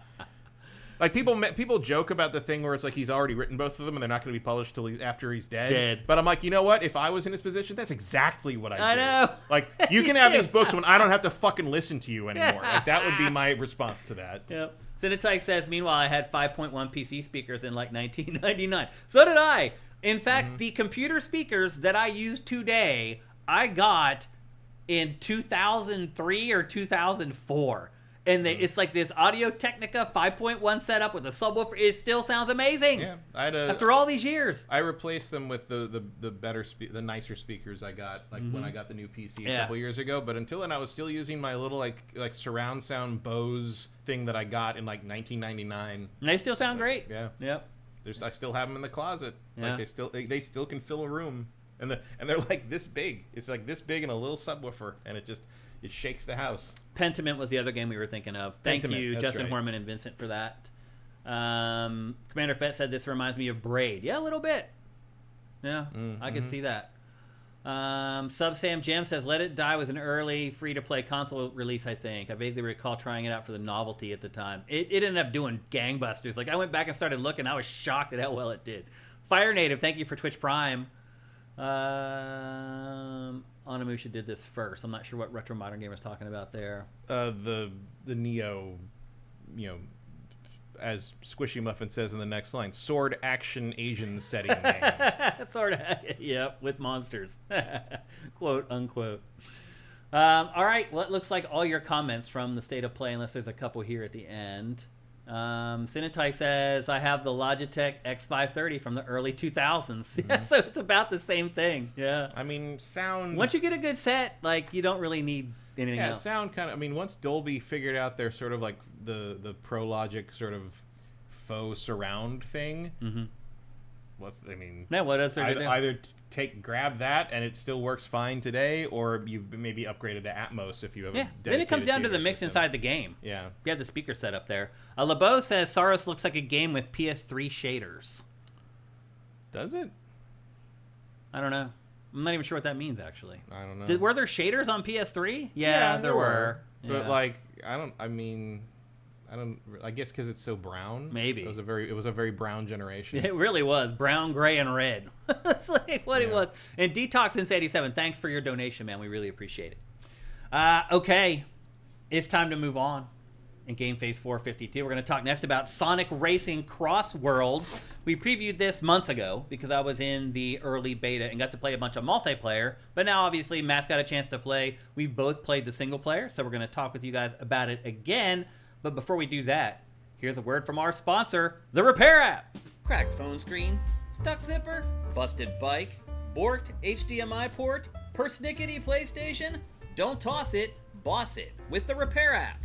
S2: people joke about the thing where it's like he's already written both of them and they're not going to be published till after he's dead. But I'm like, you know what? If I was in his position, that's exactly what I'd do.
S1: I know.
S2: Like, you can have these books when I don't have to fucking listen to you anymore. Like, that would be my response to that.
S1: Yep. Cinetike says, meanwhile, I had 5.1 PC speakers in like 1999. So did I. In fact, the computer speakers that I use today, I got in 2003 or 2004. And it's like this Audio-Technica 5.1 setup with a subwoofer. It still sounds amazing.
S2: Yeah,
S1: after all these years.
S2: I replaced them with the better, the nicer speakers I got when I got the new PC a couple years ago. But until then, I was still using my little like surround sound Bose thing that I got in like 1999.
S1: And they still sound great.
S2: Yeah.
S1: Yep.
S2: I still have them in the closet.
S1: Yeah.
S2: Like they still can fill a room, and they're like this big. It's like this big and a little subwoofer, and it shakes the house.
S1: Pentiment was the other game we were thinking of. Thank you, Justin Horman and Vincent, for that. Commander Fett said this reminds me of Braid. Yeah, a little bit. Yeah, I could see that. Sub Sam Jam says, Let It Die was an early free-to-play console release, I think. I vaguely recall trying it out for the novelty at the time. It ended up doing gangbusters. Like, I went back and started looking. I was shocked at how well it did. Fire Native, thank you for Twitch Prime. Onimusha did this first. I'm not sure what Retro Modern Gamer's talking about there.
S3: The Neo, as Squishy Muffin says in the next line, sword action Asian setting game.
S1: Yep, with monsters. Quote, unquote. All right, well, it looks like all your comments from the State of Play, unless there's a couple here at the end. Cinetike says, I have the Logitech X530 from the early 2000s. So it's about the same thing. Yeah.
S2: I mean, sound...
S1: Once you get a good set, like, you don't really need anything else.
S2: Yeah, sound kind of... I mean, once Dolby figured out their sort of, like, the Pro Logic sort of faux surround thing... What else are they doing? Either grab that and it still works fine today, or you've maybe upgraded to Atmos if you have a dedicated
S1: then it comes down to the mix
S2: system.
S1: inside the game.
S2: Yeah.
S1: You have the speaker set up there. LeBeau says Saros looks like a game with PS3 shaders.
S2: Does it?
S1: I don't know. I'm not even sure what that means, actually.
S2: I don't know.
S1: Were there shaders on PS3? Yeah, there were.
S2: But like, I guess because it's so brown.
S1: Maybe.
S2: It was a very brown generation.
S1: It really was. Brown, gray, and red. That's like what it was. And Detox Since 87, thanks for your donation, man. We really appreciate it. Okay. It's time to move on. In GameFace 452, we're going to talk next about Sonic Racing CrossWorlds. We previewed this months ago because I was in the early beta and got to play a bunch of multiplayer. But now, obviously, Matt's got a chance to play. We've both played the single player, so we're going to talk with you guys about it again. But before we do that, here's a word from our sponsor, the Repair App. Cracked phone screen, stuck zipper, busted bike, borked HDMI port, persnickety PlayStation? Don't toss it, boss it with the Repair App.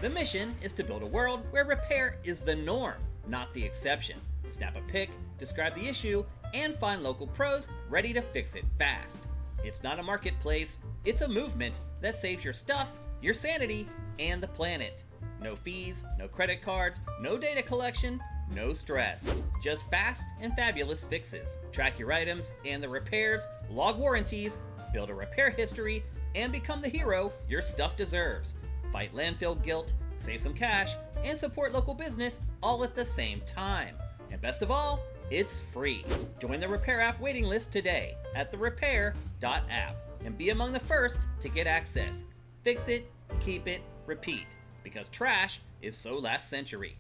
S4: The mission is to build a world where repair is the norm, not the exception. Snap a pic, describe the issue, and find local pros ready to fix it fast. It's not a marketplace, it's a movement that saves your stuff, your sanity, and the planet. No fees, no credit cards, no data collection, no stress. Just fast and fabulous fixes. Track your items and the repairs, log warranties, build a repair history, and become the hero your stuff deserves. Fight landfill guilt, save some cash, and support local business all at the same time. And best of all, it's free. Join the Repair App waiting list today at therepair.app and be among the first to get access. Fix it, keep it, repeat, because trash is so last century.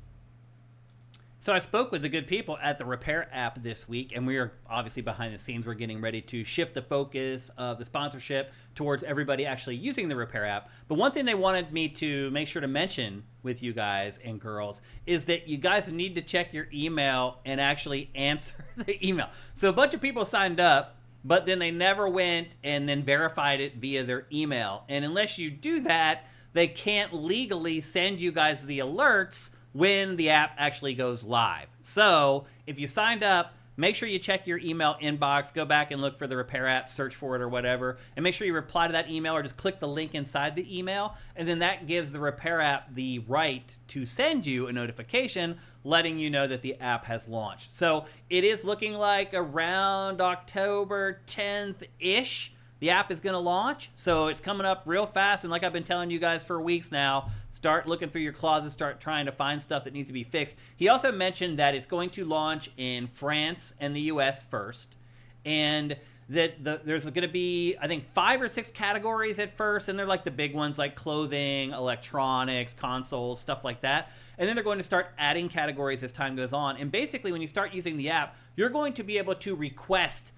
S1: So I spoke with the good people at the Repair App this week, and we are obviously behind the scenes. We're getting ready to shift the focus of the sponsorship towards everybody actually using the Repair App. But one thing they wanted me to make sure to mention with you guys and girls is that you guys need to check your email and actually answer the email. So a bunch of people signed up, but then they never went and then verified it via their email. And unless you do that, they can't legally send you guys the alerts when the app actually goes live. So if you signed up, make sure you check your email inbox, go back and look for the Repair App, search for it or whatever, and make sure you reply to that email or just click the link inside the email, and then that gives the Repair App the right to send you a notification letting you know that the app has launched. So it is looking like around October 10th-ish, the app is going to launch, so it's coming up real fast, and like I've been telling you guys for weeks now, start looking through your closet, start trying to find stuff that needs to be fixed. He also mentioned that it's going to launch in France and the US first, and that there's going to be, I think, 5 or 6 categories at first, and they're like the big ones like clothing, electronics, consoles, stuff like that. And then they're going to start adding categories as time goes on, and basically when you start using the app, you're going to be able to request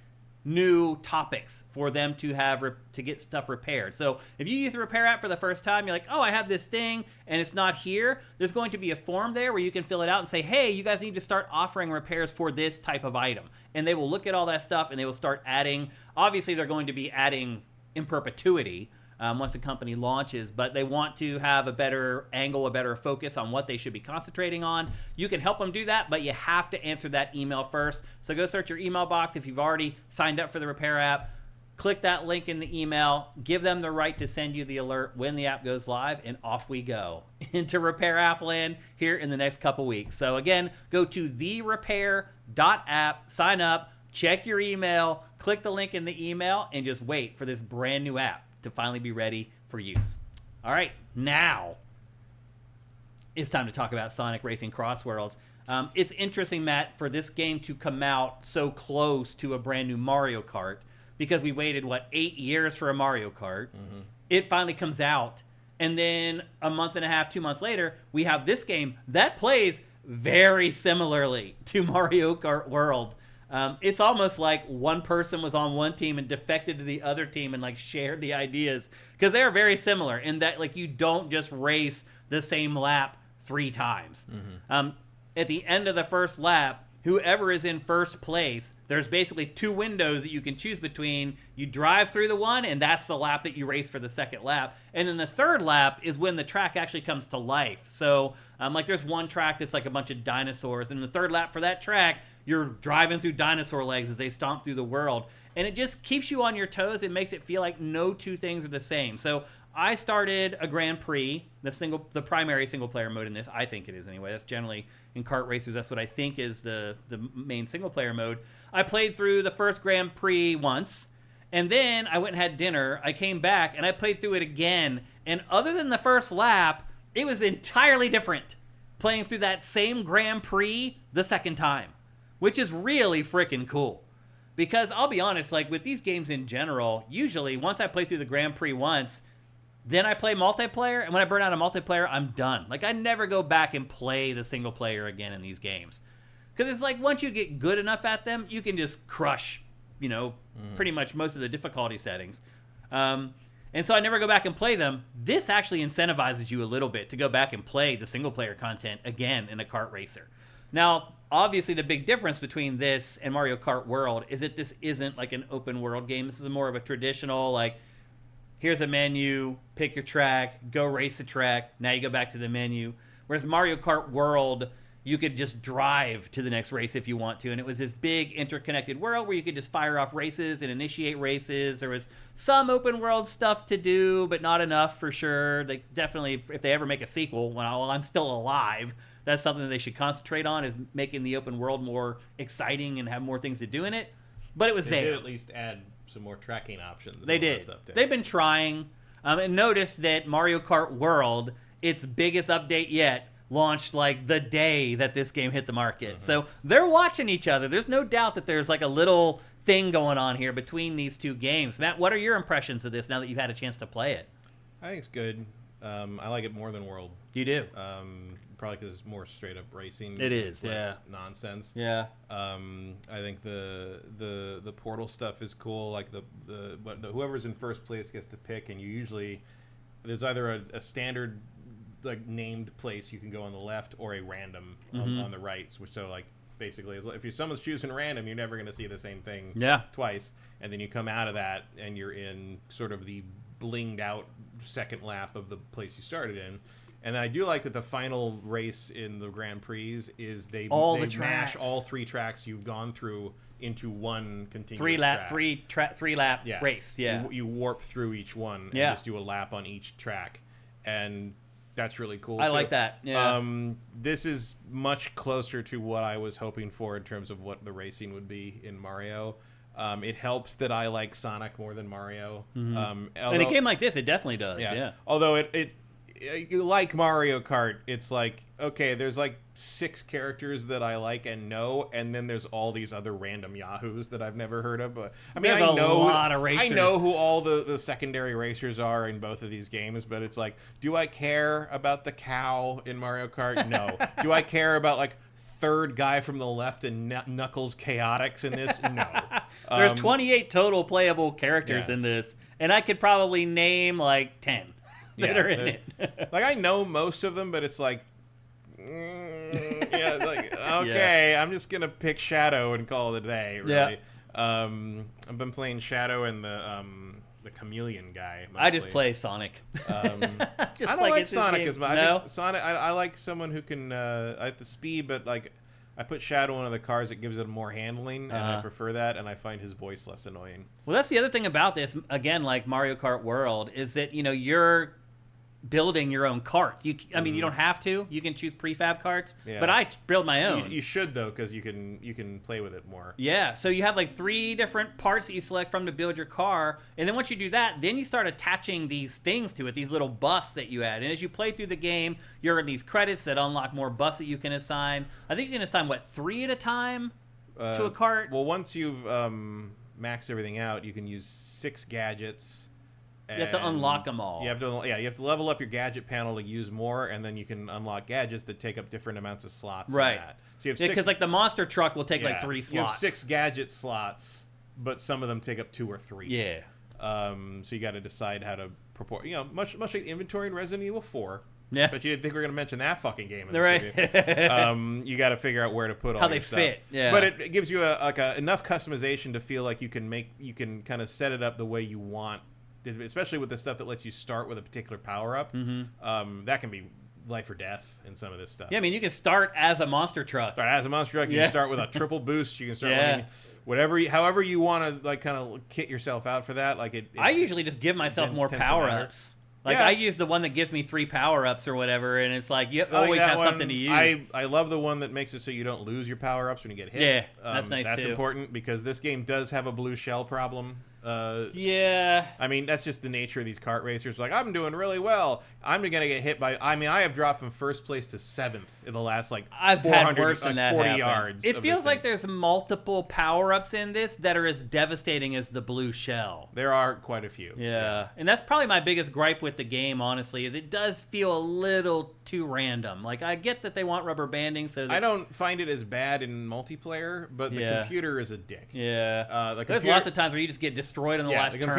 S1: new topics for them to have to get stuff repaired. So if you use the Repair App for the first time, you're like, oh, I have this thing and it's not here. There's going to be a form there where you can fill it out and say, hey, you guys need to start offering repairs for this type of item. And they will look at all that stuff and they will start adding. Obviously, they're going to be adding in perpetuity once the company launches, but they want to have a better angle, a better focus on what they should be concentrating on. You can help them do that, but you have to answer that email first. So go search your email box if you've already signed up for the Repair App. Click that link in the email, give them the right to send you the alert when the app goes live, and off we go into Repair App land here in the next couple weeks. So again, go to therepair.app, sign up, check your email, click the link in the email, and just wait for this brand new app to finally be ready for use. All right, now it's time to talk about Sonic Racing CrossWorlds. It's interesting, Matt, for this game to come out so close to a brand new Mario Kart, because we waited, 8 years for a Mario Kart. Mm-hmm. It finally comes out, and then a month and a half, 2 months later, we have this game that plays very similarly to Mario Kart World. It's almost like one person was on one team and defected to the other team and shared the ideas, because they are very similar in that you don't just race the same lap 3 times. Mm-hmm. At the end of the first lap, whoever is in first place, there's basically 2 windows that you can choose between. You drive through the one, and that's the lap that you race for the second lap. And then the third lap is when the track actually comes to life. So there's one track that's like a bunch of dinosaurs, and the third lap for that track, you're driving through dinosaur legs as they stomp through the world. And it just keeps you on your toes. It makes it feel like no 2 things are the same. So I started a Grand Prix, the primary single-player mode in this. I think it is anyway. That's generally, in kart racers, that's what I think is the main single-player mode. I played through the first Grand Prix once, and then I went and had dinner. I came back, and I played through it again. And other than the first lap, it was entirely different playing through that same Grand Prix the second time, which is really freaking cool. Because I'll be honest, with these games in general, usually once I play through the Grand Prix once, then I play multiplayer, and when I burn out a multiplayer, I'm done. I never go back and play the single player again in these games. Because it's once you get good enough at them, you can just crush, pretty much most of the difficulty settings. And so I never go back and play them. This actually incentivizes you a little bit to go back and play the single player content again in a kart racer. Now, obviously the big difference between this and Mario Kart World is that this isn't an open world game. This is more of a traditional, here's a menu, pick your track, go race the track. Now you go back to the menu. Whereas Mario Kart World, you could just drive to the next race if you want to. And it was this big interconnected world where you could just fire off races and initiate races. There was some open world stuff to do, but not enough for sure. They definitely, if they ever make a sequel, while I'm still alive, that's something that they should concentrate on, is making the open world more exciting and have more things to do in it. But it was
S2: They
S1: there.
S2: did at least add some more tracking options.
S1: They did. They've been trying. And notice that Mario Kart World, its biggest update yet, launched like the day that this game hit the market. So they're watching each other. There's no doubt that there's like a little thing going on here between these two games. Matt, what are your impressions of this now that you've had a chance to play it?
S2: I think it's good. I like it more than World.
S1: You do?
S2: Probably because it's more straight up racing.
S1: It is,
S2: less nonsense.
S1: Yeah.
S2: I think the portal stuff is cool. Like the whoever's in first place gets to pick, and you usually there's either a standard like named place you can go on the left, or a random on the right. Which so like basically if someone's choosing random, you're never going to see the same thing twice. And then you come out of that and you're in sort of the blinged out second lap of the place you started in. And I do like that the final race in the Grand Prix is they mash all 3 tracks you've gone through into one continuous track.
S1: three lap race. Yeah.
S2: You warp through each one and just do a lap on each track. And that's really cool.
S1: I like that. Yeah.
S2: This is much closer to what I was hoping for in terms of what the racing would be in Mario. It helps that I like Sonic more than Mario.
S1: In a game like this, it definitely does. Yeah.
S2: Although it like Mario Kart, it's like, okay, there's like 6 characters that I like and know, and then there's all these other random yahoos that I've never heard of. But I mean,
S1: there's a lot of racers.
S2: I know who all the secondary racers are in both of these games, but it's like, do I care about the cow in Mario Kart? No. Do I care about like third guy from the left and Knuckles Chaotix in this? No.
S1: There's 28 total playable characters in this, and I could probably name like 10 that are in it.
S2: Like, I know most of them, but it's like, like, okay, I'm just gonna pick Shadow and call it a day. Really. I've been playing Shadow and the Chameleon guy. Mostly.
S1: I just play Sonic.
S2: I don't like Sonic as much.
S1: No?
S2: I think Sonic. I like someone who can at the speed, but like I put Shadow in one of the cars. It gives it more handling, and I prefer that. And I find his voice less annoying.
S1: Well, that's the other thing about this. Again, like Mario Kart World, is that you're building your own cart. I mean, you don't have to. You can choose prefab carts, but I build my own.
S2: You should though, because you can play with it more.
S1: Yeah. So you have like 3 different parts that you select from to build your car, and then once you do that, then you start attaching these things to it, these little buffs that you add. And as you play through the game, you're in these credits that unlock more buffs that you can assign. I think you can assign 3 at a time to a cart.
S2: Well, once you've maxed everything out, you can use 6 gadgets.
S1: You have to unlock them all.
S2: You have to level up your gadget panel to use more, and then you can unlock gadgets that take up different amounts of slots.
S1: Right.
S2: So you have 6,
S1: because like the monster truck will take like 3 slots.
S2: You have 6 gadget slots, but some of them take up 2 or 3.
S1: Yeah.
S2: So you got to decide how to much like inventory in Resident Evil 4.
S1: Yeah.
S2: But you didn't think we were going to mention that fucking game. In
S1: right.
S2: You got to figure out where to put all
S1: how
S2: your
S1: they
S2: stuff.
S1: fit. Yeah.
S2: But it gives you enough customization to feel like you can kind of set it up the way you want. Especially with the stuff that lets you start with a particular power-up. That can be life or death in some of this stuff.
S1: Yeah, I mean, you can start as a monster truck.
S2: You can start with a triple boost. You can start with however you want to like kind of kit yourself out for that. Like
S1: I usually just give myself more power-ups. Like I use the one that gives me 3 power-ups or whatever, and it's like you always have something to use.
S2: I love the one that makes it so you don't lose your power-ups when you get hit.
S1: Yeah, that's nice too.
S2: That's important because this game does have a blue shell problem.
S1: I
S2: mean, that's just the nature of these kart racers. Like, I'm doing really well. I'm going to get hit by... I mean, I have dropped from first place to 7th in the last, like,
S1: I've
S2: 400,
S1: had worse than that
S2: 40
S1: happen.
S2: yards.
S1: It feels like there's multiple power-ups in this that are as devastating as the blue shell.
S2: There are quite a few.
S1: Yeah. And that's probably my biggest gripe with the game, honestly, is it does feel a little too random. Like, I get that they want rubber banding so that...
S2: I don't find it as bad in multiplayer, but the computer is a dick.
S1: Yeah. There's lots of times where you just get destroyed in the last turn.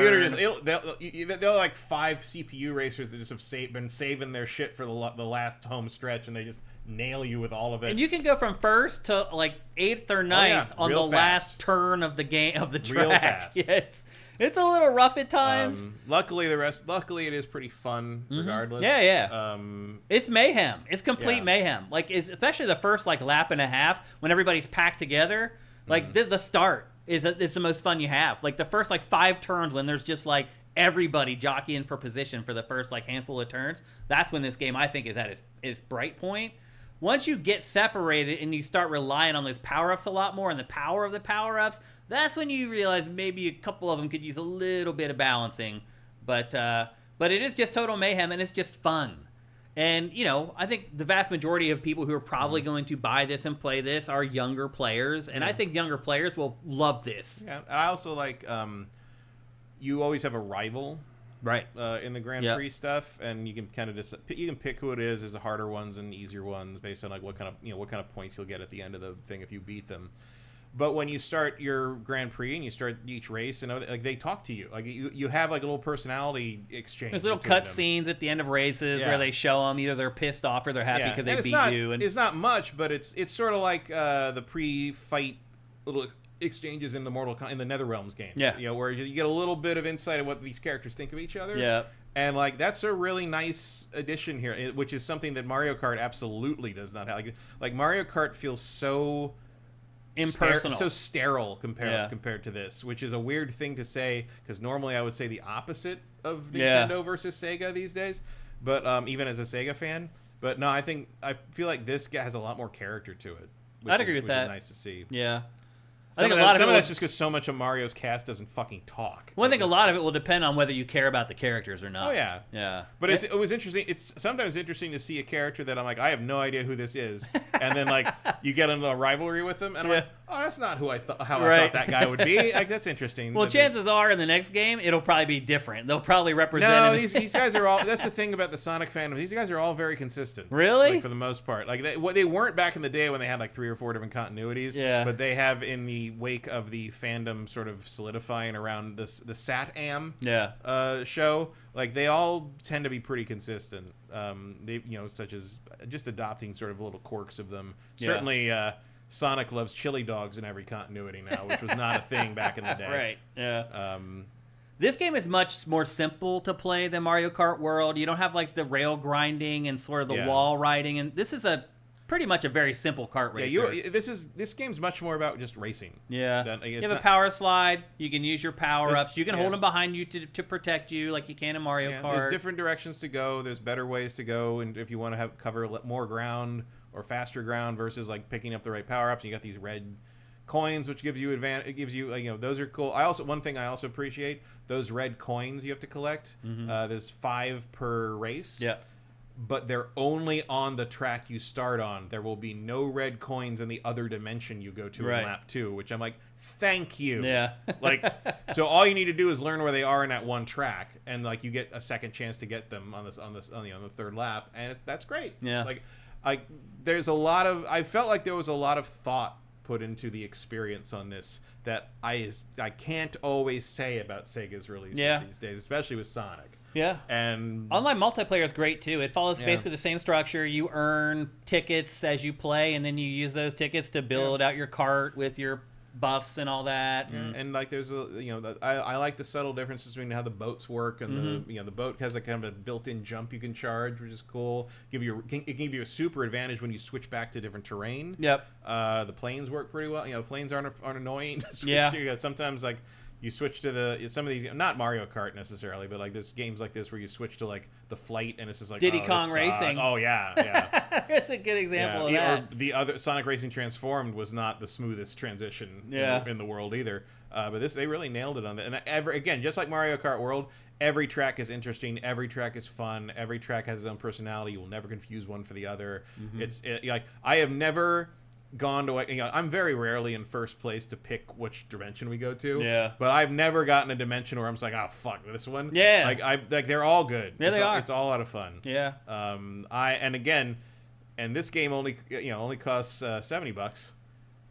S2: They'll like 5 CPU racers that just have been saving their shit for the last home stretch, and they just nail you with all of it.
S1: And you can go from first to like 8th or 9th on the last turn of the game of the track.
S2: Real fast.
S1: Yes. It's a little rough at times.
S3: Luckily, it is pretty fun regardless.
S1: Yeah. It's mayhem. It's complete mayhem. Like, especially the first like lap and a half when everybody's packed together. Like the start is the most fun you have. Like the first like 5 turns when there's just like everybody jockeying for position for the first like handful of turns. That's when this game I think is at its bright point. Once you get separated and you start relying on those power-ups a lot more and the power of the power-ups, that's when you realize maybe a couple of them could use a little bit of balancing. But it is just total mayhem, and it's just fun. And, you know, I think the vast majority of people who are probably going to buy this and play this are younger players, and I think younger players will love this.
S3: Yeah, and I also like you always have a rival.
S1: Right.
S3: In the Grand Prix stuff, and you can kind of you can pick who it is. There's the harder ones and easier ones based on like what kind of points you'll get at the end of the thing if you beat them. But when you start your Grand Prix and you start each race, and like they talk to you, like you have like a little personality exchange.
S1: There's little cut scenes at the end of races where they show them either they're pissed off or they're happy because they beat you. And
S3: it's not much, but it's sort of like the pre-fight little exchanges in the in the NetherRealms games.
S1: Yeah.
S3: You know, where you get a little bit of insight of what these characters think of each other.
S1: Yeah.
S3: And like that's a really nice addition here, which is something that Mario Kart absolutely does not have. Like Mario Kart feels so
S1: impersonal,
S3: so sterile compared to this, which is a weird thing to say because normally I would say the opposite of Nintendo versus Sega these days. But even as a Sega fan, but no, I feel like this guy has a lot more character to it.
S1: I'd agree with that.
S3: Is nice to see.
S1: Yeah.
S3: Some of that's just because so much of Mario's cast doesn't fucking talk.
S1: Well, I think a lot of it will depend on whether you care about the characters or not.
S3: Oh, yeah.
S1: Yeah.
S3: But it was interesting. It's sometimes interesting to see a character that I'm like, I have no idea who this is. And then, like, you get into a rivalry with them, and I'm like, oh, that's not who I thought that guy would be. Like, that's interesting.
S1: Well, chances are in the next game, it'll probably be different. They'll probably represent him.
S3: these guys are all, that's the thing about the Sonic fandom. These guys are all very consistent.
S1: Really?
S3: Like, for the most part. Like, they weren't back in the day when they had, like, 3 or 4 different continuities.
S1: Yeah.
S3: But they have, in the wake of the fandom sort of solidifying around the Sat-Am show, like they all tend to be pretty consistent. They such as just adopting sort of little quirks of them. Certainly Sonic loves chili dogs in every continuity now, which was not a thing back in the day.
S1: Right. Yeah. This game is much more simple to play than Mario Kart World. You don't have like the rail grinding and sort of the wall riding, and this is pretty much a very simple kart racer.
S3: Yeah, this game's much more about just racing.
S1: Yeah, you have a power slide. You can use your power-ups. You can hold them behind you to protect you like you can in Mario Kart.
S3: There's different directions to go. There's better ways to go, and if you want to cover more ground or faster ground versus like picking up the right power-ups, you got these red coins, which gives you advantage. It gives you those are cool. One thing I also appreciate, those red coins you have to collect. There's 5 per race.
S1: Yeah.
S3: But they're only on the track you start on. There will be no red coins in the other dimension you go to in lap 2, which I'm like, thank you.
S1: Yeah.
S3: Like, so all you need to do is learn where they are in that one track, and like you get a second chance to get them on the 3rd lap, and that's great.
S1: Yeah.
S3: Like, there's a lot of. I felt like there was a lot of thought put into the experience on this that I can't always say about Sega's releases these days, especially with Sonic.
S1: Yeah.
S3: And
S1: online multiplayer is great too. It follows basically the same structure. You earn tickets as you play, and then you use those tickets to build out your cart with your buffs and all that.
S3: And like there's I like the subtle differences between how the boats work, and the boat has a kind of a built-in jump you can charge, which is cool. It can give you a super advantage when you switch back to different terrain.
S1: Yep. The
S3: planes work pretty well. Planes aren't annoying. Sometimes like you switch to some of these, not Mario Kart necessarily, but like there's games like this where you switch to like the flight, and it's just like
S1: Diddy Kong Racing.
S3: Oh yeah.
S1: That's a good example of that.
S3: Or the other Sonic Racing Transformed was not the smoothest transition in the world either. But they really nailed it on that. And again, just like Mario Kart World, every track is interesting. Every track is fun. Every track has its own personality. You will never confuse one for the other. Like I have never gone to I'm very rarely in first place to pick which dimension we go to. But I've never gotten a dimension where I'm just like, oh fuck this one. Like they're all good.
S1: Yeah, they are.
S3: It's all a lot of fun.
S1: Yeah.
S3: And this game only costs $70,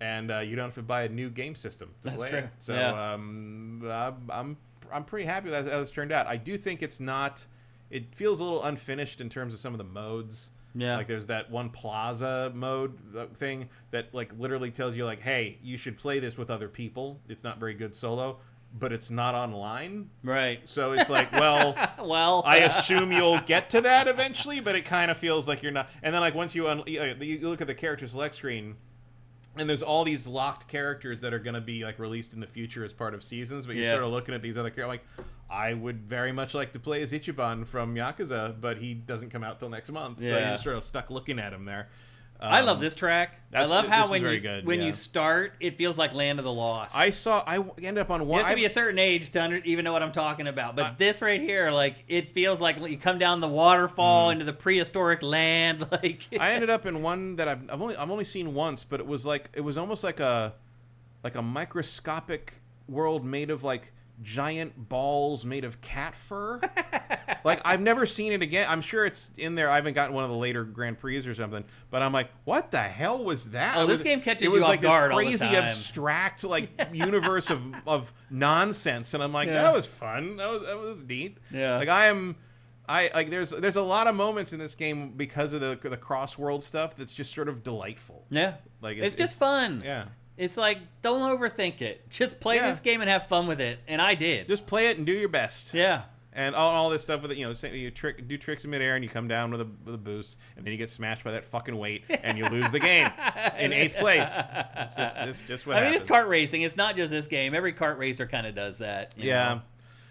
S3: and you don't have to buy a new game system to play it. So I'm pretty happy with how this turned out. I do think it feels a little unfinished in terms of some of the modes.
S1: Yeah.
S3: Like there's that one plaza mode thing that like literally tells you like, hey, you should play this with other people. It's not very good solo. but it's not online.
S1: Right.
S3: So it's like, well, I assume you'll get to that eventually, but it kind of feels like you're not. And then like once you look at the character select screen, and there's all these locked characters that are going to be like released in the future as part of seasons, but you're sort of looking at these other characters like, I would very much like to play as Ichiban from Yakuza, but he doesn't come out till next month. So you're sort of stuck looking at him there.
S1: I love this track. I love how when you start, it feels like Land of the Lost.
S3: I ended up on one.
S1: You have to be a certain age to even know what I'm talking about. But this right here, like, it feels like you come down the waterfall into the prehistoric land. Like
S3: I ended up in one that I've only seen once, but it was almost like a microscopic world made of like giant balls made of cat fur. Like, I've never seen it again. I'm sure it's in there. I haven't gotten one of the later Grand Prix or something, but I'm like, what the hell was that?
S1: Oh, this game catches you off guard all the time. It was like this crazy
S3: abstract like universe of nonsense, and I'm like, that was fun. That was neat.
S1: Yeah.
S3: Like there's a lot of moments in this game because of the CrossWorlds stuff that's just sort of delightful.
S1: Yeah.
S3: Like
S1: it's just fun.
S3: Yeah.
S1: It's like, don't overthink it. Just play this game and have fun with it. And I did.
S3: Just play it and do your best.
S1: Yeah.
S3: And all this stuff with it, you do tricks in midair and you come down with a boost, and then you get smashed by that fucking weight, and you lose the game in 8th place. It's just what happens.
S1: It's kart racing. It's not just this game. Every kart racer kind of does that. You know?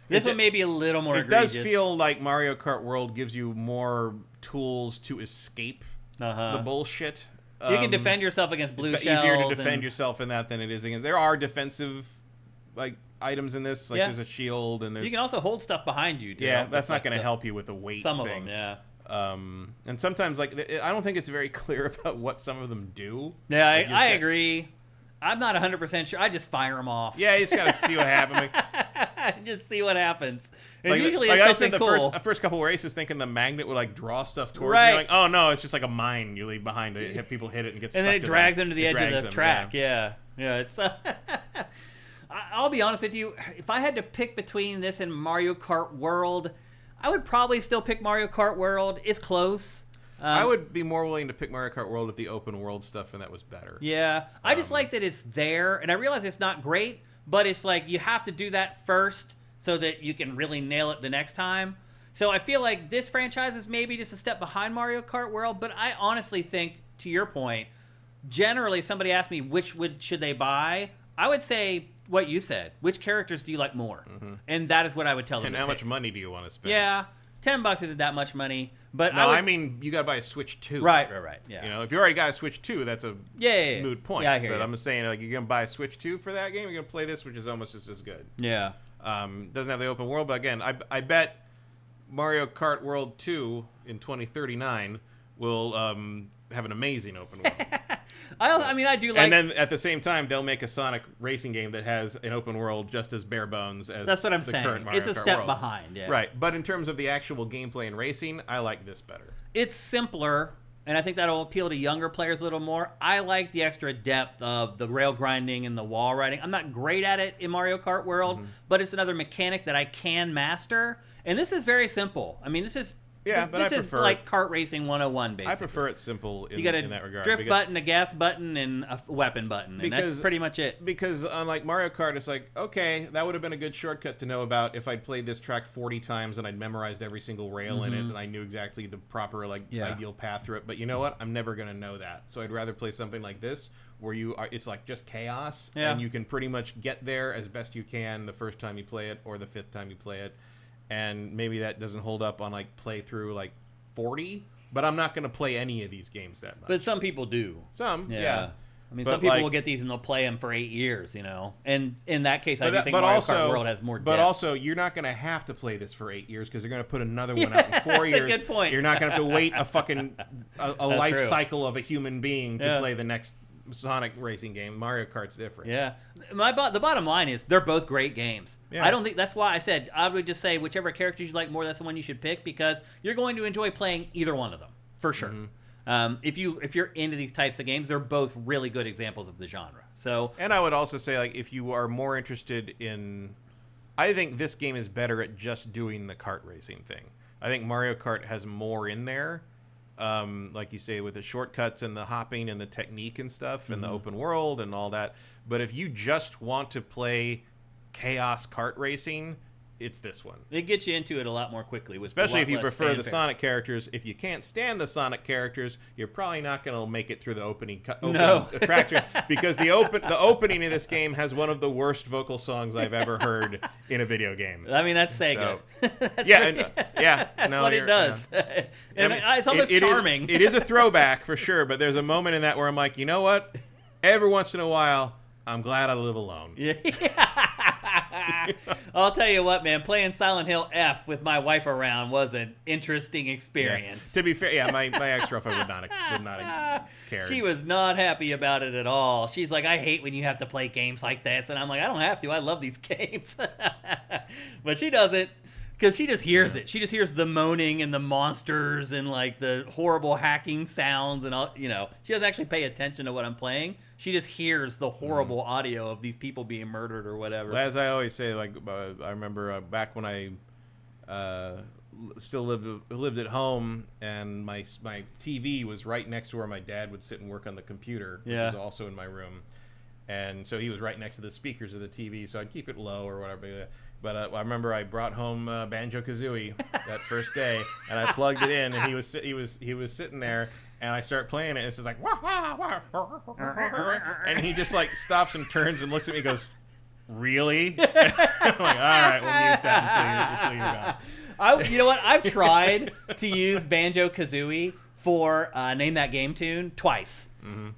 S1: This one may be a little more egregious.
S3: It does feel like Mario Kart World gives you more tools to escape the bullshit.
S1: You can defend yourself against blue shells.
S3: It's easier to defend yourself in that than it is against. There are defensive items in this. Like there's a shield and there's.
S1: You can also hold stuff behind you.
S3: Yeah, that's not going to help you with the weight.
S1: Some
S3: thing.
S1: of them, yeah.
S3: And sometimes I don't think it's very clear about what some of them do.
S1: Yeah, I agree. I'm not 100% sure. I just fire them off.
S3: Yeah, you just got to see what happens.
S1: Just see what happens. And usually it's something cool.
S3: The first couple of races thinking the magnet would like draw stuff towards you. You're like, oh no, it's just like a mine you leave behind. People hit it and get stuck.
S1: And then it drags them to the edge of the track. Yeah. It's. I'll be honest with you. If I had to pick between this and Mario Kart World, I would probably still pick Mario Kart World. It's close.
S3: I would be more willing to pick Mario Kart World if the open world stuff and that was better.
S1: Yeah. I just like that it's there, and I realize it's not great, but it's like you have to do that first so that you can really nail it the next time. So I feel like this franchise is maybe just a step behind Mario Kart World, but I honestly think, to your point, generally somebody asked me should they buy, I would say what you said. Which characters do you like more? Mm-hmm. And that is what I would tell them.
S3: And how much money do you want to spend?
S1: Yeah. $10 isn't that much money, but
S3: I mean, you got to buy a Switch 2.
S1: Right. Yeah.
S3: If you already got a Switch 2, that's a moot point.
S1: Yeah, I hear you.
S3: I'm just saying, like, you're gonna buy a Switch 2 for that game. You're gonna play this, which is almost just as good.
S1: Yeah.
S3: Doesn't have the open world, but again, I bet Mario Kart World 2 in 2039 will have an amazing open world.
S1: I do like.
S3: And then at the same time, they'll make a Sonic racing game that has an open world just as bare bones as
S1: that's what I'm
S3: the
S1: saying.
S3: Current Mario
S1: it's a
S3: Kart
S1: step
S3: world.
S1: behind, yeah.
S3: Right, but in terms of the actual gameplay and racing, I like this better.
S1: It's simpler, and I think that'll appeal to younger players a little more. I like the extra depth of the rail grinding and the wall riding. I'm not great at it in Mario Kart World, but it's another mechanic that I can master. And this is very simple. I mean, this is
S3: I prefer
S1: like kart racing 101, basically.
S3: I prefer it simple in that regard.
S1: Drift button, a gas button, and a weapon button, and that's pretty much it.
S3: Because unlike Mario Kart, it's like, okay, that would have been a good shortcut to know about if I'd played this track 40 times and I'd memorized every single rail in it and I knew exactly the proper ideal path through it. But you know what? I'm never going to know that. So I'd rather play something like this where it's like just chaos and you can pretty much get there as best you can the first time you play it or the 5th time you play it. And maybe that doesn't hold up on playthrough 40, but I'm not going to play any of these games that much.
S1: But some people do.
S3: Some, yeah.
S1: I mean, some people will get these and they'll play them for 8 years, And in that case, I do think Mario Kart World has more depth.
S3: But also, you're not going to have to play this for 8 years because they're going to put another one out in 4 years.
S1: That's a good point.
S3: You're not going to have to wait a life cycle of a human being to play the next Sonic racing game. Mario Kart's different.
S1: Yeah. The bottom line is they're both great games. Yeah. I don't think that's why I said I would just say whichever characters you like more, that's the one you should pick because you're going to enjoy playing either one of them for sure. Mm-hmm. If you're into these types of games, they're both really good examples of the genre. So,
S3: and I would also say if you are more interested in, I think this game is better at just doing the kart racing thing. I think Mario Kart has more in there. Like you say, with the shortcuts and the hopping and the technique and stuff and the open world and all that. But if you just want to play chaos kart racing, it's this one.
S1: It gets you into it a lot more quickly, with
S3: especially if you
S1: less
S3: prefer
S1: fanfare.
S3: the Sonic characters. If you can't stand the Sonic characters, you're probably not going to make it through the opening attraction, because the opening of this game has one of the worst vocal songs I've ever heard in a video game.
S1: I mean, that's Sega.
S3: So,
S1: That's
S3: that's
S1: what it does. And it's almost charming.
S3: It is a throwback for sure, but there's a moment in that where I'm like, you know what? Every once in a while, I'm glad I live alone.
S1: Yeah. I'll tell you what, man. Playing Silent Hill F with my wife around was an interesting experience.
S3: Yeah. To be fair, my ex-girlfriend would not care.
S1: She was not happy about it at all. She's like, I hate when you have to play games like this. And I'm like, I don't have to. I love these games. But she doesn't, because she just hears it. She just hears the moaning and the monsters and like the horrible hacking sounds and all. You know, she doesn't actually pay attention to what I'm playing. She just hears the horrible audio of these people being murdered or whatever.
S3: As I always say, like I remember back when I still lived at home, and my TV was right next to where my dad would sit and work on the computer, which was also in my room, and so he was right next to the speakers of the TV, so I'd keep it low or whatever. But I remember I brought home Banjo-Kazooie that first day, and I plugged it in, and he was sitting there. And I start playing it, and it's just like, wah, wah, wah, and he just like stops and turns and looks at me and goes, really? I'm like, all right, we'll mute that until you're gone.
S1: You know what? I've tried to use Banjo-Kazooie for Name That Game Tune twice.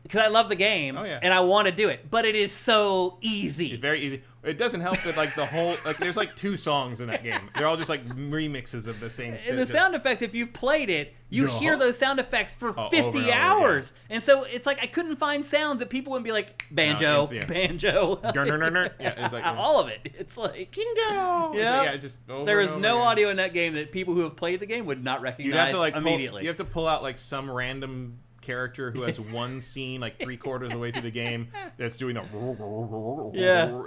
S1: Because I love the game, and I want to do it. But it is so easy.
S3: It's very easy. It doesn't help that like the whole there's like 2 songs in that game. They're all just like remixes of the same.
S1: And the sound effects, if you've played it, you hear those sound effects for 50
S3: over and over
S1: hours. And so it's like I couldn't find sounds that people wouldn't be like banjo, banjo.
S3: It's like
S1: all of it. It's like
S3: Kingo.
S1: Yeah,
S3: just over
S1: there is
S3: and over
S1: no
S3: again.
S1: audio in that game that people who have played the game would not recognize
S3: You'd have to like
S1: immediately.
S3: you have to pull out like some random character who has one scene like 3/4 of the way through the game that's doing the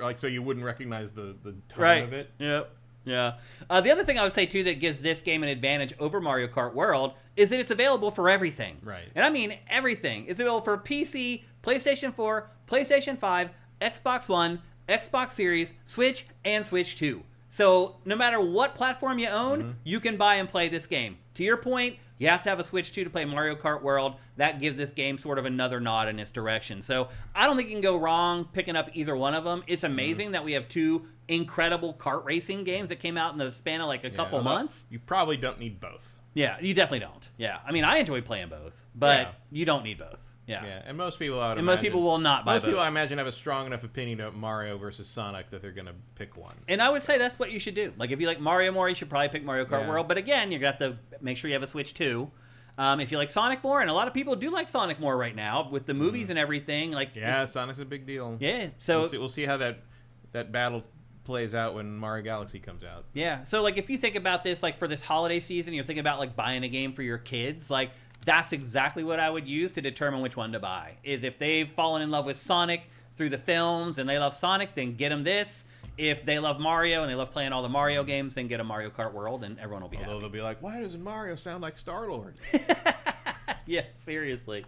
S3: like, so you wouldn't recognize the tone of it.
S1: Yep. Yeah. The other thing I would say too that gives this game an advantage over Mario Kart World is that it's available for everything.
S3: Right.
S1: And I mean everything. It's available for PC, PlayStation 4, PlayStation 5, Xbox One, Xbox Series, Switch, and Switch 2. So no matter what platform you own, you can buy and play this game. To your point, you have to have a Switch 2 to play Mario Kart World. That gives this game sort of another nod in its direction. So I don't think you can go wrong picking up either one of them. It's amazing that we have 2 incredible kart racing games that came out in the span of like a couple months.
S3: You probably don't need both.
S1: Yeah, you definitely don't. Yeah, I mean, I enjoy playing both, but you don't need both. Yeah.
S3: And most people
S1: most people will not buy
S3: most
S1: both.
S3: people, I imagine, have a strong enough opinion of Mario versus Sonic that they're going to pick one.
S1: And I would say that's what you should do. Like, if you like Mario more, you should probably pick Mario Kart World. But again, you're going to have to make sure you have a Switch 2. If you like Sonic more, and a lot of people do like Sonic more right now with the movies and everything. Like,
S3: Sonic's a big deal.
S1: Yeah, so
S3: we'll see how that battle plays out when Mario Galaxy comes out.
S1: Yeah, so like if you think about this, like for this holiday season, you're thinking about like buying a game for your kids. Like that's exactly what I would use to determine which one to buy. Is if they've fallen in love with Sonic through the films and they love Sonic, then get them this. If they love Mario and they love playing all the Mario games, then get a Mario Kart World, and everyone will be happy.
S3: Although they'll be like, why doesn't Mario sound like Star-Lord?
S1: Yeah, seriously.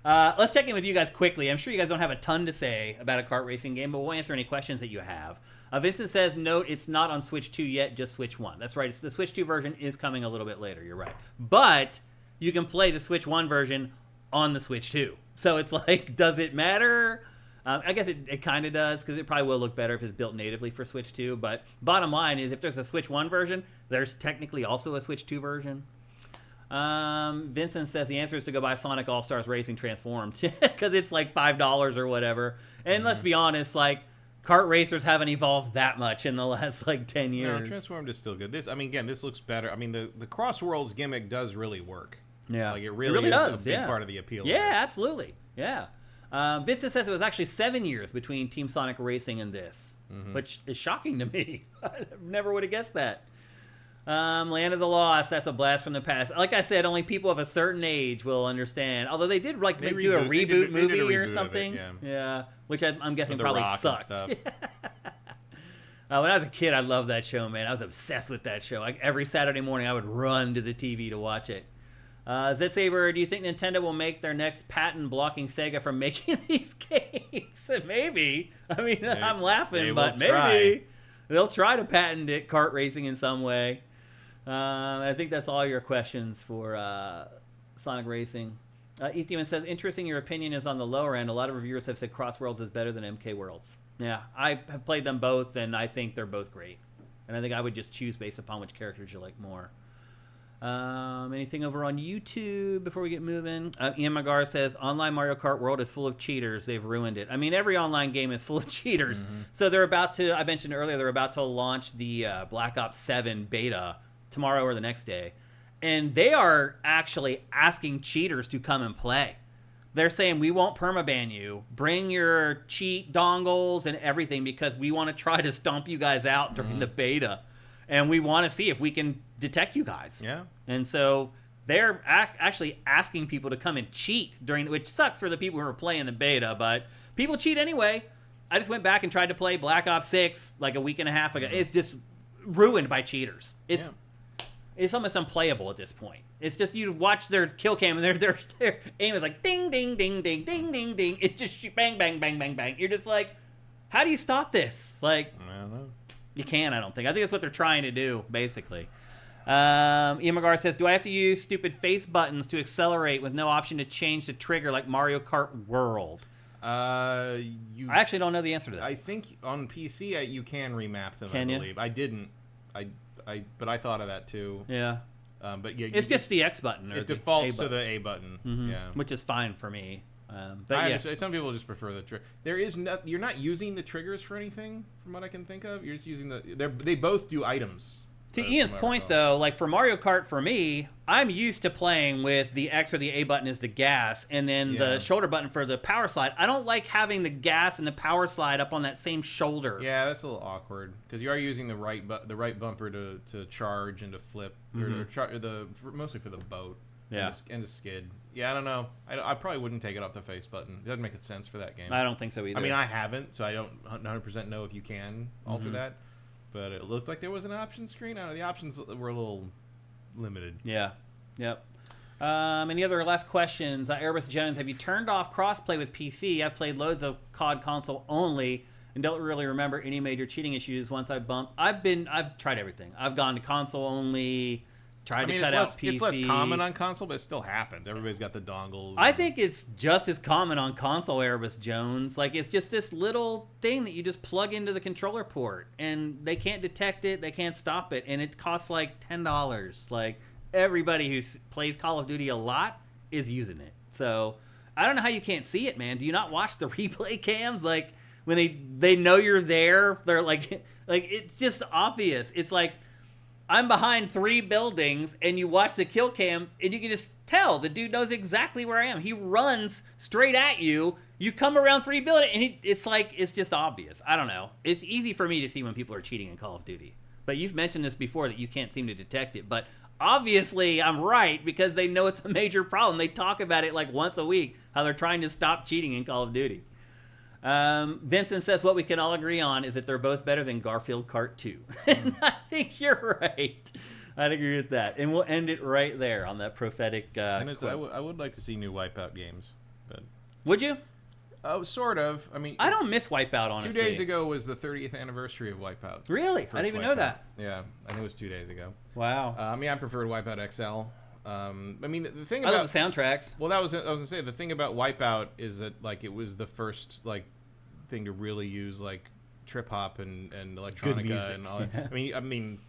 S1: Let's check in with you guys quickly. I'm sure you guys don't have a ton to say about a kart racing game, but we'll answer any questions that you have. Vincent says, note, it's not on Switch 2 yet, just Switch 1. That's right. The Switch 2 version is coming a little bit later. You're right. But you can play the Switch 1 version on the Switch 2. So it's like, does it matter? I guess it kind of does, because it probably will look better if it's built natively for Switch 2. But bottom line is, if there's a Switch 1 version, there's technically also a Switch 2 version. Vincent says the answer is to go buy Sonic All-Stars Racing Transformed, because it's like $5 or whatever. And let's be honest, like, kart racers haven't evolved that much in the last like 10 years.
S3: No, Transformed is still good. This looks better. I mean, the CrossWorlds gimmick does really work.
S1: Yeah,
S3: like it really
S1: does.
S3: A big part of the appeal.
S1: Yeah, absolutely. Yeah. Vincent says it was actually 7 years between Team Sonic Racing and this, which is shocking to me. I never would have guessed that. Land of the Lost, that's a blast from the past. Like I said, only people of a certain age will understand. Although they did like do a reboot movie or something. Yeah, which I'm guessing probably sucked. When I was a kid, I loved that show, man. I was obsessed with that show. Like every Saturday morning, I would run to the TV to watch it. Zsaber, do you think Nintendo will make their next patent blocking Sega from making these games? Maybe. I mean, I'm laughing, but maybe. they'll try to patent it, kart racing in some way. I think that's all your questions for Sonic Racing. East Demon says, interesting your opinion is on the lower end. A lot of reviewers have said CrossWorlds is better than MK Worlds. Yeah, I have played them both, and I think they're both great. And I think I would just choose based upon which characters you like more. Anything over on YouTube before we get moving? Ian Magar says, online Mario Kart World is full of cheaters. They've ruined it. I mean, every online game is full of cheaters. Mm-hmm. So they're about to, I mentioned earlier, they're about to launch the Black Ops 7 beta tomorrow or the next day. And they are actually asking cheaters to come and play. They're saying, we won't permaban you. Bring your cheat dongles and everything because we want to try to stomp you guys out during the beta. And we want to see if we can detect you guys.
S3: Yeah.
S1: And so they're actually asking people to come and cheat during, which sucks for the people who are playing the beta, but people cheat anyway. I just went back and tried to play Black Ops 6 like a week and a half ago. It's just ruined by cheaters. It's almost unplayable at this point. It's just you watch their kill cam and their aim is like ding, ding, ding, ding, ding, ding, ding. It's just bang, bang, bang, bang, bang. You're just like, how do you stop this? Like,
S3: I don't know.
S1: You can't, I don't think. I think that's what they're trying to do, basically. Ian Magar says, do I have to use stupid face buttons to accelerate with no option to change the trigger like Mario Kart World? I actually don't know the answer to that.
S2: I think on PC you can remap them,
S1: Can
S2: I
S1: you?
S2: believe. I didn't. But I thought of that too.
S1: Yeah.
S2: But yeah,
S1: it's just the X button. Or
S2: it
S1: the
S2: defaults
S1: A
S2: to the A button.
S1: Mm-hmm.
S2: Yeah.
S1: Which is fine for me. But yeah.
S2: Some people just prefer the trigger. There is no, you're not using the triggers for anything, from what I can think of. You're just using they both do items.
S1: To Ian's point, though, like for Mario Kart, for me, I'm used to playing with the X or the A button is the gas, and then the shoulder button for the power slide. I don't like having the gas and the power slide up on that same shoulder.
S2: Yeah, that's a little awkward because you are using the right bumper to charge and to flip, mostly for the boat.
S1: Yeah,
S2: and to skid. Yeah, I don't know. I probably wouldn't take it off the face button. It doesn't make sense for that game.
S1: I don't think so either.
S2: I mean, I haven't, so I don't 100% know if you can alter that. But it looked like there was an option screen. I don't know, the options were a little limited.
S1: Yeah. Yep. Any other last questions? Erebus Jones, have you turned off crossplay with PC? I've played loads of COD console only and don't really remember any major cheating issues once I bumped. I've tried everything. I've gone to console only, tried to cut out PC.
S2: It's less common on console, but it still happens. Everybody's got the dongles.
S1: I think it's just as common on console, Erebus Jones. Like, it's just this little thing that you just plug into the controller port, and they can't detect it, they can't stop it, and it costs like $10. Like, everybody who plays Call of Duty a lot is using it. So, I don't know how you can't see it, man. Do you not watch the replay cams? Like, when they know you're there, they're like it's just obvious. It's like, I'm behind 3 buildings, and you watch the kill cam, and you can just tell the dude knows exactly where I am. He runs straight at you. You come around 3 buildings, and it's just obvious. I don't know. It's easy for me to see when people are cheating in Call of Duty. But you've mentioned this before, that you can't seem to detect it. But obviously, I'm right, because they know it's a major problem. They talk about it like once a week, how they're trying to stop cheating in Call of Duty. Vincent says what we can all agree on is that they're both better than Garfield Kart 2. And I think you're right. I'd agree with that. And we'll end it right there on that prophetic
S2: I would like to see new Wipeout games. But
S1: would you?
S2: Oh, sort of. I mean,
S1: I don't miss Wipeout, honestly.
S2: 2 days ago was the 30th anniversary of Wipeout.
S1: Really? I didn't even know that.
S2: Yeah, I think it was 2 days ago.
S1: Wow.
S2: I mean, I preferred Wipeout XL. I mean, the thing
S1: I
S2: about
S1: love the soundtracks.
S2: Well, I was gonna say the thing about Wipeout is that like it was the first like thing to really use like trip hop and electronica and all that. I mean,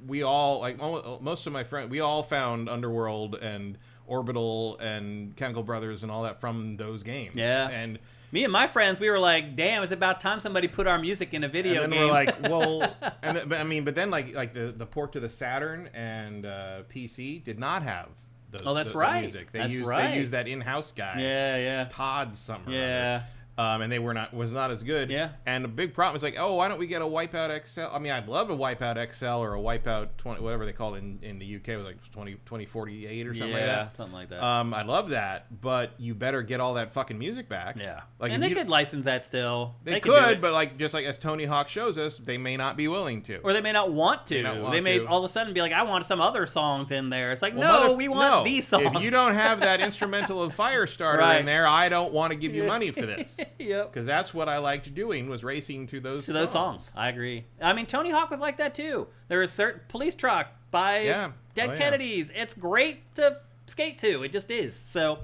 S2: we all like most of my friends. We all found Underworld and Orbital and Chemical Brothers and all that from those games.
S1: Yeah.
S2: And
S1: me and my friends, we were like, "Damn, it's about time somebody put our music in a video
S2: game." And then we're like, "Well," but then like the port to the Saturn and PC did not have those.
S1: Right.
S2: The music. They
S1: They
S2: used that in-house guy.
S1: Yeah.
S2: Todd something.
S1: Yeah.
S2: And they was not as good.
S1: Yeah.
S2: And the big problem is like, oh, why don't we get a Wipeout XL? I mean, I'd love a Wipeout XL or a Wipeout 20, whatever they call it in the UK. It was like 2048 or something like that.
S1: Yeah, something like that.
S2: I love that, but you better get all that fucking music back.
S1: Yeah.
S2: Like,
S1: and they could license that still.
S2: They could, but like just like as Tony Hawk shows us, they may not be willing to.
S1: Or they may not want to. They may all of a sudden be like, I want some other songs in there. It's like, we want these songs.
S2: If you don't have that instrumental of Firestarter in there, I don't want to give you money for this.
S1: Yep.
S3: Because that's what I liked doing, was racing to those
S1: songs. I agree. I mean, Tony Hawk was like that too. There was certain police truck by Dead Kennedys. It's great to skate to. It just is. So,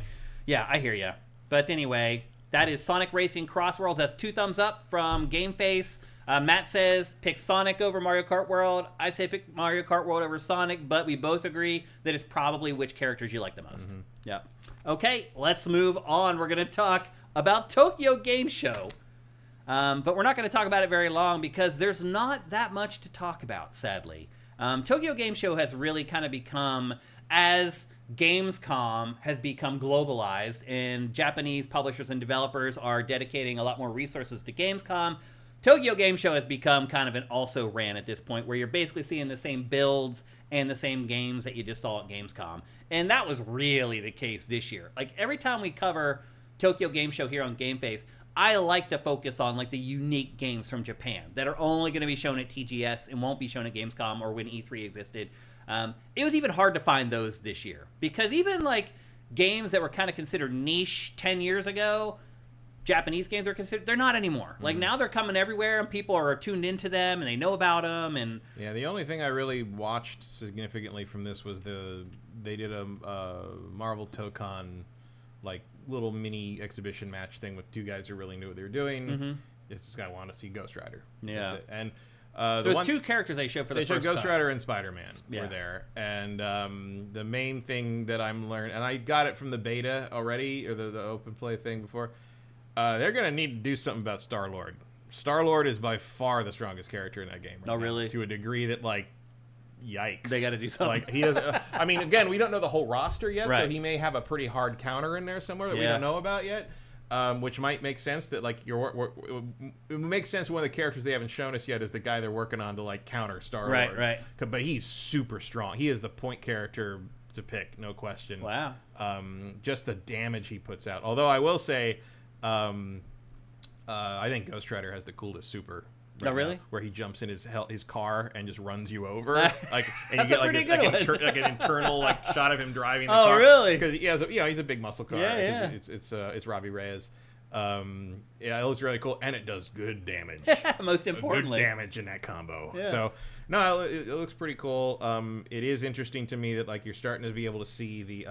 S1: yeah, I hear you. But anyway, that is Sonic Racing CrossWorlds. That's 2 thumbs up from GameFace. Matt says pick Sonic over Mario Kart World. I say pick Mario Kart World over Sonic, but we both agree that it's probably which characters you like the most. Mm-hmm. Yep. Okay, let's move on. We're going to talk about Tokyo Game Show. But we're not going to talk about it very long because there's not that much to talk about, sadly. Tokyo Game Show has really kind of become, as Gamescom has become globalized and Japanese publishers and developers are dedicating a lot more resources to Gamescom, Tokyo Game Show has become kind of an also-ran at this point, where you're basically seeing the same builds and the same games that you just saw at Gamescom. And that was really the case this year. Like, every time we cover Tokyo Game Show here on GameFace, I like to focus on, like, the unique games from Japan that are only going to be shown at TGS and won't be shown at Gamescom or when E3 existed. It was even hard to find those this year, because even, like, games that were kind of considered niche 10 years ago, Japanese games are considered, they're not anymore. Like, now they're coming everywhere and people are tuned into them and they know about them. And
S3: yeah, the only thing I really watched significantly from this was they did a Marvel Tokon, like, little mini exhibition match thing with 2 guys who really knew what they were doing. Mm-hmm. This guy wanted to see Ghost Rider.
S1: Yeah.
S3: That's it. And
S1: there was 2 characters they showed for the first time.
S3: They showed Ghost Rider and Spider-Man were there. And the main thing that I'm learning, and I got it from the beta already, or the open play thing before, they're going to need to do something about Star-Lord. Star-Lord is by far the strongest character in that game right now,
S1: really?
S3: To a degree that, like, yikes.
S1: They got to do something.
S3: Like, he doesn't. I mean, again, we don't know the whole roster yet, so he may have a pretty hard counter in there somewhere that we don't know about yet, which might make sense that, like, it makes sense one of the characters they haven't shown us yet is the guy they're working on to, like, counter Star-Lord.
S1: Right.
S3: But he's super strong. He is the point character to pick, no question.
S1: Wow.
S3: Just the damage he puts out. Although I will say, I think Ghost Rider has the coolest super.
S1: Right really?
S3: Now, where he jumps in his car and just runs you over, like, and you get like an internal, like, shot of him driving the car.
S1: Oh, really?
S3: Because he's a big muscle car.
S1: Yeah.
S3: It's Robbie Reyes. It looks really cool, and it does good damage.
S1: Most importantly,
S3: good damage in that combo.
S1: Yeah.
S3: So no, it looks pretty cool. It is interesting to me that, like, you're starting to be able to see the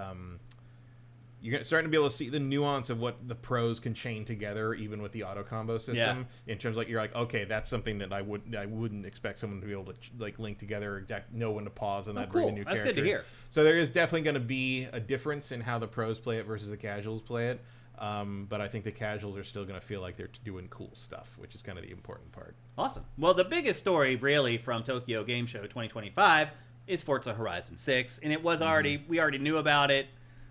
S3: nuance of what the pros can chain together, even with the auto combo system. In terms of, like, you're like, okay, that's something that I wouldn't expect someone to be able to, like, link together, know when to pause on that, bring a new character.
S1: That's good to hear.
S3: So there is definitely going to be a difference in how the pros play it versus the casuals play it. But I think the casuals are still going to feel like they're doing cool stuff, which is kind of the important part.
S1: Awesome. Well, the biggest story, really, from Tokyo Game Show 2025 is Forza Horizon 6, and it was we already knew about it.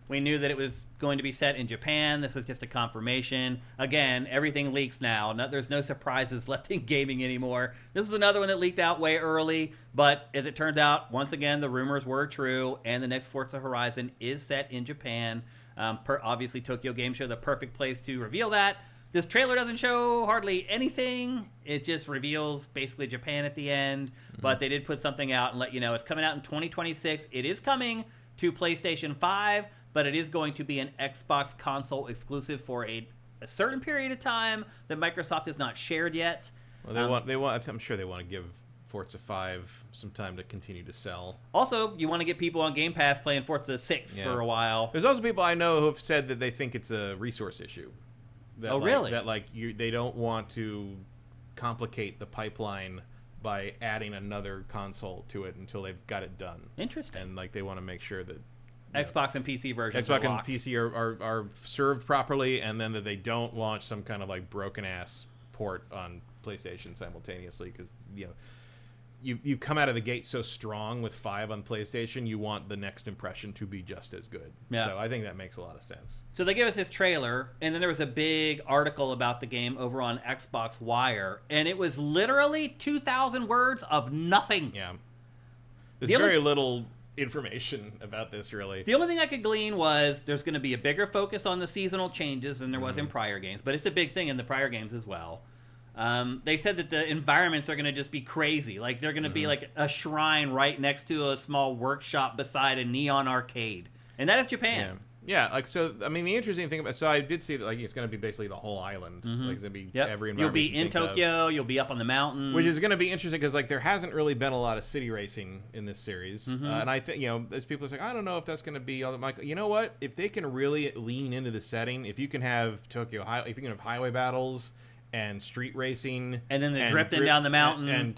S1: We knew that it was going to be set in Japan. This was just a confirmation. Again, everything leaks now. There's no surprises left in gaming anymore. This is another one that leaked out way early, but as it turns out, once again, the rumors were true, and the next Forza Horizon is set in Japan. Obviously, Tokyo Game Show, the perfect place to reveal that. This trailer doesn't show hardly anything. It just reveals basically Japan at the end, but they did put something out and let you know it's coming out in 2026. It is coming to PlayStation 5, but it is going to be an Xbox console exclusive for a certain period of time that Microsoft has not shared yet.
S3: Well, I'm sure they want to give Forza 5 some time to continue to sell.
S1: Also, you want to get people on Game Pass playing Forza 6 for a while.
S3: There's also people I know who have said that they think it's a resource issue.
S1: Really?
S3: That, like, they don't want to complicate the pipeline by adding another console to it until they've got it done.
S1: Interesting.
S3: And, like, they want to make sure that
S1: Xbox and PC versions
S3: Xbox and PC are served properly, and then that they don't launch some kind of, like, broken ass port on PlayStation simultaneously, because you come out of the gate so strong with 5 on PlayStation, you want the next impression to be just as good.
S1: Yeah.
S3: So I think that makes a lot of sense.
S1: So they gave us this trailer, and then there was a big article about the game over on Xbox Wire, and it was literally 2,000 words of nothing.
S3: Yeah. There's very little information about this, really.
S1: The only thing I could glean was there's going to be a bigger focus on the seasonal changes than there was in prior games, but it's a big thing in the prior games as well. They said that the environments are going to just be crazy. Like, they're going to be like a shrine right next to a small workshop beside a neon arcade. And that is Japan.
S3: Yeah, like so. I mean, the interesting thing about I did see that like it's going to be basically the whole island. Like it's going to be every environment.
S1: You'll be in Tokyo. You'll be up on the mountains,
S3: which is going to be interesting because like there hasn't really been a lot of city racing in this series, and I think as people are saying, I don't know if that's going to be all. Like, you know what? If they can really lean into the setting, if you can have if you can have highway battles and street racing,
S1: and then the drifting down the mountain,
S3: and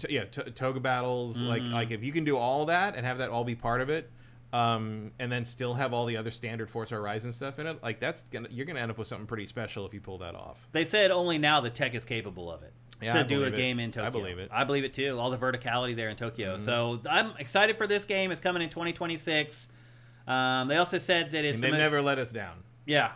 S3: toga battles, like if you can do all that and have that all be part of it. And then still have all the other standard Forza Horizon stuff in it. Like you're gonna end up with something pretty special if you pull that off.
S1: They said only now the tech is capable of it to do a game in Tokyo.
S3: I believe it.
S1: I believe it too. All the verticality there in Tokyo. So I'm excited for this game. It's coming in 2026. They also said that
S3: they've never let us down.
S1: Yeah.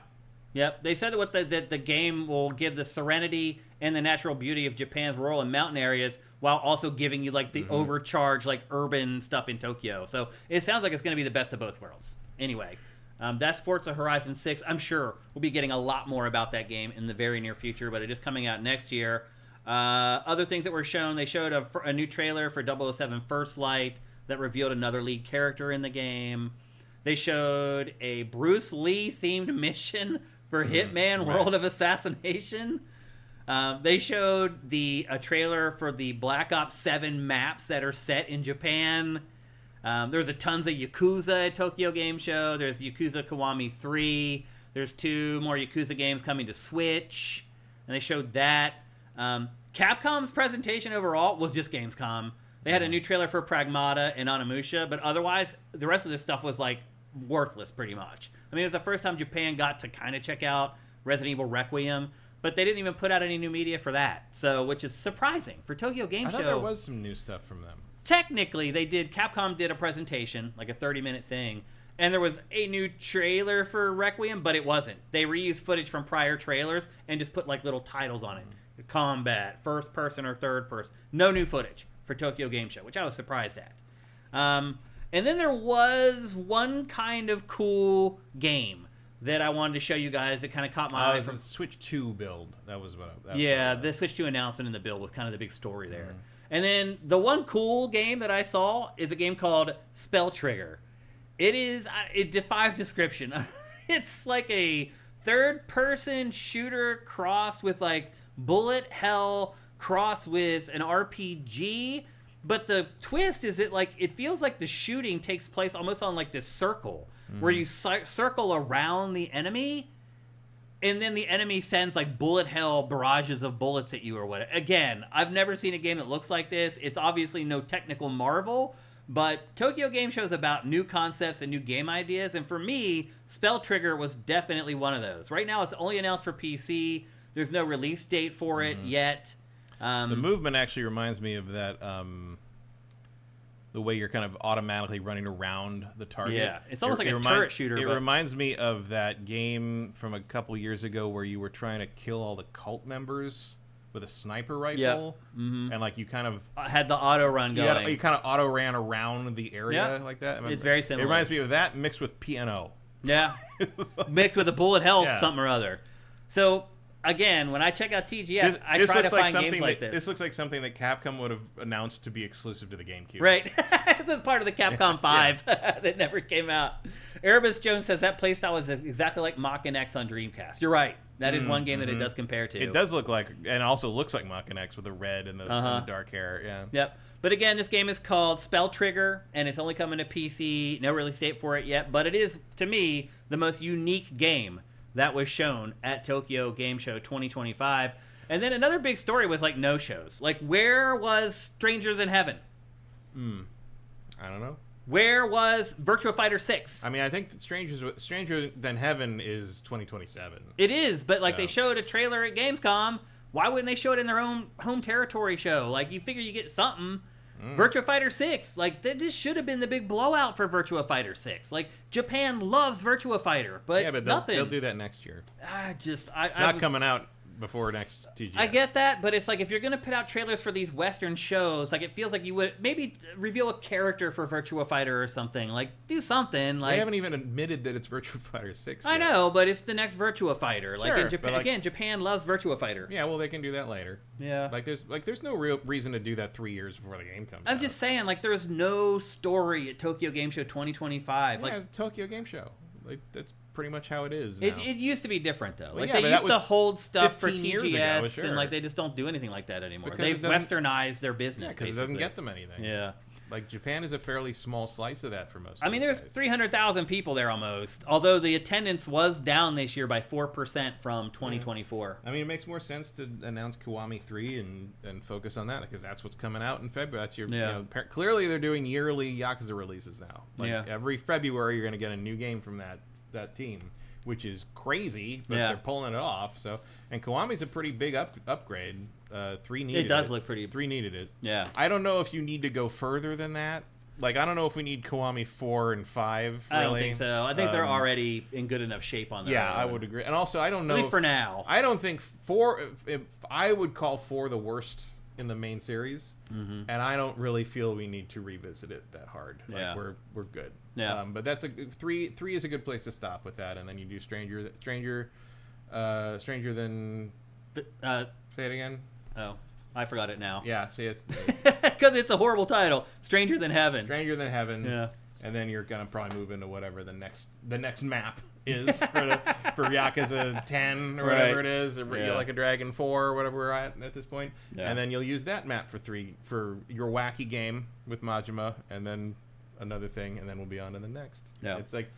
S1: Yep. They said that the game will give the serenity and the natural beauty of Japan's rural and mountain areas while also giving you like the overcharged like urban stuff in Tokyo. So it sounds like it's going to be the best of both worlds. Anyway, that's Forza Horizon 6. I'm sure we'll be getting a lot more about that game in the very near future, but it is coming out next year. Other things that were shown, they showed a new trailer for 007 First Light that revealed another lead character in the game. They showed a Bruce Lee themed mission for Hitman World of Assassination. They showed a trailer for the Black Ops 7 maps that are set in Japan. There's tons of Yakuza at Tokyo Game Show. There's Yakuza Kiwami 3. There's 2 more Yakuza games coming to Switch. And they showed that. Capcom's presentation overall was just Gamescom. They had a new trailer for Pragmata and Onimusha, but otherwise, the rest of this stuff was like worthless pretty much. I mean, it was the first time Japan got to kind of check out Resident Evil Requiem, but they didn't even put out any new media for that, which is surprising for Tokyo Game Show.
S3: I thought there was some new stuff from them.
S1: Technically, Capcom did a presentation, like a 30-minute thing, and there was a new trailer for Requiem, but it wasn't. They reused footage from prior trailers and just put like little titles on it. Combat, first person or third person. No new footage for Tokyo Game Show, which I was surprised at. And then there was one kind of cool game that I wanted to show you guys that kind of caught my eye.
S3: The Switch 2 build. That was what.
S1: The Switch 2 announcement in the build was kind of the big story there. And then the one cool game that I saw is a game called Spell Trigger. It defies description. It's like a third-person shooter crossed with like bullet hell crossed with an RPG. But the twist is it feels like the shooting takes place almost on like this circle where you circle around the enemy, and then the enemy sends like bullet hell barrages of bullets at you or whatever. Again, I've never seen a game that looks like this. It's obviously no technical marvel, but Tokyo Game Show is about new concepts and new game ideas, and for me, Spell Trigger was definitely one of those. Right now, it's only announced for PC. There's no release date for it yet.
S3: The movement actually reminds me of that, the way you're kind of automatically running around the target.
S1: Yeah, it's almost like a turret shooter.
S3: It reminds me of that game from a couple years ago where you were trying to kill all the cult members with a sniper rifle, and like you kind of
S1: had the auto run going.
S3: You kind of auto ran around the area like that.
S1: It's very similar.
S3: It reminds me of that mixed with piano.
S1: Yeah, mixed with a bullet hell something or other. So again, when I check out TGS, I try to find games like this.
S3: This looks like something that Capcom would have announced to be exclusive to the GameCube.
S1: Right. This is part of the Capcom 5 that never came out. Erebus Jones says that playstyle is exactly like Mach and X on Dreamcast. You're right. That is one game that it does compare to.
S3: It does look like, and also looks like Mach and X with the red and the dark hair. Yeah.
S1: Yep. But again, this game is called Spell Trigger, and it's only coming to PC. No release date for it yet, but it is, to me, the most unique game that was shown at Tokyo Game Show 2025. And then another big story was like no-shows. Like, where was Strangers in Heaven?
S3: I don't know.
S1: Where was Virtua Fighter 6?
S3: I mean, I think Stranger Than Heaven is 2027.
S1: It is, but like they showed a trailer at Gamescom. Why wouldn't they show it in their own home territory show? Like, you figure you get something. Virtua Fighter 6, like, that just should have been the big blowout for Virtua Fighter 6. Like, Japan loves Virtua Fighter, but nothing.
S3: They'll do that next year.
S1: It's
S3: not coming out before next TGS.
S1: I get that, but it's like if you're going to put out trailers for these Western shows, like it feels like you would maybe reveal a character for Virtua Fighter or something. Like, do something. Like,
S3: they haven't even admitted that it's Virtua Fighter 6 yet.
S1: I know, but it's the next Virtua Fighter. Like,
S3: sure,
S1: in Japan, again, Japan loves Virtua Fighter.
S3: Yeah, well, they can do that later.
S1: Yeah.
S3: There's no real reason to do that 3 years before the game comes out.
S1: I'm just saying, like, there's no story at Tokyo Game Show 2025.
S3: Yeah,
S1: like
S3: it's Tokyo Game Show. Like, that's
S2: pretty much how it is now.
S1: It used to be different though.
S2: Well,
S1: like
S2: yeah,
S1: they
S2: but
S1: used to hold stuff for
S2: 15 years ago,
S1: TGS,
S2: sure.
S1: and like they just don't do anything like that anymore.
S2: Because
S1: They've westernized their business.
S2: because it doesn't get them anything.
S1: Yeah.
S2: Like Japan is a fairly small slice of that for most.
S1: I mean, there's 300,000 people there almost. Although the attendance was down this year by 4% from 2024.
S2: I mean, it makes more sense to announce Kiwami 3 and focus on that because that's what's coming out in February. That's your, clearly they're doing yearly Yakuza releases now. Like every February, you're going to get a new game from that team, which is crazy, but they're pulling it off. So, and Kiwami's a pretty big upgrade. 3 needed it.
S1: It does look pretty.
S2: 3 needed it.
S1: Yeah.
S2: I don't know if you need to go further than that. Like, I don't know if we need Kiwami 4 and 5.
S1: I don't think so. I think they're already in good enough shape on their own.
S2: I would agree. And also, I don't know.
S1: At least for now.
S2: I don't think 4. If I would call 4 the worst in the main series, and I don't really feel we need to revisit it that hard. Like, we're good.
S1: Yeah.
S2: But that's 3 is a good place to stop with that, and then you do Stranger than. Say it again.
S1: Oh, I forgot it now.
S2: Yeah, see, it's
S1: because it's a horrible title. Stranger Than Heaven.
S2: Stranger Than Heaven.
S1: Yeah.
S2: And then you're gonna probably move into whatever the next map is for Yakuza 10 or whatever it is, or like a Dragon 4 or whatever we're at this point. Yeah. And then you'll use that map for 3 for your wacky game with Majima, and then another thing, and then we'll be on to the next.
S1: Yeah.
S2: It's like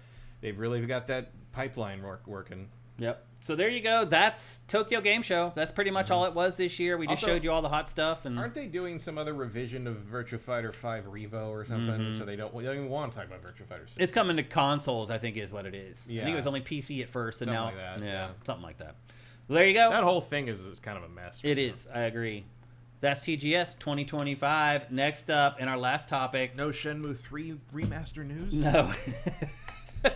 S2: they've really got that pipeline working.
S1: Yep. So there you go. That's Tokyo Game Show. That's pretty much all it was this year. We just showed you all the hot stuff. And
S2: aren't they doing some other revision of Virtua Fighter 5 Revo or something? So they don't even want to talk about Virtua Fighter 6.
S1: It's coming to consoles, I think, is what it is.
S2: Yeah.
S1: I think it was only PC at first, and
S2: something
S1: now
S2: like that, yeah,
S1: something like that. Well, there you go.
S2: That whole thing is kind of a mess.
S1: It is. I agree. That's TGS 2025. Next up, in our last topic.
S2: No Shenmue 3 remaster news?
S1: No.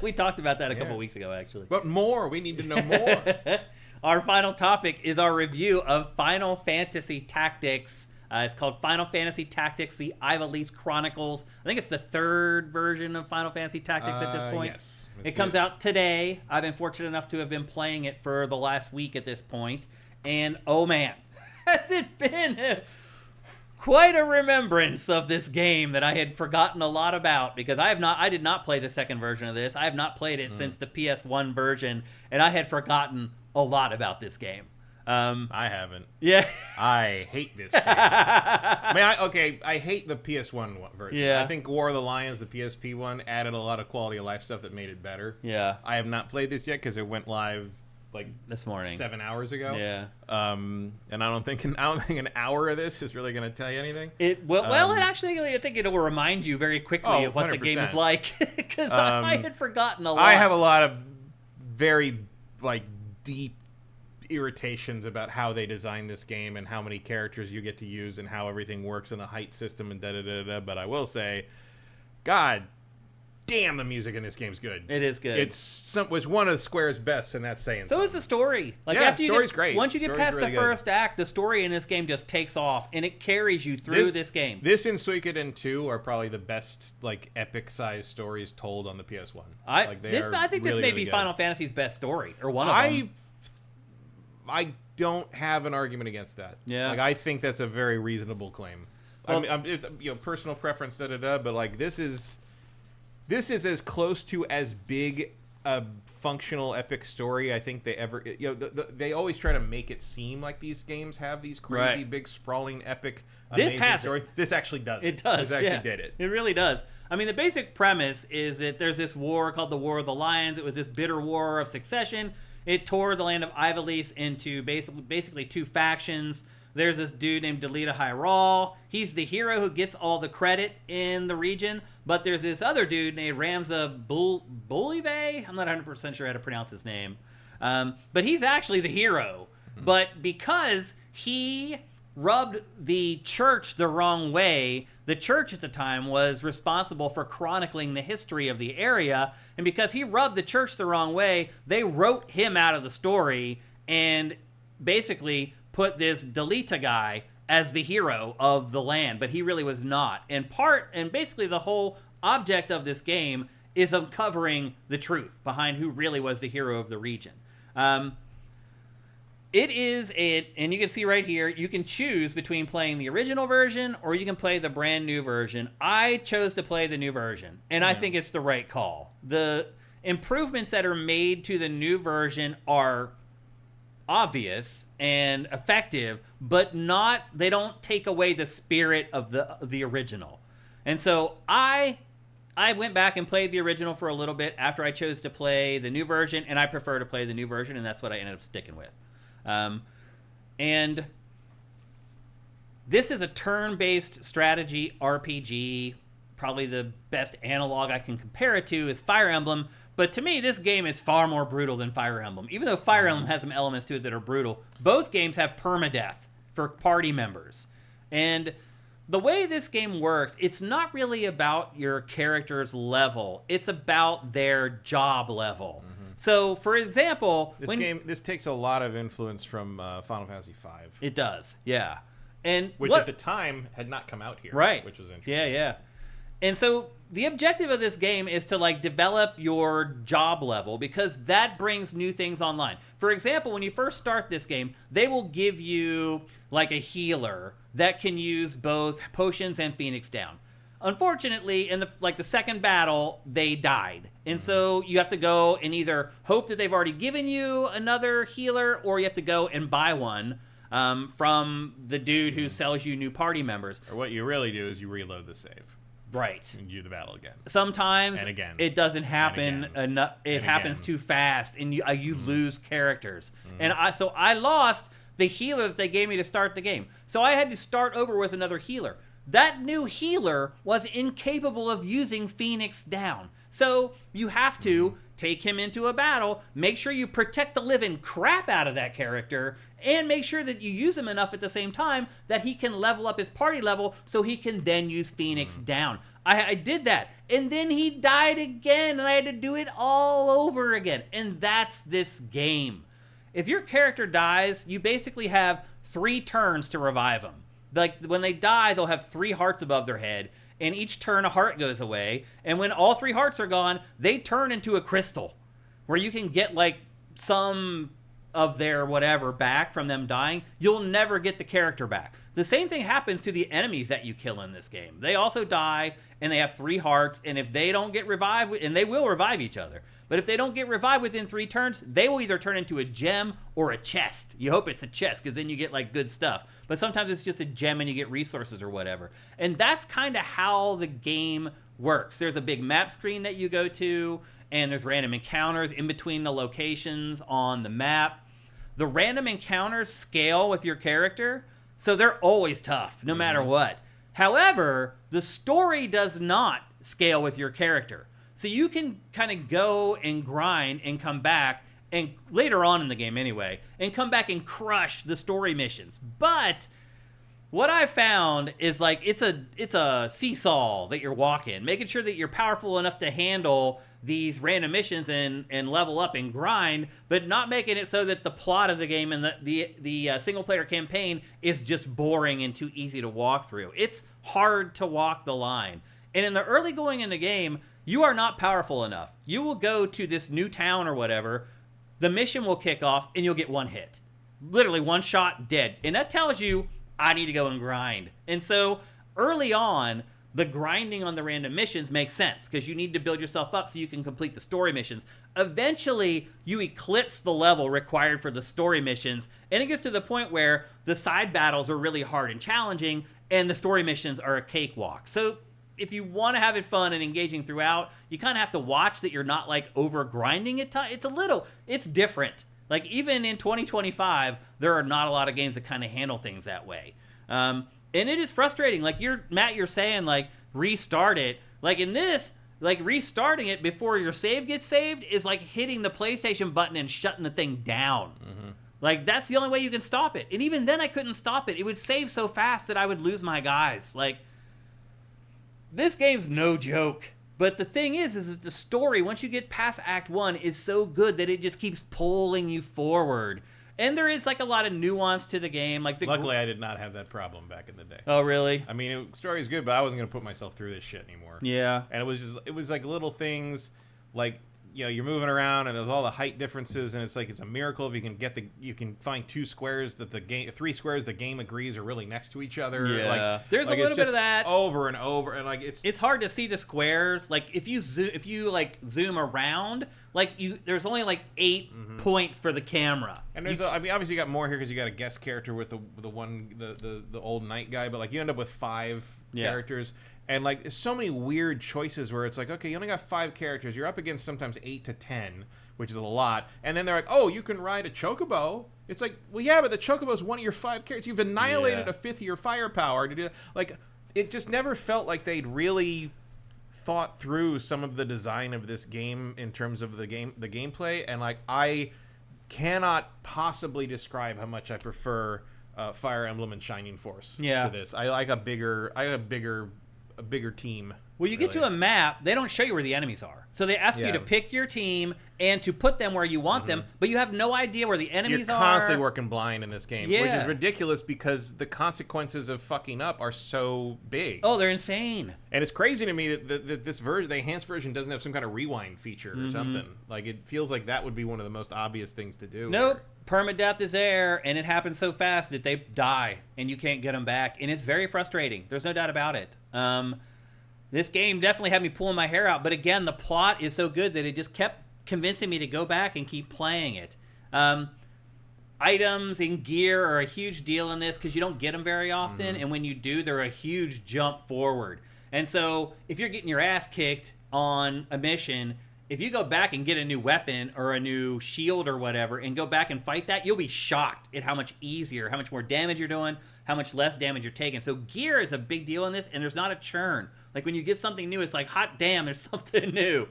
S1: We talked about that a couple weeks ago, actually.
S2: But more. We need to know more.
S1: Our final topic is our review of Final Fantasy Tactics. It's called Final Fantasy Tactics, the Ivalice Chronicles. I think it's the 3rd version of Final Fantasy Tactics at this point.
S2: Yes.
S1: It comes out today. I've been fortunate enough to have been playing it for the last week at this point. And, oh man, has it been quite a remembrance of this game that I had forgotten a lot about, because I did not play the 2nd version of this. I have not played it since the PS1 version, and I had forgotten a lot about this game.
S2: I haven't.
S1: Yeah.
S2: I hate this game. I hate the PS1 version.
S1: Yeah.
S2: I think War of the Lions, the PSP one, added a lot of quality of life stuff that made it better.
S1: Yeah.
S2: I have not played this yet because it went live like
S1: this morning,
S2: 7 hours ago.
S1: Yeah.
S2: And I don't think an hour of this is really going to tell you anything.
S1: It actually, I think it will remind you very quickly of what 100%. The game is like, because I had forgotten a lot.
S2: I have a lot of very deep irritations about how they designed this game and how many characters you get to use and how everything works in a height system and da-da-da-da. But I will say, God damn, the music in this game's good.
S1: It is good.
S2: It's one of Square's best, and that's saying something.
S1: So is the story.
S2: Like, yeah, the story's great.
S1: Once you get past the first act, the story in this game just takes off, and it carries you through this game.
S2: This and Suikoden 2 are probably the best epic-sized stories told on the PS1.
S1: I think this may be Final Fantasy's best story, or one of them.
S2: I don't have an argument against that.
S1: Yeah.
S2: I think that's a very reasonable claim.
S1: Well,
S2: it's personal preference, but this is as close to as big a functional epic story I think they ever. They always try to make it seem like these games have these crazy big sprawling epic amazing story. This actually does.
S1: It does.
S2: This actually did it.
S1: It really does. I mean, the basic premise is that there's this war called the War of the Lions. It was this bitter war of succession. It tore the land of Ivalice into basically 2 factions. There's this dude named Delita Hyral. He's the hero who gets all the credit in the region. But there's this other dude named Ramza Bolive. I'm not 100% sure how to pronounce his name. But he's actually the hero. Mm-hmm. But because he rubbed the church the wrong way, the church at the time was responsible for chronicling the history of the area. And because he rubbed the church the wrong way, they wrote him out of the story and basically put this Delita guy as the hero of the land, but he really was not. And basically the whole object of this game is uncovering the truth behind who really was the hero of the region. And you can see right here, you can choose between playing the original version or you can play the brand new version. I chose to play the new version, and I think it's the right call. improvements that are made to the new version are obvious and effective, but they don't take away the spirit of the original. And so I went back and played the original for a little bit after I chose to play the new version, and I prefer to play the new version, and that's what I ended up sticking with. And this is a turn-based strategy RPG. Probably the best analog I can compare it to is Fire Emblem, but to me, this game is far more brutal than Fire Emblem. Even though Fire Emblem has some elements to it that are brutal, both games have permadeath for party members. And the way this game works, it's not really about your character's level. It's about their job level. Mm-hmm. So, for example...
S3: This takes a lot of influence from Final Fantasy V.
S1: It does, yeah.
S3: Which at the time had not come out here.
S1: Right.
S3: Which was interesting.
S1: Yeah. And so the objective of this game is to develop your job level, because that brings new things online. For example, when you first start this game, they will give you a healer that can use both potions and Phoenix Down. Unfortunately, in the second battle, they died. And so you have to go and either hope that they've already given you another healer, or you have to go and buy one from the dude who sells you new party members.
S3: Or what you really do is you reload the save.
S1: Right.
S3: And do the battle again.
S1: Sometimes
S3: and again.
S1: It doesn't happen enough. It happens too fast, and you lose characters. And I lost the healer that they gave me to start the game. So I had to start over with another healer. That new healer was incapable of using Phoenix Down. So you have to take him into a battle, make sure you protect the living crap out of that character, and make sure that you use him enough at the same time that he can level up his party level so he can then use Phoenix Down. I did that, and then he died again, and I had to do it all over again. And that's this game. If your character dies, you basically have 3 turns to revive them. When they die, they'll have 3 hearts above their head, and each turn a heart goes away. And when all 3 hearts are gone, they turn into a crystal, where you can get some of their whatever back from them dying. You'll never get the character back. The same thing happens to the enemies that you kill in this game. They also die, and they have 3 hearts, and if they don't get revived, and they will revive each other, but if they don't get revived within 3 turns, they will either turn into a gem or a chest. You hope it's a chest, because then you get good stuff. But sometimes it's just a gem and you get resources or whatever. And that's kind of how the game works. There's a big map screen that you go to, and there's random encounters in between the locations on the map. The random encounters scale with your character, so they're always tough, no matter what. However, the story does not scale with your character. So you can kind of go and grind and come back, and later on in the game anyway, and come back and crush the story missions. But what I found is it's a seesaw that you're walking, making sure that you're powerful enough to handle these random missions and level up and grind, but not making it so that the plot of the game and the single player campaign is just boring and too easy to walk through. It's hard to walk the line. And in the early going in the game, you are not powerful enough. You will go to this new town or whatever, the mission will kick off, and you'll get 1 hit. Literally 1 shot, dead. And that tells you, I need to go and grind. And so, early on, the grinding on the random missions makes sense, because you need to build yourself up so you can complete the story missions. Eventually, you eclipse the level required for the story missions, and it gets to the point where the side battles are really hard and challenging, and the story missions are a cakewalk. So, if you want to have it fun and engaging throughout, you kind of have to watch that you're not over grinding it. It's different. Even in 2025, there are not a lot of games that kind of handle things that way. And it is frustrating. You're saying restart it. In this, restarting it before your save gets saved is like hitting the PlayStation button and shutting the thing down. Mm-hmm. That's the only way you can stop it. And even then I couldn't stop it. It would save so fast that I would lose my guys. This game's no joke. But the thing is that the story, once you get past Act 1, is so good that it just keeps pulling you forward. And there is a lot of nuance to the game.
S3: Luckily, I did not have that problem back in the day.
S1: Oh, really?
S3: I mean, the story's good, but I wasn't going to put myself through this shit anymore.
S1: Yeah.
S3: And it was little things, you're moving around and there's all the height differences, and it's like it's a miracle if you can find 2 squares that 3 squares the game agrees are really next to each other.
S1: Yeah, there's a little bit of that
S3: over and over, and like it's
S1: hard to see the squares. Like if you zoom around, like there's only like 8 points for the camera.
S3: And there's obviously you got more here because you got a guest character with the old knight guy, but like you end up with 5 characters. And, like, there's so many weird choices where it's like, okay, you only got 5 characters. You're up against sometimes 8 to 10, which is a lot. And then they're like, oh, you can ride a chocobo. It's like, well, yeah, but the chocobo is one of your 5 characters. You've annihilated a fifth of your firepower to do that. Like, it just never felt like they'd really thought through some of the design of this game in terms of the gameplay. And, like, I cannot possibly describe how much I prefer Fire Emblem and Shining Force to this. I like a bigger team.
S1: Well, you get to a map, they don't show you where the enemies are. So they ask you to pick your team and to put them where you want them, but you have no idea where the enemies are.
S3: You're constantly working blind in this game, which is ridiculous because the consequences of fucking up are so big.
S1: Oh, they're insane. And
S3: it's crazy to me that this version, the enhanced version, doesn't have some kind of rewind feature or something. Like, it feels like that would be one of the most obvious things to do.
S1: Nope. Permadeath is there, and it happens so fast that they die, and you can't get them back. And it's very frustrating. There's no doubt about it. This game definitely had me pulling my hair out, but again, the plot is so good that it just kept convincing me to go back and keep playing it. Items and gear are a huge deal in this because you don't get them very often, and when you do, they're a huge jump forward. And so if you're getting your ass kicked on a mission, if you go back and get a new weapon or a new shield or whatever and go back and fight that, you'll be shocked at how much easier, how much more damage you're doing, how much less damage you're taking. So gear is a big deal in this, and there's not a churn. Like, when you get something new, it's like, hot damn, there's something new.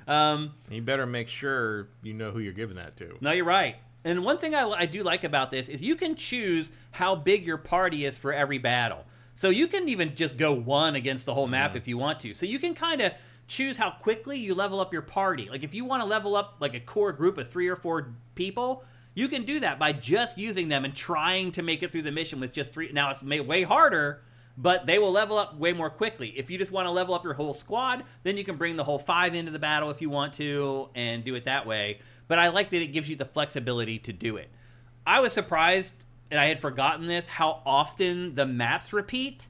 S3: You better make sure you know who you're giving that to.
S1: No, you're right. And one thing I do like about this is you can choose how big your party is for every battle. So you can even just go 1 against the whole map if you want to. So you can kind of choose how quickly you level up your party. Like, if you want to level up like a core group of 3 or 4 people, you can do that by just using them and trying to make it through the mission with just 3. Now, it's made way harder, but they will level up way more quickly. If you just want to level up your whole squad, then you can bring the whole 5 into the battle if you want to and do it that way. But I like that it gives you the flexibility to do it. I was surprised, and I had forgotten this, how often the maps repeat.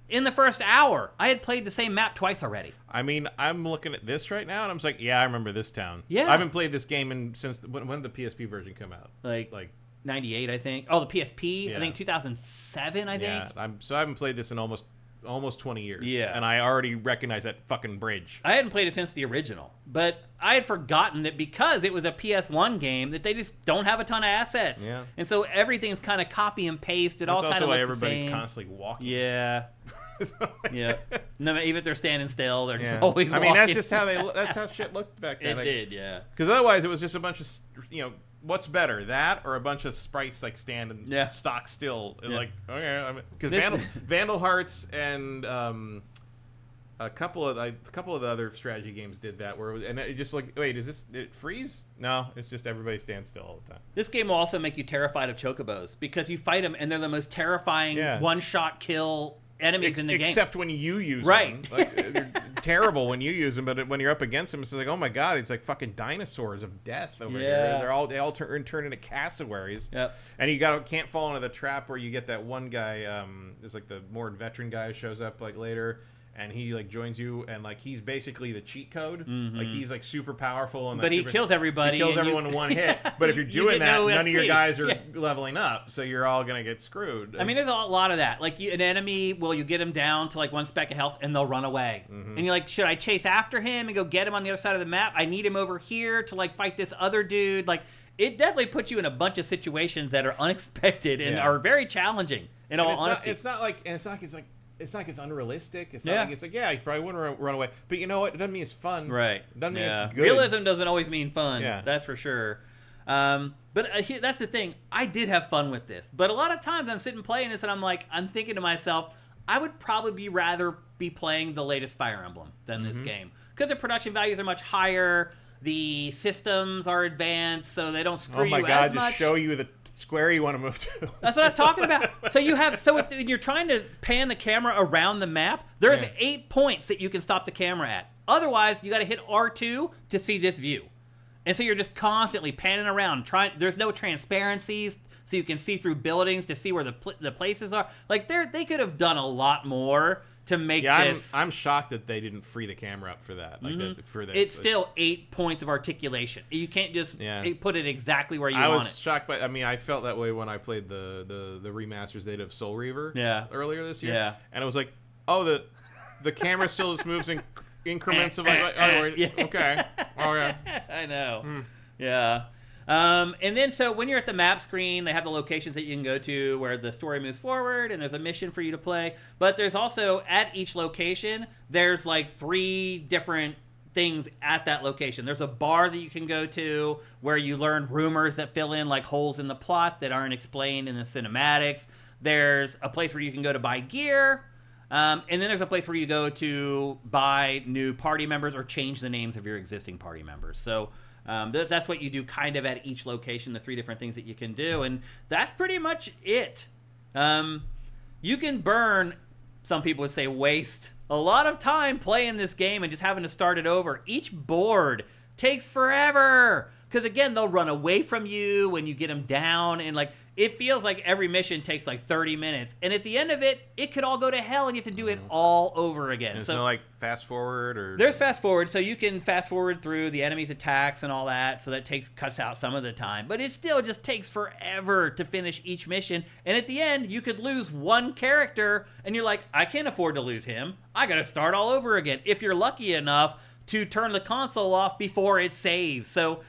S1: In the first hour, I had played the same map twice already.
S3: I mean, I'm looking at this right now, and I'm just like, yeah, I remember this town.
S1: Yeah.
S3: I haven't played this game since when did the PSP version come out?
S1: Like 98, I think. Oh, the PSP? Yeah. I think 2007, I think.
S3: Yeah, I haven't played this in almost 20 years.
S1: Yeah.
S3: And I already recognize that fucking bridge.
S1: I hadn't played it since the original, but I had forgotten that because it was a PS1 game that they just don't have a ton of assets.
S3: Yeah.
S1: And so everything's kind of copy and paste. It all kind of looks the same.
S3: That's also why everybody's constantly walking.
S1: Yeah. Yeah. No, even if they're standing still, they're just always walking.
S3: I mean, that's just how that's how shit looked back then.
S1: It did, yeah.
S3: Because otherwise it was just a bunch of, what's better, that or a bunch of sprites like standing stock still? Like, okay, because Vandal Hearts and a couple of the other strategy games did that, and it just like, wait, did it freeze? No, it's just everybody stands still all the time.
S1: This game will also make you terrified of chocobos because you fight them and they're the most terrifying one-shot kill enemies in the game.
S3: Except when you use them. Like, they're terrible when you use them, but when you're up against them, it's like, oh my god, it's like fucking dinosaurs of death over here. They all turn into cassowaries.
S1: Yep.
S3: And you can't fall into the trap where you get that one guy, there's like the more veteran guy who shows up like later, and he like joins you, and like he's basically the cheat code. Like he's like super powerful, and
S1: but he kills everybody.
S3: He kills everyone in one hit. But if you're doing that, none of your guys are leveling up, so you're all gonna get screwed.
S1: I mean, there's a lot of that. Like an enemy, you get him down to like 1 speck of health, and they'll run away. And you're like, should I chase after him and go get him on the other side of the map? I need him over here to like fight this other dude. Like, it definitely puts you in a bunch of situations that are unexpected and are very challenging. In all honesty,
S3: it's not like it's unrealistic. It's not like it's like, you probably wouldn't run away. But you know what? It doesn't mean it's fun.
S1: Right.
S3: It doesn't mean it's good.
S1: Realism doesn't always mean fun.
S3: Yeah.
S1: That's for sure. But that's the thing. I did have fun with this. But a lot of times I'm sitting playing this and I'm thinking to myself, I would probably rather be playing the latest Fire Emblem than this game. Because the production values are much higher. The systems are advanced, so they don't screw you as much.
S3: Oh my god, just show you the square you want to move to.
S1: That's what I was talking about. So when you're trying to pan the camera around the map, there's 8 points that you can stop the camera at. Otherwise, you got to hit R2 to see this view. And so you're just constantly panning around. There's no transparencies, so you can see through buildings to see where the places are. Like they could have done a lot more to make this.
S3: I'm shocked that they didn't free the camera up for that. Like for this,
S1: it's still 8 points of articulation. You can't just put it exactly where you want it.
S3: I was shocked by. I mean, I felt that way when I played the remasters they did of Soul Reaver earlier this year.
S1: Yeah,
S3: and it was like, oh, the camera still just moves in increments of okay, all right.
S1: I know. Yeah. And then so when you're at the map screen, they have the locations that you can go to where the story moves forward and there's a mission for you to play. But there's also, at each location, there's like 3 different things at that location. There's a bar that you can go to where you learn rumors that fill in like holes in the plot that aren't explained in the cinematics. There's a place where you can go to buy gear. And then there's a place where you go to buy new party members or change the names of your existing party members. So that's what you do kind of at each location, the 3 different things that you can do. And that's pretty much it. You can burn, some people would say waste, a lot of time playing this game and just having to start it over. Each board takes forever. Because, again, they'll run away from you when you get them down. And, like, it feels like every mission takes, like, 30 minutes. And at the end of it, it could all go to hell and you have to do it all over again.
S3: There's no, like, fast forward or...
S1: There's fast forward. So you can fast forward through the enemy's attacks and all that. So that cuts out some of the time. But it still just takes forever to finish each mission. And at the end, you could lose one character. And you're like, I can't afford to lose him. I got to start all over again. If you're lucky enough to turn the console off before it saves. So...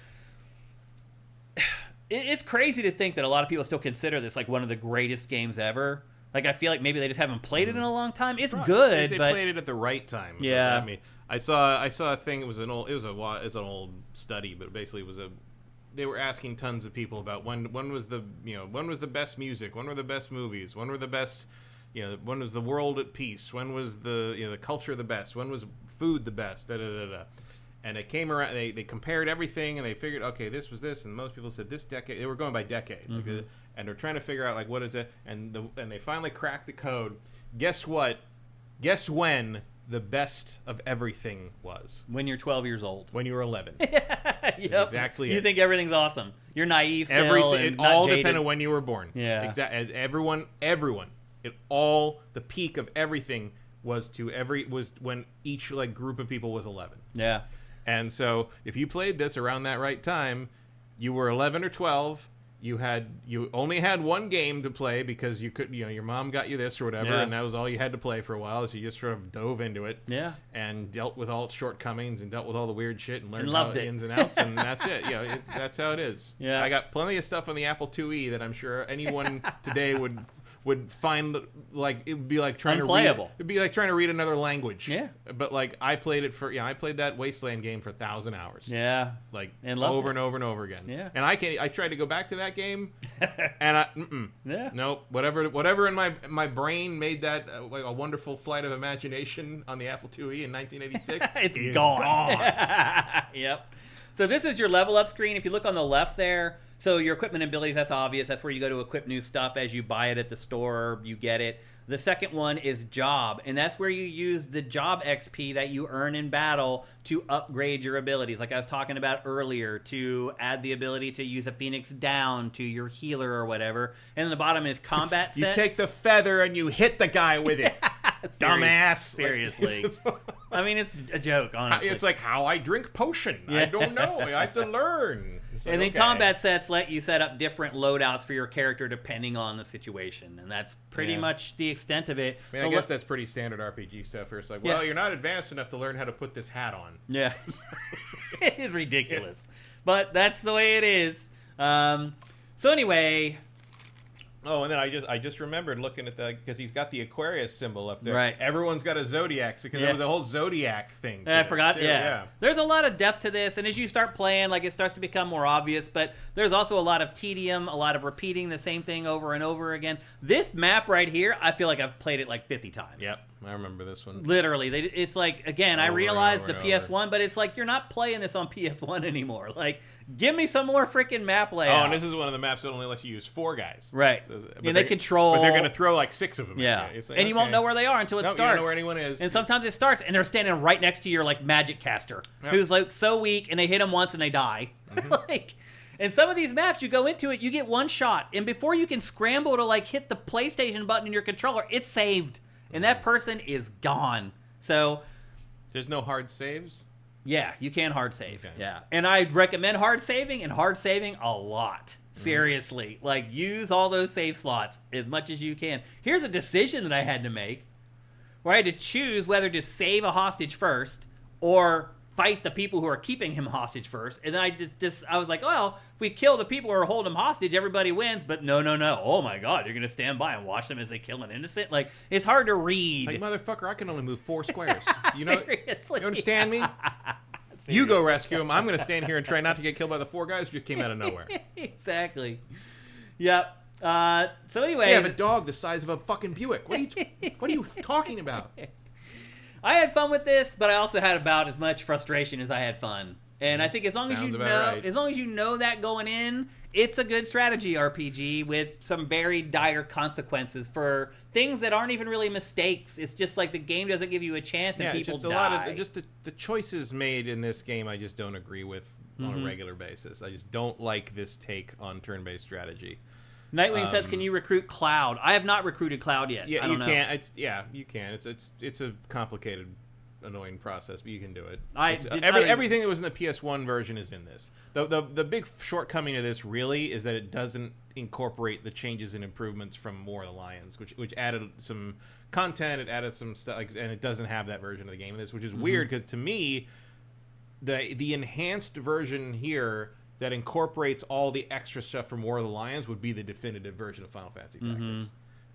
S1: It's crazy to think that a lot of people still consider this like one of the greatest games ever. Like, I feel like maybe they just haven't played it in a long time. It's good,
S3: they
S1: but
S3: played it at the right time.
S1: Yeah.
S3: I mean, I saw a thing. It was an old study, but basically they were asking tons of people about when was the best music, when were the best movies, when were the best, when was the world at peace, when was the culture the best, when was food the best, da da da da. And it came around. They compared everything, and they figured, okay, this was this, and most people said this decade. They were going by decade, and they're trying to figure out like what is it, and they finally cracked the code. Guess what? Guess when the best of everything was?
S1: When you're 12 years old.
S3: When you were 11.
S1: Yep.
S3: Exactly.
S1: You think everything's awesome. You're naive still.
S3: It all depended on when you were born.
S1: Yeah.
S3: Exactly. As everyone. It all the peak of everything was when each like group of people was 11.
S1: Yeah.
S3: And so, if you played this around that right time, you were 11 or 12. You only had one game to play because you could, your mom got you this or whatever, and that was all you had to play for a while. So you just sort of dove into it, and dealt with all its shortcomings and dealt with all the weird shit and learned all the ins and outs, and that's it. That's how it is. Yeah, I got plenty of stuff on the Apple IIe that I'm sure anyone today would find like it would be like trying
S1: unplayable.
S3: It'd be like trying to read another language.
S1: Yeah.
S3: But like I played that Wasteland game for 1,000 hours.
S1: Yeah.
S3: Like
S1: and
S3: over and over and over again.
S1: Yeah.
S3: And I tried to go back to that game, and nope. Whatever in my brain made that like a wonderful flight of imagination on the Apple IIe in 1986.
S1: It's gone. Yep. So this is your level up screen. If you look on the left there. So your equipment and abilities, that's obvious. That's where you go to equip new stuff as you buy it at the store, you get it. The second one is job, and that's where you use the job XP that you earn in battle to upgrade your abilities, like I was talking about earlier, to add the ability to use a Phoenix down to your healer or whatever. And then the bottom is combat sets.
S3: You take the feather and you hit the guy with it. Dumbass.
S1: Seriously. I mean, it's a joke, honestly.
S3: It's like how I drink potion. Yeah. I don't know. I have to learn.
S1: And then combat sets let you set up different loadouts for your character depending on the situation. And that's pretty much the extent of it.
S3: I mean, I guess that's pretty standard RPG stuff where it's like, well, you're not advanced enough to learn how to put this hat on.
S1: Yeah. It is ridiculous. But that's the way it is. So anyway...
S3: Oh, and then I just remembered looking at because he's got the Aquarius symbol up there.
S1: Right.
S3: Everyone's got a Zodiac because there was a whole Zodiac thing.
S1: I forgot. Yeah. There's a lot of depth to this, and as you start playing, like it starts to become more obvious. But there's also a lot of tedium, a lot of repeating the same thing over and over again. This map right here, I feel like I've played it like 50 times.
S3: Yep. I remember this one.
S1: Literally, it's like, again, I realize the
S3: over.
S1: PS1, but it's like you're not playing this on PS1 anymore. Like, give me some more freaking map layouts.
S3: Oh, and this is one of the maps that only lets you use 4 guys.
S1: Right.
S3: So,
S1: and they control.
S3: But they're going to throw like 6 of them.
S1: Yeah.
S3: At you. It's like,
S1: and you won't know where they are until it starts.
S3: You don't know where anyone is.
S1: And sometimes it starts, and they're standing right next to your like magic caster, who's like so weak, and they hit him once and they die. Like. And some of these maps, you go into it, you get one shot, and before you can scramble to like hit the PlayStation button in your controller, it's saved, and that person is gone. So
S3: there's no hard saves.
S1: Yeah, you can hard save.
S3: Okay.
S1: Yeah, and I'd recommend hard saving a lot. Seriously, like use all those save slots as much as you can. Here's a decision that I had to make, where I had to choose whether to save a hostage first or fight the people who are keeping him hostage first. And then I was like, well, if we kill the people who are holding him hostage, everybody wins. But no. Oh my God, you're going to stand by and watch them as they kill an innocent? Like, it's hard to read.
S3: Like, motherfucker, I can only move 4 squares. You know,
S1: Seriously.
S3: You understand me? You go rescue him. I'm going to stand here and try not to get killed by the 4 guys who just came out of nowhere.
S1: Exactly. Yep. So anyway.
S3: They have a dog the size of a fucking Buick. What are you talking about?
S1: I had fun with this, but I also had about as much frustration as I had fun. And I think as long as you know that going in, it's a good strategy RPG with some very dire consequences for things that aren't even really mistakes. It's just like the game doesn't give you a chance and people
S3: just
S1: die.
S3: lot of the choices made in this game I just don't agree with on a regular basis. I just don't like this take on turn-based strategy.
S1: Nightwing says, "Can you recruit Cloud?" I have not recruited Cloud yet.
S3: Yeah, you can. You can. It's a complicated, annoying process, but you can do it. Everything that was in the PS1 version is in this. The big shortcoming of this really is that it doesn't incorporate the changes and improvements from War of the Lions, which added some content, it added some stuff, and it doesn't have that version of the game in this, which is weird because to me, the enhanced version here that incorporates all the extra stuff from War of the Lions would be the definitive version of Final Fantasy Tactics.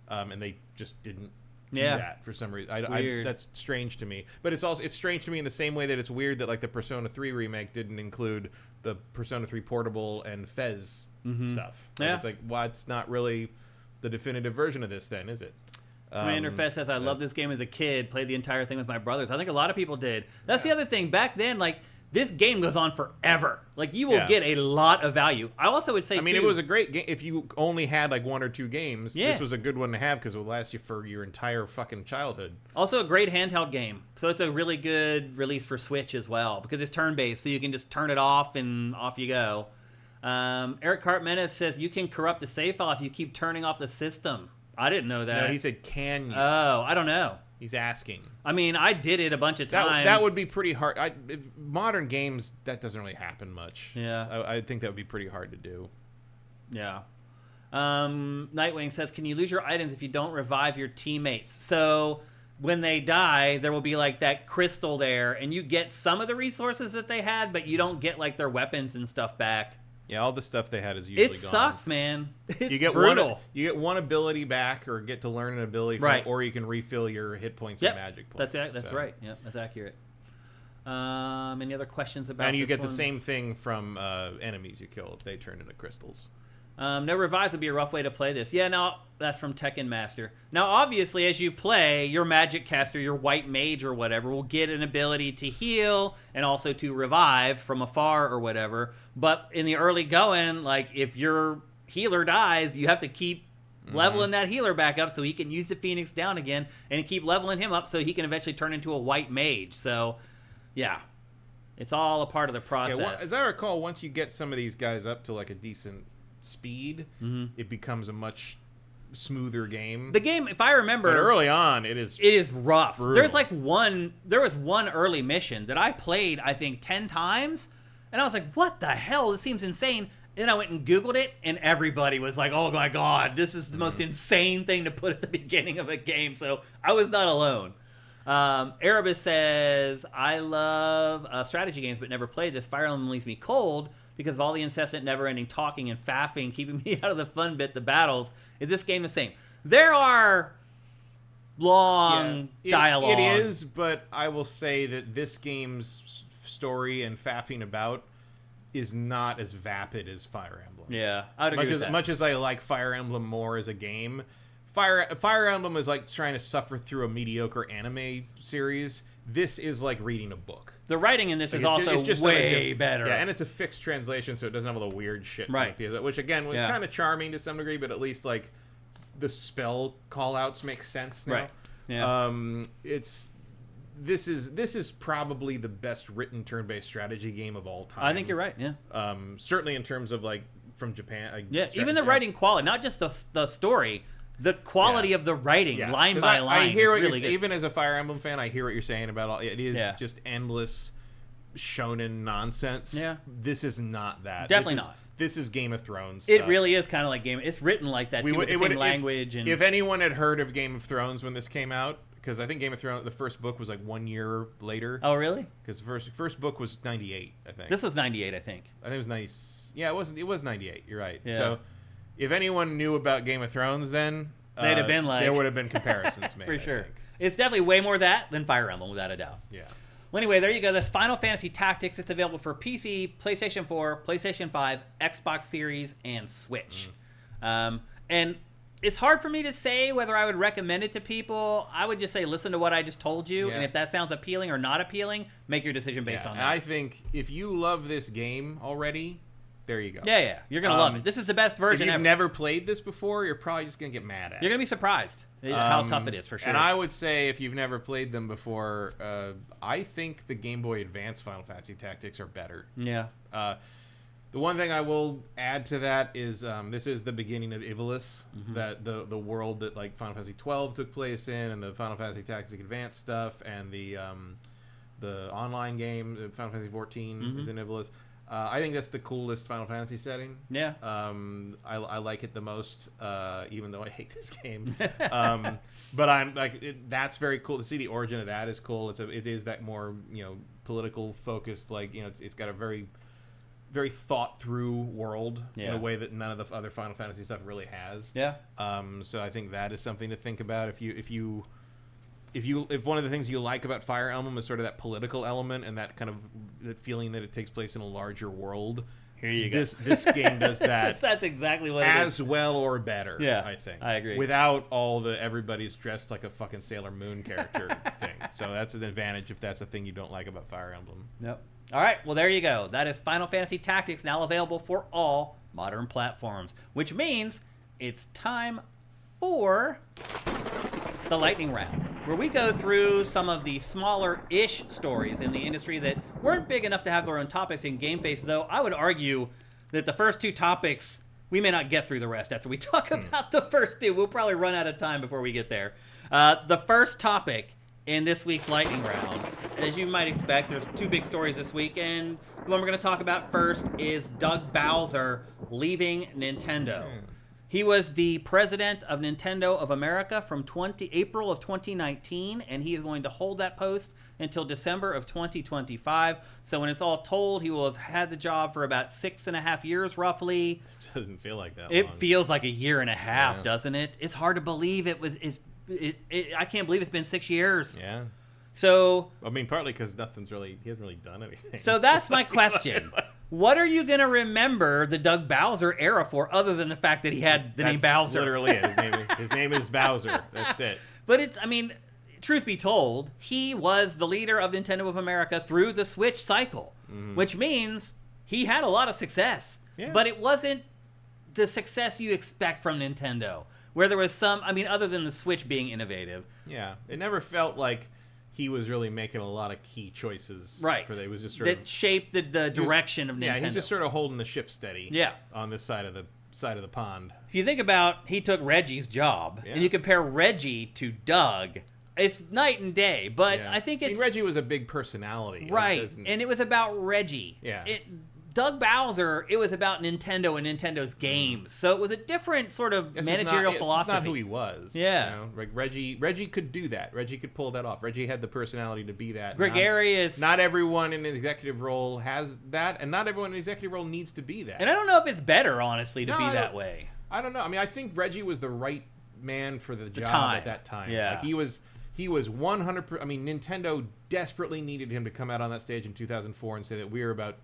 S3: And they just didn't do that for some reason. That's strange to me. But it's strange to me in the same way that it's weird that like the Persona 3 remake didn't include the Persona 3 Portable and Fez stuff. It's like, well, it's not really the definitive version of this then, is it?
S1: Commander Fez says, I love this game as a kid, played the entire thing with my brothers. I think a lot of people did. That's the other thing. Back then, like, this game goes on forever. Like, you will get a lot of value. I also would say,
S3: it was a great game. If you only had, like, 1 or 2 games, this was a good one to have because it would last you for your entire fucking childhood.
S1: Also a great handheld game. So it's a really good release for Switch as well because it's turn-based, so you can just turn it off and off you go. Eric Cartmenes says, you can corrupt the save file if you keep turning off the system. I didn't know that.
S3: No, he said, can you?
S1: Oh, I don't know.
S3: He's asking.
S1: I mean, I did it a bunch of times.
S3: That would be pretty hard. Modern games, that doesn't really happen much.
S1: Yeah.
S3: I think that would be pretty hard to do.
S1: Yeah. Nightwing says, can you lose your items if you don't revive your teammates? So when they die, there will be like that crystal there, and you get some of the resources that they had, but you don't get like their weapons and stuff back.
S3: Yeah, all the stuff they had is usually gone.
S1: It sucks, man. It's
S3: you get
S1: brutal.
S3: You get one ability back, or get to learn an ability, from, or you can refill your hit points and magic points.
S1: That's right. Yeah, that's accurate. Any other questions about?
S3: And you
S1: this
S3: get
S1: one?
S3: the same thing from enemies you kill if they turn into crystals.
S1: No revives would be a rough way to play this. Yeah, no, that's from Tekken Master. Now, obviously, as you play, your magic caster, your white mage or whatever, will get an ability to heal and also to revive from afar or whatever. But in the early going, like, if your healer dies, you have to keep leveling that healer back up so he can use the Phoenix down again and keep leveling him up so he can eventually turn into a white mage. So, yeah, it's all a part of the process.
S3: Yeah, as I recall, once you get some of these guys up to, like, a decent speed, it becomes a much smoother game.
S1: The game, if I remember,
S3: but early on, it is
S1: rough.
S3: Brutal.
S1: There was one early mission that I played, I think, 10 times, and I was like, what the hell? This seems insane. Then I went and Googled it, and everybody was like, oh my God, this is the most insane thing to put at the beginning of a game. So I was not alone. Erebus says, I love strategy games, but never played this. Fire Emblem leaves me cold because of all the incessant, never-ending talking and faffing, keeping me out of the fun bit, the battles. Is this game the same? There are long dialogue.
S3: It is, but I will say that this game's story and faffing about is not as vapid as Fire Emblem.
S1: Yeah, I'd agree with that.
S3: Much as I like Fire Emblem more as a game, Fire Emblem is like trying to suffer through a mediocre anime series. This is like reading a book.
S1: The writing in this is also way better.
S3: Yeah, and it's a fixed translation, so it doesn't have all the weird shit.
S1: Right.
S3: Which again was kind of charming to some degree, but at least like the spell call-outs make sense now.
S1: Right. Yeah.
S3: This is probably the best written turn-based strategy game of all time.
S1: I think you're right. Yeah.
S3: Certainly in terms of like from Japan.
S1: Even the writing quality, not just the story. The quality of the writing, line by line,
S3: I hear
S1: is really good.
S3: Even as a Fire Emblem fan, I hear what you're saying about all. It is just endless shonen nonsense.
S1: Yeah,
S3: this is not that.
S1: Definitely not.
S3: This is Game of Thrones.
S1: It really is kind of like Game. It's written like that too, with the same language.
S3: If anyone had heard of Game of Thrones when this came out, because I think Game of Thrones, the first book was like 1 year later.
S1: Oh, really?
S3: Because the first book was 98, I think.
S1: This was 98, I think.
S3: I think it was 90. Yeah, it was 98. You're right.
S1: Yeah.
S3: So, if anyone knew about Game of Thrones then.
S1: They'd have been like...
S3: There would have been comparisons made,
S1: for sure. It's definitely way more that than Fire Emblem, without a doubt.
S3: Yeah.
S1: Well, anyway, there you go. That's Final Fantasy Tactics. It's available for PC, PlayStation 4, PlayStation 5, Xbox Series, and Switch. And it's hard for me to say whether I would recommend it to people. I would just say listen to what I just told you, and if that sounds appealing or not appealing, make your decision based on that.
S3: And I think if you love this game already... There you go.
S1: Yeah, you're going to love it. This is the best version
S3: ever. If you've
S1: ever.
S3: never played this before, you're probably just going to get mad at it.
S1: You're going to be surprised how tough it is, for sure.
S3: And I would say, if you've never played them before, I think the Game Boy Advance Final Fantasy Tactics are better.
S1: Yeah.
S3: The one thing I will add to that is this is the beginning of Ivalice, that the world that like Final Fantasy 12 took place in, and the Final Fantasy Tactics Advance stuff, and the online game, Final Fantasy 14 is in Ivalice. I think that's the coolest Final Fantasy setting.
S1: Yeah.
S3: I like it the most, even though I hate this game. But I'm like, that's very cool to see. The origin of that is cool. It is that more political focused. Like it's got a very, very thought through world in a way that none of the other Final Fantasy stuff really has.
S1: Yeah.
S3: So I think that is something to think about if one of the things you like about Fire Emblem is sort of that political element and that kind of that feeling that it takes place in a larger world.
S1: Here you go.
S3: This game does that.
S1: That's exactly what
S3: as it is. Well or better.
S1: Yeah,
S3: I think.
S1: I agree.
S3: Without all the everybody's dressed like a fucking Sailor Moon character thing. So that's an advantage if that's the thing you don't like about Fire Emblem.
S1: Yep. All right. Well, there you go. That is Final Fantasy Tactics, now available for all modern platforms, which means it's time for the lightning round, where we go through some of the smaller-ish stories in the industry that weren't big enough to have their own topics in GameFace, though I would argue that the first two topics, we may not get through the rest after we talk about the first two. We'll probably run out of time before we get there. The first topic in this week's lightning round, as you might expect, there's two big stories this week, and the one we're going to talk about first is Doug Bowser leaving Nintendo. He was the president of Nintendo of America from April of 2019, and he is going to hold that post until December of 2025. So when it's all told, he will have had the job for about 6.5 years, roughly.
S3: It doesn't feel like that long.
S1: It feels like 1.5 years, doesn't it? It's hard to believe I can't believe it's been 6 years.
S3: Yeah.
S1: So
S3: I mean, partly because he hasn't really done anything.
S1: So that's my question. What are you going to remember the Doug Bowser era for, other than the fact that he had the name Bowser?
S3: Literally, his name is Bowser. That's it.
S1: But truth be told, he was the leader of Nintendo of America through the Switch cycle, which means he had a lot of success. Yeah. But it wasn't the success you expect from Nintendo, where there was other than the Switch being innovative.
S3: Yeah, it never felt like he was really making a lot of key choices.
S1: Right.
S3: It was just
S1: that shaped the direction of Nintendo.
S3: Yeah, he's just sort of holding the ship steady.
S1: Yeah.
S3: On this side of the pond.
S1: If you think about, he took Reggie's job, and you compare Reggie to Doug, it's night and day. But I think
S3: Reggie was a big personality.
S1: Right, and it was about Reggie.
S3: Yeah.
S1: Doug Bowser, it was about Nintendo and Nintendo's games. So it was a different sort of managerial philosophy.
S3: That's not who he was.
S1: Yeah.
S3: Like Reggie could do that. Reggie could pull that off. Reggie had the personality to be that.
S1: Gregarious.
S3: Not everyone in an executive role has that, and not everyone in an executive role needs to be that.
S1: And I don't know if it's better, honestly, to be that way.
S3: I don't know. I mean, I think Reggie was the right man for the job at that time.
S1: Yeah.
S3: Like he was 100%. I mean, Nintendo desperately needed him to come out on that stage in 2004 and say that we are about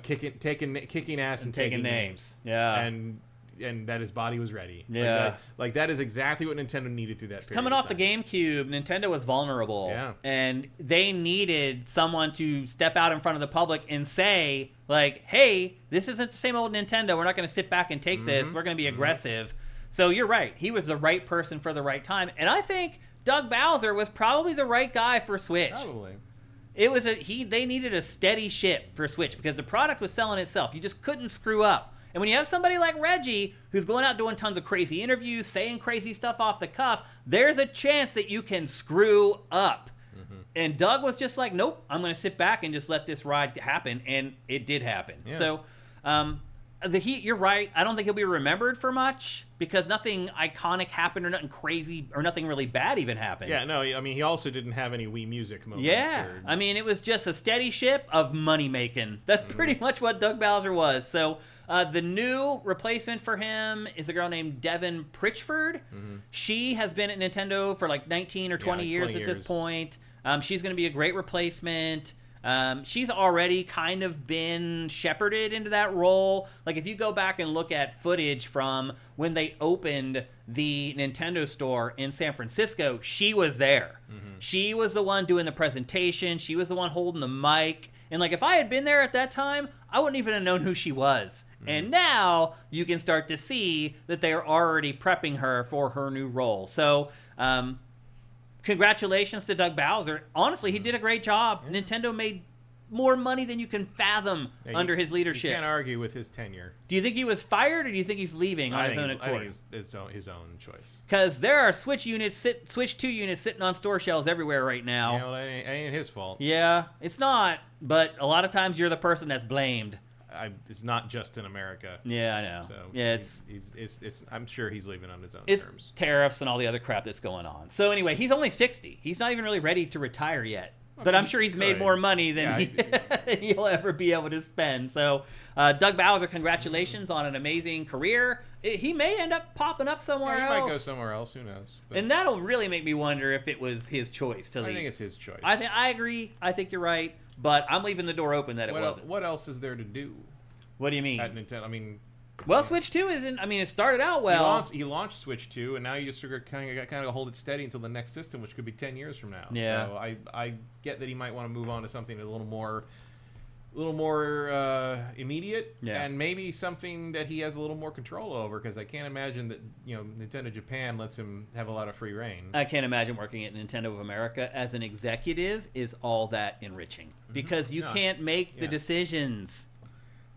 S3: kicking ass and taking names.
S1: Yeah.
S3: And
S2: and that his body was ready.
S1: Yeah.
S2: Like that is exactly what Nintendo needed through that period.
S1: Coming off the GameCube, Nintendo was vulnerable.
S2: Yeah.
S1: And they needed someone to step out in front of the public and say, like, hey, this isn't the same old Nintendo. We're not going to sit back and take this. We're going to be aggressive. So you're right. He was the right person for the right time. And I think Doug Bowser was probably the right guy for Switch.
S2: Probably.
S1: It was they needed a steady ship for Switch because the product was selling itself. You just couldn't screw up. And when you have somebody like Reggie who's going out doing tons of crazy interviews, saying crazy stuff off the cuff, there's a chance that you can screw up. And Doug was just like, nope, I'm going to sit back and just let this ride happen. And it did happen. Yeah. So you're right. I don't think he'll be remembered for much because nothing iconic happened or nothing crazy or nothing really bad even happened.
S2: Yeah, no, I mean, he also didn't have any Wii Music moments.
S1: Yeah, I mean, it was just a steady ship of money making. That's pretty much what Doug Bowser was. So the new replacement for him is a girl named Devin Pritchford. She has been at Nintendo for like 19 or 20 years at this point. She's going to be a great replacement. She's already kind of been shepherded into that role. Like, if you go back and look at footage from when they opened the Nintendo store in San Francisco, she was there. She was the one doing the presentation. She was the one holding the mic. And, like, if I had been there at that time, I wouldn't even have known who she was. And now you can start to see that they're already prepping her for her new role. So, congratulations to Doug Bowser. Honestly, he did a great job. Nintendo made more money than you can fathom under his leadership.
S2: You can't argue with his tenure.
S1: Do you think he was fired, or do you think he's leaving on his own accord?
S2: I think it's his own choice.
S1: Because there are Switch 2 units sitting on store shelves everywhere right now.
S2: You know, that ain't his fault.
S1: Yeah, it's not. But a lot of times you're the person that's blamed.
S2: It's not just in America.
S1: Yeah, I know.
S2: So
S1: yeah,
S2: it's I'm sure he's leaving on his own
S1: terms.
S2: It's
S1: tariffs and all the other crap that's going on. So anyway, he's only 60. He's not even really ready to retire yet. But I'm sure he's made more money than he'll ever be able to spend. So, Doug Bowser, congratulations on an amazing career. He may end up popping up somewhere else.
S2: He might go somewhere else. Who knows? But
S1: and that'll really make me wonder if it was his choice to leave.
S2: I think it's his choice.
S1: I agree. I think you're right. But I'm leaving the door open that it wasn't.
S2: What else is there to do?
S1: What do you mean?
S2: At Nintendo, I mean...
S1: Well, Switch 2 isn't... I mean, it started out well.
S2: He launched Switch 2, and now you just kind of hold it steady until the next system, which could be 10 years from now.
S1: Yeah.
S2: So I get that he might want to move on to something a little more immediate, and maybe something that he has a little more control over, because I can't imagine that Nintendo Japan lets him have a lot of free reign.
S1: I can't imagine working at Nintendo of America as an executive is all that enriching, because you can't make the decisions.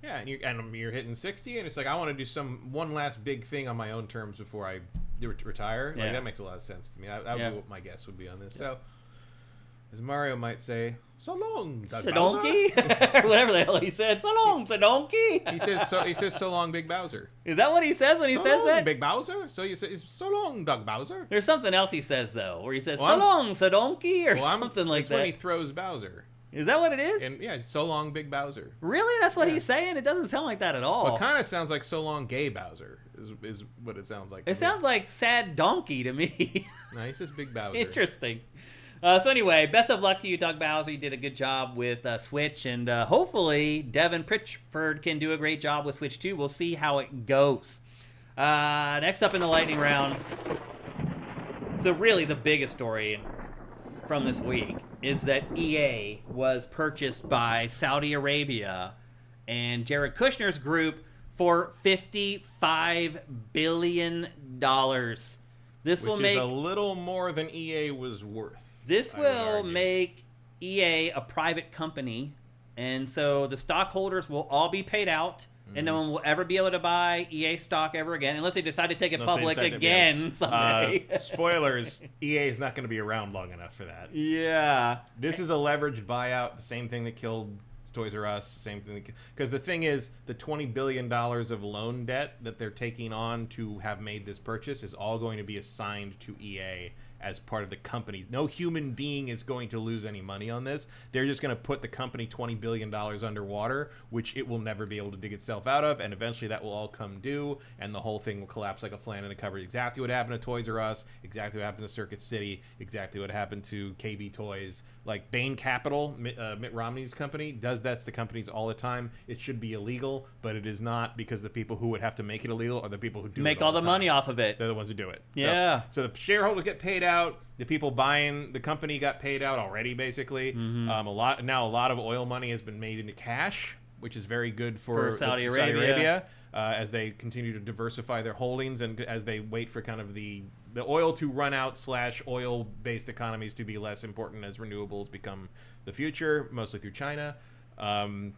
S2: Yeah, and you're hitting 60, and it's like, I want to do one last big thing on my own terms before I retire.
S1: Yeah.
S2: Like, that makes a lot of sense to me. That would be what my guess would be on this. So, as Mario might say, so long, Doug
S1: Donkey, whatever the hell he said. So long, Donkey.
S2: He says so long, Big Bowser.
S1: Is that what he says when he says that?
S2: Big Bowser. So you say so long, Doug Bowser.
S1: There's something else he says though, where he says so long, Donkey, or something like that.
S2: That's when he throws Bowser.
S1: Is that what it is?
S2: And yeah, so long, Big Bowser.
S1: Really? That's what he's saying? It doesn't sound like that at all.
S2: Well, it kind of sounds like so long, Gay Bowser is what it sounds like.
S1: It sounds like sad donkey to me.
S2: No, he says Big Bowser.
S1: Interesting. So anyway, best of luck to you, Doug Bowser. You did a good job with Switch, and hopefully Devin Pritchford can do a great job with Switch 2. We'll see how it goes. Next up in the lightning round. So really the biggest story from this week is that EA was purchased by Saudi Arabia and Jared Kushner's group for $55 billion. This will make
S2: a little more than EA was worth.
S1: This will make EA a private company, and so the stockholders will all be paid out, and no one will ever be able to buy EA stock ever again, unless they decide to take it public again someday.
S2: Spoilers, EA is not going to be around long enough for that.
S1: Yeah.
S2: This is a leveraged buyout, the same thing that killed Toys R Us, same thing. Because the thing is, the $20 billion of loan debt that they're taking on to have made this purchase is all going to be assigned to EA
S3: as part of the company. No human being is going to lose any money on this. They're just going to put the company $20 billion underwater, which it will never be able to dig itself out of, and eventually that will all come due, and the whole thing will collapse like a flan in a cupboard. Exactly what happened to Toys R Us, exactly what happened to Circuit City, exactly what happened to KB Toys. Like Bain Capital, Mitt Romney's company, does that to companies all the time. It should be illegal, but it is not, because the people who would have to make it illegal are the people who do
S1: make
S3: it
S1: all the money off of it.
S3: They're the ones who do it.
S1: Yeah.
S3: So the shareholders get paid out. The people buying the company got paid out already, basically. A lot of oil money has been made into cash, which is very good for
S1: Saudi Arabia.
S3: As they continue to diversify their holdings and as they wait for kind of the oil to run out / oil-based economies to be less important as renewables become the future, mostly through China. And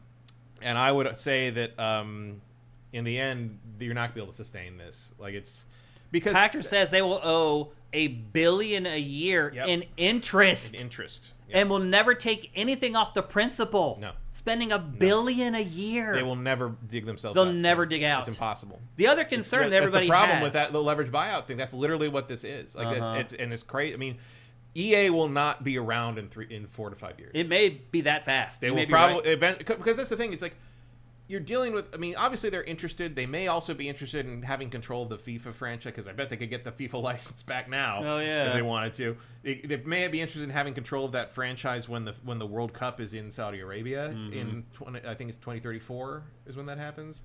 S3: I would say that in the end, you're not going to be able to sustain this. Like, it's because
S1: Pachter says they will owe $1 billion a year in interest. And will never take anything off the principal.
S3: No.
S1: Spending $1 billion a year.
S3: They will never dig themselves
S1: They'll
S3: out.
S1: never dig out.
S3: It's impossible.
S1: The other concern that everybody
S3: has... That's the problem
S1: has
S3: with that, the leverage buyout thing. That's literally what this is. Like, it's crazy. I mean, EA will not be around in 4 to 5 years.
S1: It may be that fast.
S3: They will probably... Because that's the thing. It's like, you're dealing with... I mean, obviously they're interested. They may also be interested in having control of the FIFA franchise, because I bet they could get the FIFA license back now.
S1: Oh, yeah.
S3: If they wanted to. They may be interested in having control of that franchise when the World Cup is in Saudi Arabia in I think it's 2034 is when that happens.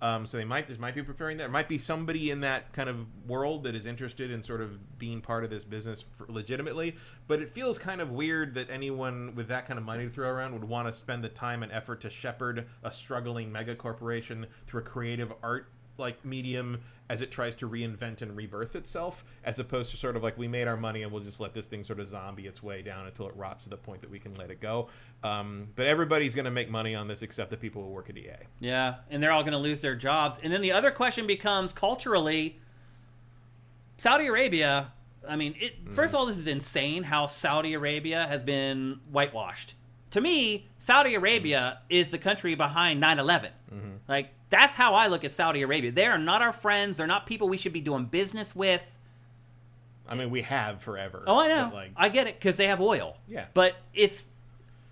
S3: So this might be preparing that. There might be somebody in that kind of world that is interested in sort of being part of this business legitimately. But it feels kind of weird that anyone with that kind of money to throw around would want to spend the time and effort to shepherd a struggling mega corporation through a creative art like medium as it tries to reinvent and rebirth itself, as opposed to sort of like, we made our money and we'll just let this thing sort of zombie its way down until it rots to the point that we can let it go. But everybody's going to make money on this except the people who work at EA.
S1: Yeah, and they're all going to lose their jobs. And then the other question becomes, culturally, Saudi Arabia, I mean, first of all, this is insane how Saudi Arabia has been whitewashed. To me, Saudi Arabia is the country behind 9/11. Like, that's how I look at Saudi Arabia. They are not our friends. They're not people we should be doing business with.
S3: I mean, we have forever.
S1: Oh, I know. I get it, because they have oil.
S3: Yeah.
S1: But it's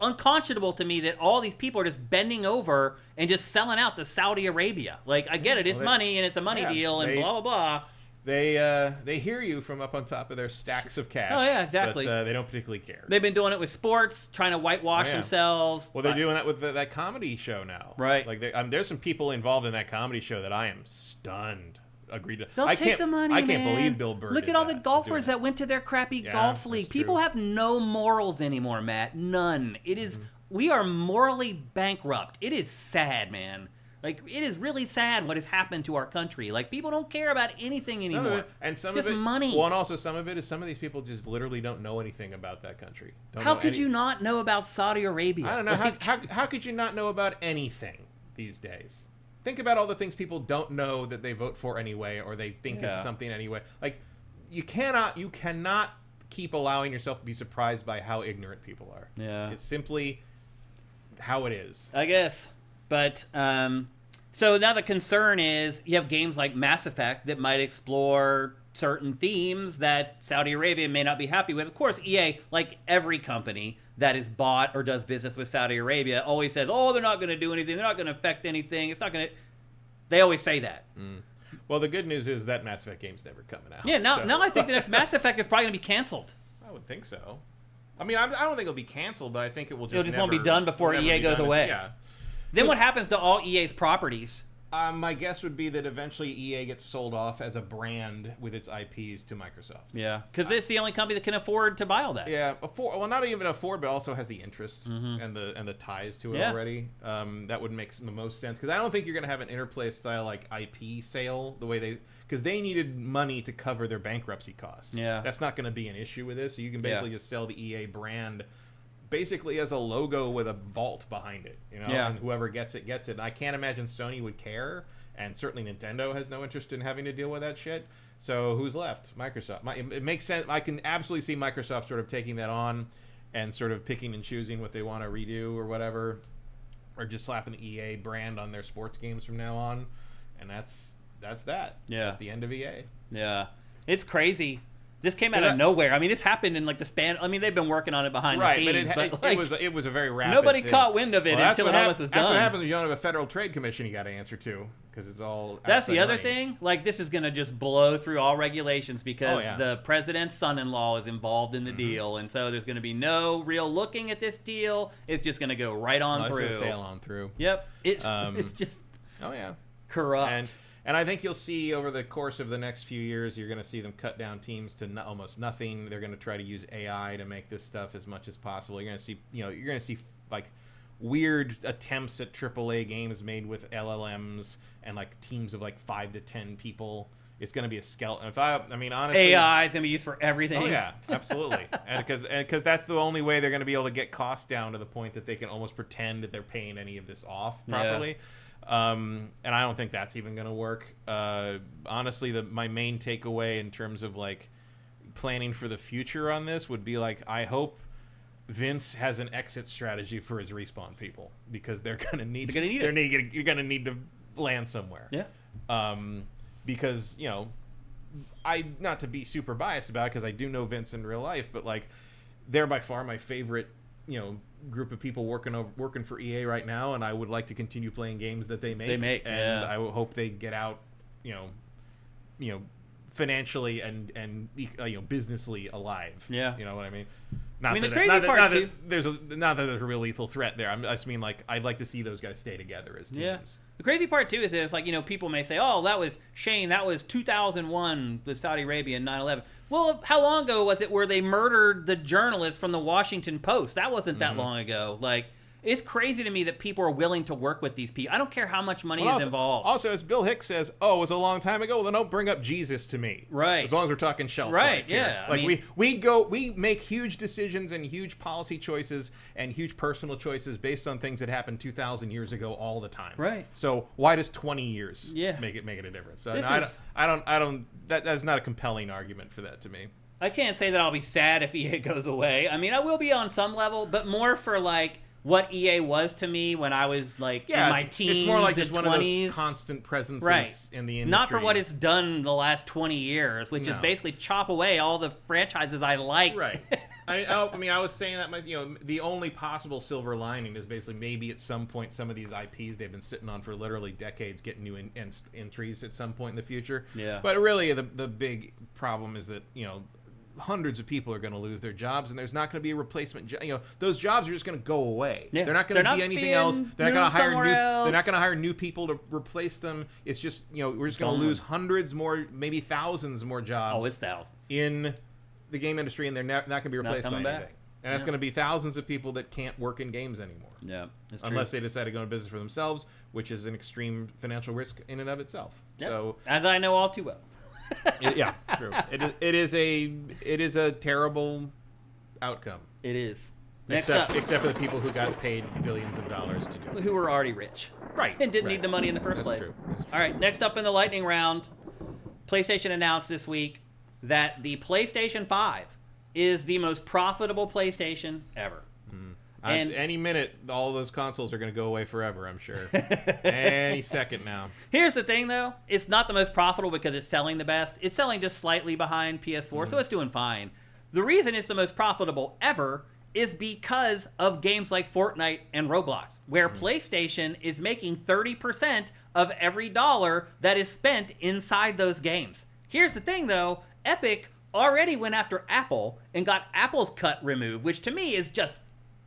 S1: unconscionable to me that all these people are just bending over and just selling out to Saudi Arabia. Like, I get it. It's money, and it's a money deal, and blah, blah, blah.
S3: They hear you from up on top of their stacks of cash.
S1: Oh, yeah, exactly.
S3: But they don't particularly care.
S1: They've been doing it with sports, trying to whitewash themselves.
S3: Well, they're doing that with that comedy show now.
S1: Right.
S3: Like, there's some people involved in that comedy show that I am stunned. Agreed.
S1: They'll take the money,
S3: I can't believe Bill Burr.
S1: Look at all the golfers that went to their crappy golf league. People have no morals anymore, Matt. None. It is... We are morally bankrupt. It is sad, man. Like, it is really sad what has happened to our country. Like, people don't care about anything anymore.
S3: Some
S1: just
S3: of it,
S1: money.
S3: Well, and also some of it is some of these people just literally don't know anything about that country.
S1: How could you not know about Saudi Arabia?
S3: I don't know. How could you not know about anything these days? Think about all the things people don't know that they vote for anyway, or they think is something anyway. Like, you cannot keep allowing yourself to be surprised by how ignorant people are.
S1: Yeah.
S3: It's simply how it is,
S1: I guess. But so now the concern is you have games like Mass Effect that might explore certain themes that Saudi Arabia may not be happy with. Of course, EA, like every company that is bought or does business with Saudi Arabia, always says, oh, they're not going to do anything. They're not going to affect anything. It's not going to... They always say that.
S3: Well, the good news is that Mass Effect game's never coming out.
S1: Yeah, now I think the next Mass Effect is probably going to be canceled.
S3: I would think so. I mean, I don't think it'll be canceled, but I think it will just
S1: won't be done before EA goes away.
S3: Yeah.
S1: Then what happens to all EA's properties?
S3: My guess would be that eventually EA gets sold off as a brand with its IPs to Microsoft.
S1: Yeah, because it's the only company that can afford to buy all that.
S3: Yeah, well, not even afford, but also has the interest and the ties to it already. That would make the most sense, because I don't think you're going to have an Interplay style like IP sale the way because they needed money to cover their bankruptcy costs.
S1: Yeah,
S3: that's not going to be an issue with this. So you can basically just sell the EA brand basically as a logo with a vault behind it, and whoever gets it gets it. And I can't imagine Sony would care, and certainly Nintendo has no interest in having to deal with that shit. So who's left? Microsoft. It makes sense. I can absolutely see Microsoft sort of taking that on and sort of picking and choosing what they want to redo or whatever, or just slapping the EA brand on their sports games from now on, and that's that.
S1: Yeah,
S3: that's the end of EA.
S1: Yeah, it's crazy. This came out of nowhere. I mean, this happened in like the span. I mean, they've been working on it behind the scenes, but
S2: it was a very rapid.
S1: Nobody
S2: thing.
S1: caught wind of it until it almost was done.
S2: That's what happens when you don't have a Federal Trade Commission you got to answer to, because it's all.
S1: That's the other
S2: money.
S1: thing. Like, this is gonna just blow through all regulations because the president's son-in-law is involved in the deal, and so there's gonna be no real looking at this deal. It's just gonna go right on through.
S2: It's gonna sail on through.
S1: Yep. It's just.
S2: Oh yeah.
S1: Corrupt.
S2: And I think you'll see over the course of the next few years, you're going to see them cut down teams to almost nothing. They're going to try to use AI to make this stuff as much as possible. You're going to see, like weird attempts at AAA games made with LLMs and like teams of like 5 to 10 people. It's going to be a skeleton. I mean, honestly,
S1: AI is going to be used for everything.
S2: Oh yeah, absolutely. and because that's the only way they're going to be able to get costs down to the point that they can almost pretend that they're paying any of this off properly. Yeah. And I don't think that's even going to work. Honestly, my main takeaway in terms of like planning for the future on this would be like, I hope Vince has an exit strategy for his Respawn people, because they're going to need you're going to need to land somewhere.
S1: Yeah.
S2: Because, you know, not to be super biased about it, because I do know Vince in real life, but like they're by far my favorite, you know, group of people working for EA right now, and I would like to continue playing games that they make. And I hope they get out, you know, financially and businessly alive.
S1: Yeah,
S2: you know what I mean.
S1: The crazy part too.
S2: There's not that there's a real lethal threat there. I just mean like I'd like to see those guys stay together as teams.
S1: Yeah. The crazy part too is that it's like, you know, people may say, "Oh, that was Shane. That was 2001 with Saudi Arabia and 9/11." Well, how long ago was it where they murdered the journalist from the Washington Post? That wasn't that long ago. Like, it's crazy to me that people are willing to work with these people. I don't care how much money is involved.
S2: Also, as Bill Hicks says, "Oh, it was a long time ago." Well, then don't bring up Jesus to me.
S1: Right.
S2: As long as we're talking shelf
S1: life.
S2: Right. Yeah.
S1: Here.
S2: Like we make huge decisions and huge policy choices and huge personal choices based on things that happened 2,000 years ago all the time.
S1: Right.
S2: So why does 20 years make it a difference? So I don't. That's not a compelling argument for that to me.
S1: I can't say that I'll be sad if EA goes away. I mean, I will be on some level, but more for like what EA was to me when I was like in my teens.
S2: It's more like just
S1: 20s.
S2: one of those constant presences in the industry.
S1: Not for what it's done the last 20 years, which is basically chop away all the franchises I liked.
S2: Right. I mean, I was saying that the only possible silver lining is basically maybe at some point some of these IPs they've been sitting on for literally decades get new entries at some point in the future.
S1: Yeah.
S2: But really, the big problem is that, you know, hundreds of people are going to lose their jobs, and there's not going to be a replacement. You know, those jobs are just going to go away.
S1: Yeah.
S2: They're not going to be anything else. They're not going to hire They're not going to hire new people to replace them. It's just, you know, we're just going to lose hundreds more, maybe thousands more jobs.
S1: Oh, it's thousands
S2: in the game industry, and they're not going to be replaced by anything. And that's going to be thousands of people that can't work in games anymore.
S1: Yeah, that's true.
S2: Unless they decide to go into business for themselves, which is an extreme financial risk in and of itself.
S1: Yep.
S2: So,
S1: as I know all too well.
S2: Yeah, true. It is a terrible outcome.
S1: It is.
S2: Except for the people who got paid billions of dollars to do it.
S1: Who were already rich.
S2: Right.
S1: And didn't need the money in the first place.
S2: True.
S1: All right, next up in the lightning round, PlayStation announced this week that the PlayStation 5 is the most profitable PlayStation ever. And
S2: any minute, all those consoles are going to go away forever, I'm sure. Any second now.
S1: Here's the thing, though. It's not the most profitable because it's selling the best. It's selling just slightly behind PS4, so it's doing fine. The reason it's the most profitable ever is because of games like Fortnite and Roblox, where PlayStation is making 30% of every dollar that is spent inside those games. Here's the thing, though. Epic already went after Apple and got Apple's cut removed, which to me is just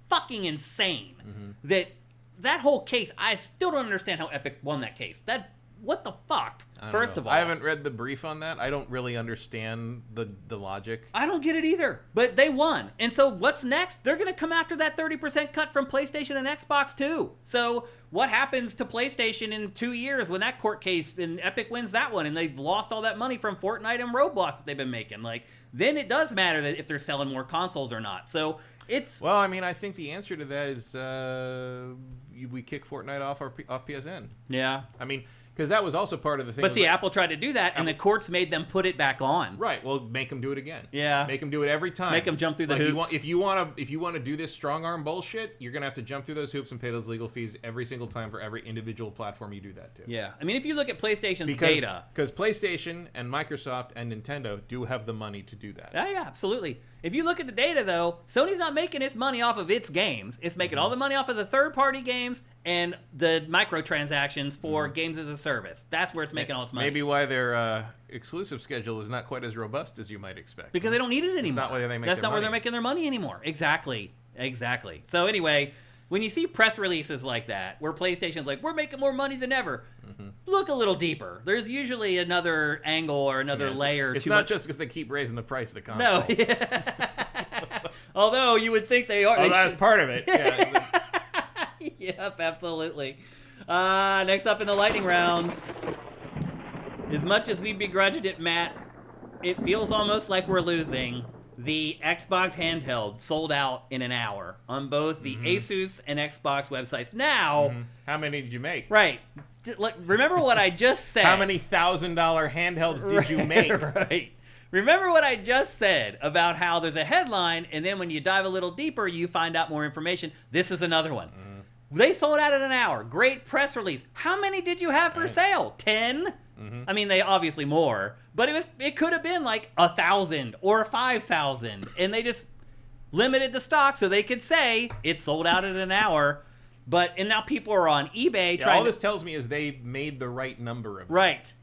S1: fucking insane. That whole case, I still don't understand how Epic won that case. What the fuck? First of all,
S2: I haven't read the brief on that. I don't really understand the logic.
S1: I don't get it either. But they won. And so what's next? They're going to come after that 30% cut from PlayStation and Xbox too. So what happens to PlayStation in 2 years when that court case and Epic wins that one and they've lost all that money from Fortnite and Roblox that they've been making? Like, then it does matter that if they're selling more consoles or not. So well,
S2: I mean, I think the answer to that is we kick Fortnite off PSN.
S1: Yeah.
S2: I mean, Because that was also part of the thing.
S1: But see, Apple tried to do that, and the courts made them put it back on.
S2: Right. Well, make them do it again.
S1: Yeah.
S2: Make them do it every time.
S1: Make them jump through the hoops.
S2: If you want to do this strong arm bullshit, you're gonna have to jump through those hoops and pay those legal fees every single time for every individual platform you do that to.
S1: Yeah. I mean, if you look at PlayStation's data,
S2: because PlayStation and Microsoft and Nintendo do have the money to do that.
S1: Yeah, absolutely. If you look at the data, though, Sony's not making its money off of its games. It's making all the money off of the third-party games and the microtransactions for games as a service. That's where it's making all its money.
S2: Maybe why their exclusive schedule is not quite as robust as you might expect.
S1: Because they don't need it anymore.
S2: That's not where they make
S1: That's
S2: their
S1: not where
S2: money.
S1: they're making their money anymore. Exactly. So anyway, when you see press releases like that, where PlayStation's like, we're making more money than ever, look a little deeper. There's usually another angle or another layer.
S2: It's not just because they keep raising the price of the console.
S1: No. Although you would think they are.
S2: Oh, that's part of it. Yeah.
S1: Yep, absolutely. Next up in the lightning round, as much as we begrudged it, Matt, it feels almost like we're losing. The Xbox handheld sold out in an hour on both the Asus and Xbox websites. Now,
S2: How many did you make?
S1: right, remember what I just said.
S2: How many $1,000 handhelds did you make?
S1: Right. Remember what I just said about how there's a headline, and then when you dive a little deeper, you find out more information. This is another one. They sold out in an hour. Great press release. How many did you have for sale? 10? I mean, they obviously more, but it could have been like 1,000 or 5,000, and they just limited the stock so they could say it sold out in an hour. And now people are on eBay trying.
S2: All this tells me is they made the right number of them.
S1: Right.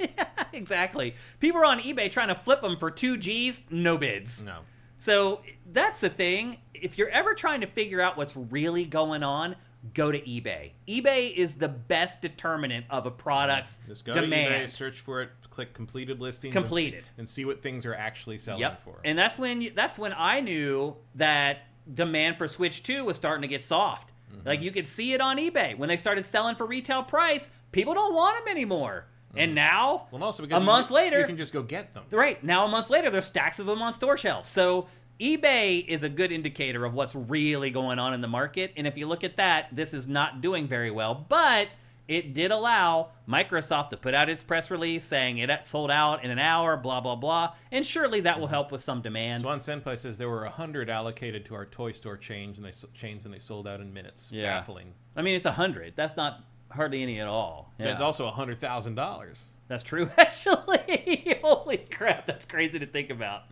S1: Exactly. People are on eBay trying to flip them for 2 G's, no bids.
S2: No.
S1: So that's the thing. If you're ever trying to figure out what's really going on, go to eBay. eBay is the best determinant of a product's
S2: Just go
S1: demand.
S2: to eBay, search for it, click completed listings,
S1: Completed.
S2: and see what things are actually selling for.
S1: And that's when I knew that demand for Switch 2 was starting to get soft. Like, you could see it on eBay. When they started selling for retail price, people don't want them anymore. And now,
S2: Well, also because
S1: a month later,
S2: you can just go get them.
S1: right, now a month later, there's stacks of them on store shelves. So eBay is a good indicator of what's really going on in the market. And if you look at that, this is not doing very well. But it did allow Microsoft to put out its press release saying it sold out in an hour, blah, blah, blah. And surely that will help with some demand.
S2: Swan Senpai says there were 100 allocated to our toy store chains, and they sold out in minutes.
S1: Yeah.
S2: Baffling.
S1: I mean, it's 100. That's not hardly any at all.
S2: Yeah. It's also $100,000.
S1: That's true, actually. Holy crap, that's crazy to think about.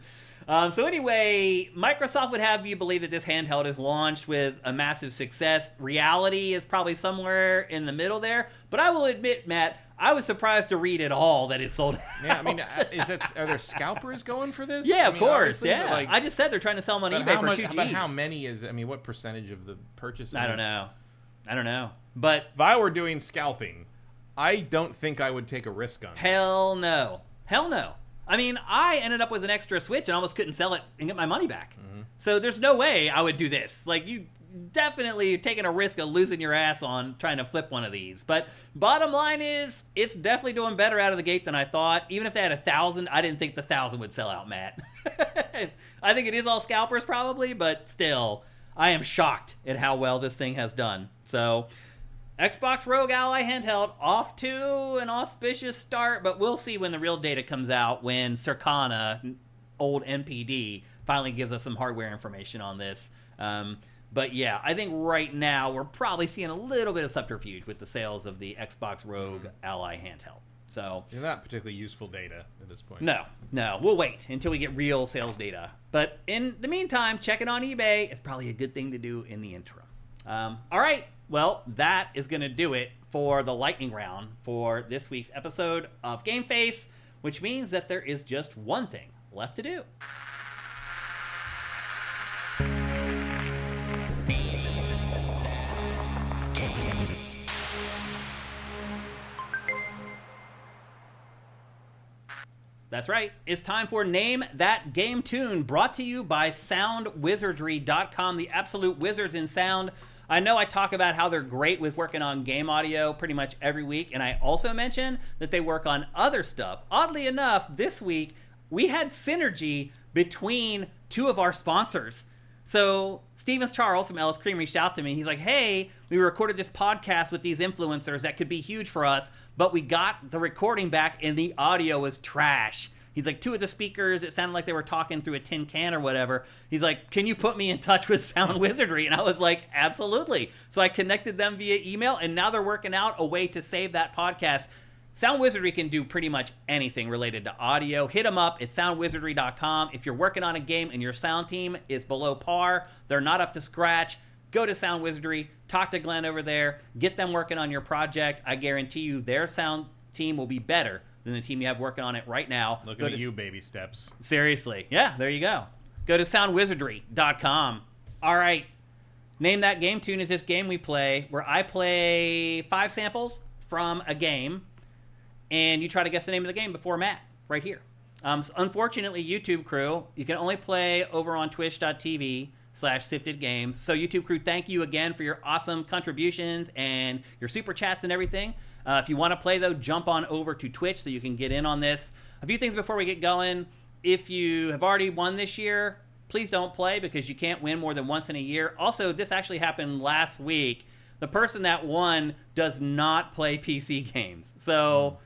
S1: So anyway, Microsoft would have you believe that this handheld is launched with a massive success. Reality is probably somewhere in the middle there. But I will admit, Matt, I was surprised to read at all that it sold out.
S2: Yeah, I mean, are there scalpers going for this?
S1: Yeah,
S2: I
S1: of
S2: mean,
S1: course,
S2: obviously,
S1: yeah.
S2: like,
S1: I just said they're trying to sell them on eBay for 2 G's.
S2: But how many what percentage of the purchases?
S1: I don't know. But
S2: if I were doing scalping, I don't think I would take a risk on it.
S1: Hell no. I mean, I ended up with an extra Switch and almost couldn't sell it and get my money back. So there's no way I would do this. Like, you definitely taking a risk of losing your ass on trying to flip one of these. But bottom line is, it's definitely doing better out of the gate than I thought. Even if they had 1,000, I didn't think the 1,000 would sell out, Matt. I think it is all scalpers probably, but still, I am shocked at how well this thing has done. So Xbox Rogue Ally handheld off to an auspicious start, but we'll see when the real data comes out, when Circana, old NPD, finally gives us some hardware information on this. But yeah, I think right now we're probably seeing a little bit of subterfuge with the sales of the Xbox Rogue Ally handheld. So
S2: They're not particularly usal data at this point.
S1: No, we'll wait until we get real sales data. But in the meantime, check it on eBay. It's probably a good thing to do in the interim. All right. Well, that is going to do it for the lightning round for this week's episode of GameFace, which means that there is just one thing left to do. That's right. It's time for Name That Game Tune, brought to you by Soundwizardry.com, the absolute wizards in sound. I know I talk about how they're great with working on game audio pretty much every week, and I also mention that they work on other stuff. Oddly enough, this week, we had synergy between two of our sponsors. So Stevens Charles from Ellis Cream reached out to me. He's like, hey, we recorded this podcast with these influencers that could be huge for us, but we got the recording back and the audio is trash. He's like, 2 of the speakers, it sounded like they were talking through a tin can or whatever. He's like, can you put me in touch with Soundwizardry? And I was like, absolutely. So I connected them via email, and now they're working out a way to save that podcast. Soundwizardry can do pretty much anything related to audio. Hit them up at soundwizardry.com. If you're working on a game and your sound team is below par, they're not up to scratch, go to Soundwizardry, talk to Glenn over there, get them working on your project. I guarantee you their sound team will be better than the team you have working on it right now.
S3: Looking at you, baby steps.
S1: Seriously. Yeah, there you go. Go to soundwizardry.com. All right. Name That Game Tune is this game we play where I play 5 samples from a game, and you try to guess the name of the game before Matt, right here. So unfortunately, YouTube crew, you can only play over on twitch.tv/Sifted Games. So YouTube crew, thank you again for your awesome contributions and your super chats and everything. If you want to play, though, jump on over to Twitch so you can get in on this. A few things before we get going. If you have already won this year, please don't play because you can't win more than once in a year. Also, this actually happened last week. The person that won does not play PC games. So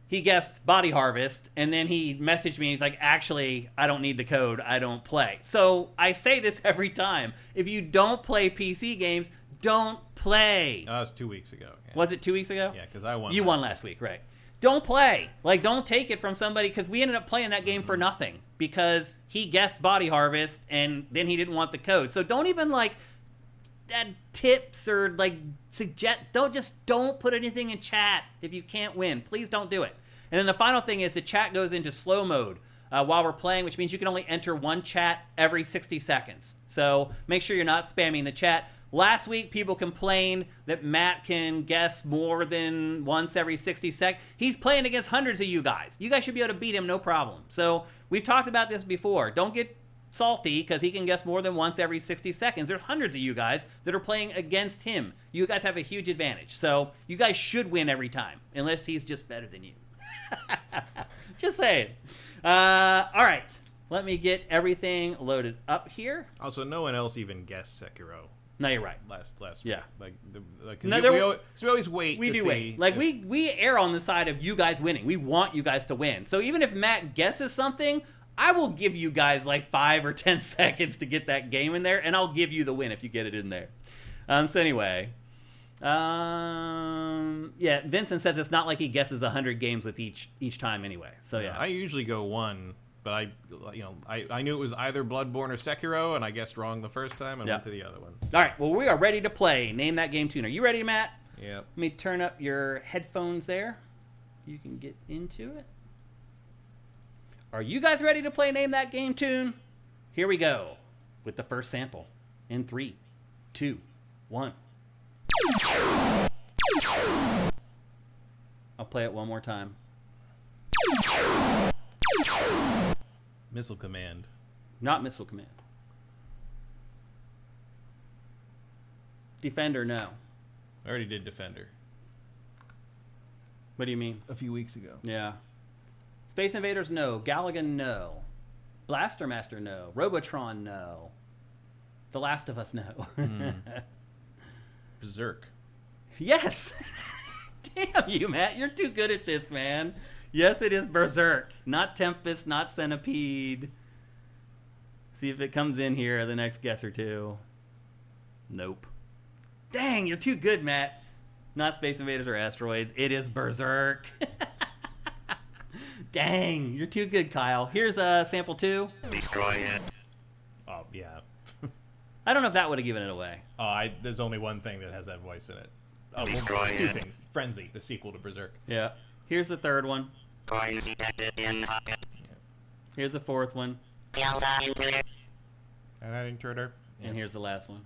S1: he guessed Body Harvest, and then he messaged me, and he's like, actually, I don't need the code. I don't play. So I say this every time. If you don't play PC games, don't play.
S3: That was 2 weeks ago. Yeah.
S1: Was it 2 weeks ago?
S3: Yeah, because I won.
S1: You won last week, right? Don't play. Like, don't take it from somebody, because we ended up playing that game for nothing because he guessed Body Harvest, and then he didn't want the code. So don't even, like, add tips or, like, suggest. Don't put anything in chat if you can't win. Please don't do it. And then the final thing is the chat goes into slow mode while we're playing, which means you can only enter one chat every 60 seconds. So make sure you're not spamming the chat. Last week, people complained that Matt can guess more than once every 60 seconds. He's playing against hundreds of you guys. You guys should be able to beat him, no problem. So we've talked about this before. Don't get salty because he can guess more than once every 60 seconds. There's hundreds of you guys that are playing against him. You guys have a huge advantage. So you guys should win every time, unless he's just better than you. Just saying. All right. Let me get everything loaded up here.
S3: Also, no one else even guessed Sekiro.
S1: No, you're right.
S3: Last
S1: yeah.
S3: week. We always wait.
S1: We do wait. Like we err on the side of you guys winning. We want you guys to win. So even if Matt guesses something, I will give you guys like 5 or 10 seconds to get that game in there, and I'll give you the win if you get it in there. So anyway, yeah. Vincent says it's not like he guesses 100 games with each time anyway. So yeah.
S3: I usually go one. But I knew it was either Bloodborne or Sekiro, and I guessed wrong the first time and went to the other one.
S1: All right, well, we are ready to play. Name That Game Tune. Are you ready, Matt?
S3: Yeah.
S1: Let me turn up your headphones there. You can get into it. Are you guys ready to play Name That Game Tune? Here we go with the first sample in 3, 2, 1. I'll play it one more time.
S3: Missile Command.
S1: Not Missile Command. Defender, no.
S3: I already did Defender.
S1: What do you mean?
S3: A few weeks ago.
S1: Yeah. Space Invaders, no. Galaga, no. Blaster Master, no. Robotron, no. The Last of Us, no.
S3: Berserk.
S1: Yes! Damn you, Matt. You're too good at this, man. Yes, it is Berserk. Not Tempest, not Centipede. See if it comes in here the next guess or two. Nope. Dang, you're too good, Matt. Not Space Invaders or Asteroids. It is Berserk. Dang, you're too good, Kyle. Here's sample 2.
S5: Destroy it.
S3: Oh, yeah.
S1: I don't know if that would have given it away.
S3: There's only one thing that has that voice in it. Oh,
S5: Destroy
S3: well, 2
S5: it.
S3: things. Frenzy, the sequel to Berserk.
S1: Yeah. Here's the third one.
S5: Coins detected in pocket.
S1: Here's the fourth one.
S5: Delta intruder.
S3: And that intruder.
S1: And here's the last one.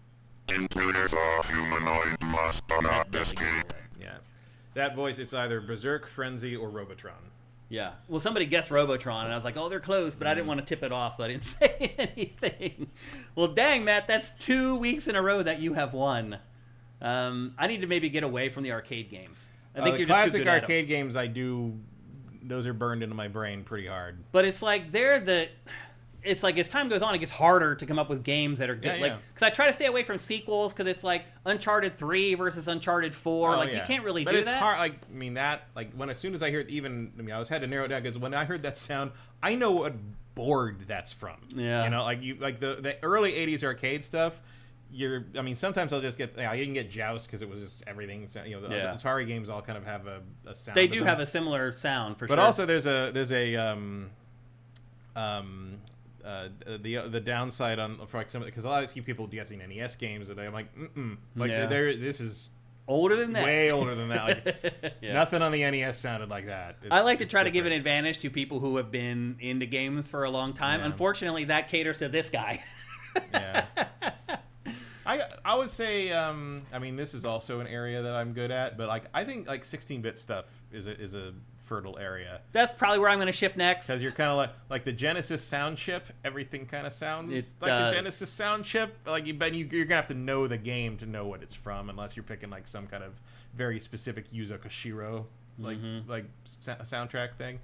S5: Intruders are humanoid, must not escape.
S3: Yeah. That voice, it's either Berserk, Frenzy, or Robotron.
S1: Yeah. Well, somebody guessed Robotron, and I was like, oh, they're close, but I didn't want to tip it off, so I didn't say anything. Well, dang, Matt, that's 2 weeks in a row that you have won. I need to maybe get away from the arcade games. I think you're just too
S3: classic
S1: good at
S3: arcade games, those are burned into my brain pretty hard.
S1: But it's like it's like as time goes on, it gets harder to come up with games that are good. Like, because I try to stay away from sequels because it's like Uncharted 3 versus Uncharted 4. You can't really do that. But it's hard.
S2: Like, I mean, as soon as I hear it, I had to narrow it down because when I heard that sound, I know what board that's from.
S1: Yeah.
S2: You know, like the early 80s arcade stuff. Sometimes I'll just get, I didn't get Joust because it was just everything. The Atari games all kind of have a sound.
S1: They do have a similar sound for sure.
S2: But also there's a the downside for like some, because a lot of people guessing NES games that I'm like, this is
S1: older than that.
S2: Way older than that. Like, nothing on the NES sounded like that.
S1: I like to try to give an advantage to people who have been into games for a long time. Yeah. Unfortunately, that caters to this guy.
S2: Yeah. I would say, this is also an area that I'm good at, but I think 16-bit stuff is a fertile area.
S1: That's probably where I'm going to shift next.
S2: Because you're kind of like the Genesis sound chip. Everything kind of sounds the Genesis sound chip. You're going to have to know the game to know what it's from, unless you're picking some kind of very specific Yuzo Koshiro soundtrack thing.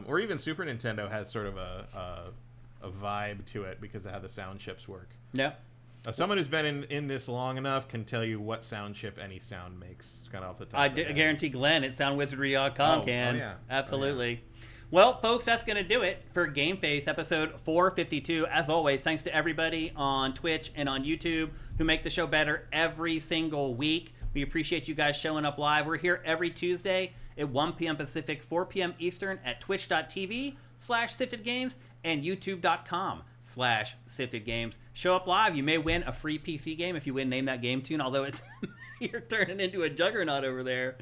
S2: Or even Super Nintendo has sort of a vibe to it because of how the sound chips work.
S1: Yeah.
S2: Someone who's been in this long enough can tell you what sound chip any sound makes, kind of off the top.
S1: I guarantee Glenn at Soundwizardry.com can.
S2: Oh, yeah.
S1: Absolutely. Oh, yeah. Well, folks, that's going to do it for GameFace episode 452. As always, thanks to everybody on Twitch and on YouTube who make the show better every single week. We appreciate you guys showing up live. We're here every Tuesday at 1 p.m. Pacific, 4 p.m. Eastern at twitch.tv/SiftedGames and youtube.com/SiftedGames. Show up live. You may win a free PC game if you win Name That Game Tune, although it's you're turning into a juggernaut over there.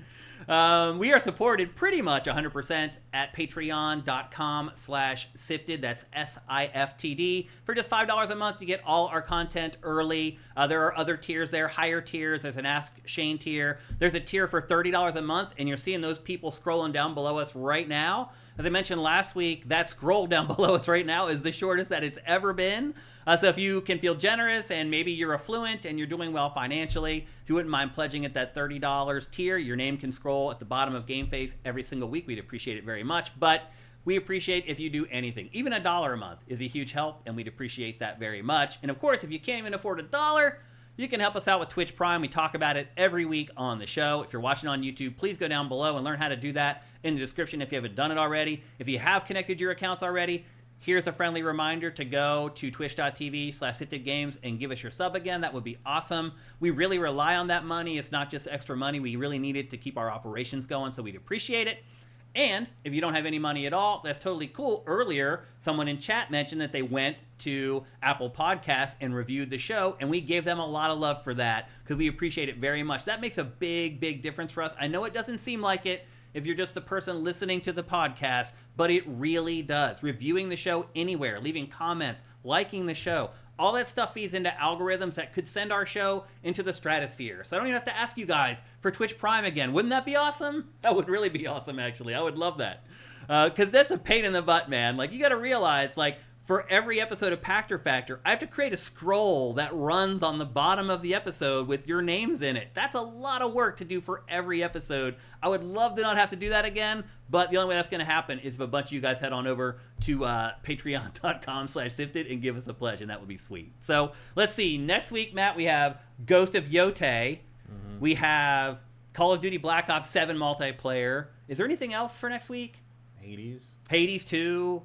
S1: We are supported pretty much 100% at patreon.com/sifted. That's SIFTD. For just $5 a month, you get all our content early. There are other tiers there, higher tiers. There's an Ask Shane tier. There's a tier for $30 a month, and you're seeing those people scrolling down below us right now. As I mentioned last week, that scroll down below us right now is the shortest that it's ever been. So if you can feel generous and maybe you're affluent and you're doing well financially, if you wouldn't mind pledging at that $30 tier, your name can scroll at the bottom of GameFace every single week. We'd appreciate it very much. But we appreciate if you do anything. Even $1 a month is a huge help, and we'd appreciate that very much. And of course, if you can't even afford $1, you can help us out with Twitch Prime. We talk about it every week on the show. If you're watching on YouTube, please go down below and learn how to do that in the description if you haven't done it already. If you have connected your accounts already, here's a friendly reminder to go to twitch.tv/SiftedGames and give us your sub again. That would be awesome. We really rely on that money. It's not just extra money. We really need it to keep our operations going, so we'd appreciate it. And if you don't have any money at all, that's totally cool. Earlier, someone in chat mentioned that they went to Apple Podcasts and reviewed the show, and we gave them a lot of love for that because we appreciate it very much. That makes a big, big difference for us. I know it doesn't seem like it if you're just the person listening to the podcast, but it really does. Reviewing the show anywhere, leaving comments, liking the show, all that stuff feeds into algorithms that could send our show into the stratosphere. So I don't even have to ask you guys for Twitch Prime again. Wouldn't that be awesome? That would really be awesome, actually. I would love that. Because that's a pain in the butt, man. You got to realize, for every episode of Pactor Factor, I have to create a scroll that runs on the bottom of the episode with your names in it. That's a lot of work to do for every episode. I would love to not have to do that again, but the only way that's going to happen is if a bunch of you guys head on over to patreon.com/sifted and give us a pledge, and that would be sweet. So let's see. Next week, Matt, we have Ghost of Yote. Mm-hmm. We have Call of Duty Black Ops 7 multiplayer. Is there anything else for next week? Hades 2.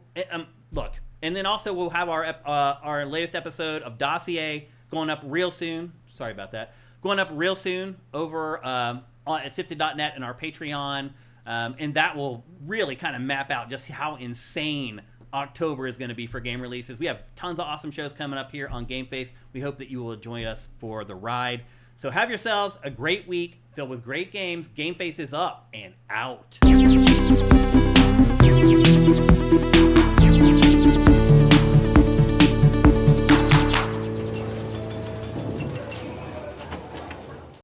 S1: Look. And then also we'll have our latest episode of Dossier going up real soon. Sorry about that. Going up real soon over at sifted.net and our Patreon. And that will really kind of map out just how insane October is going to be for game releases. We have tons of awesome shows coming up here on GameFace. We hope that you will join us for the ride. So have yourselves a great week filled with great games. GameFace is up and out.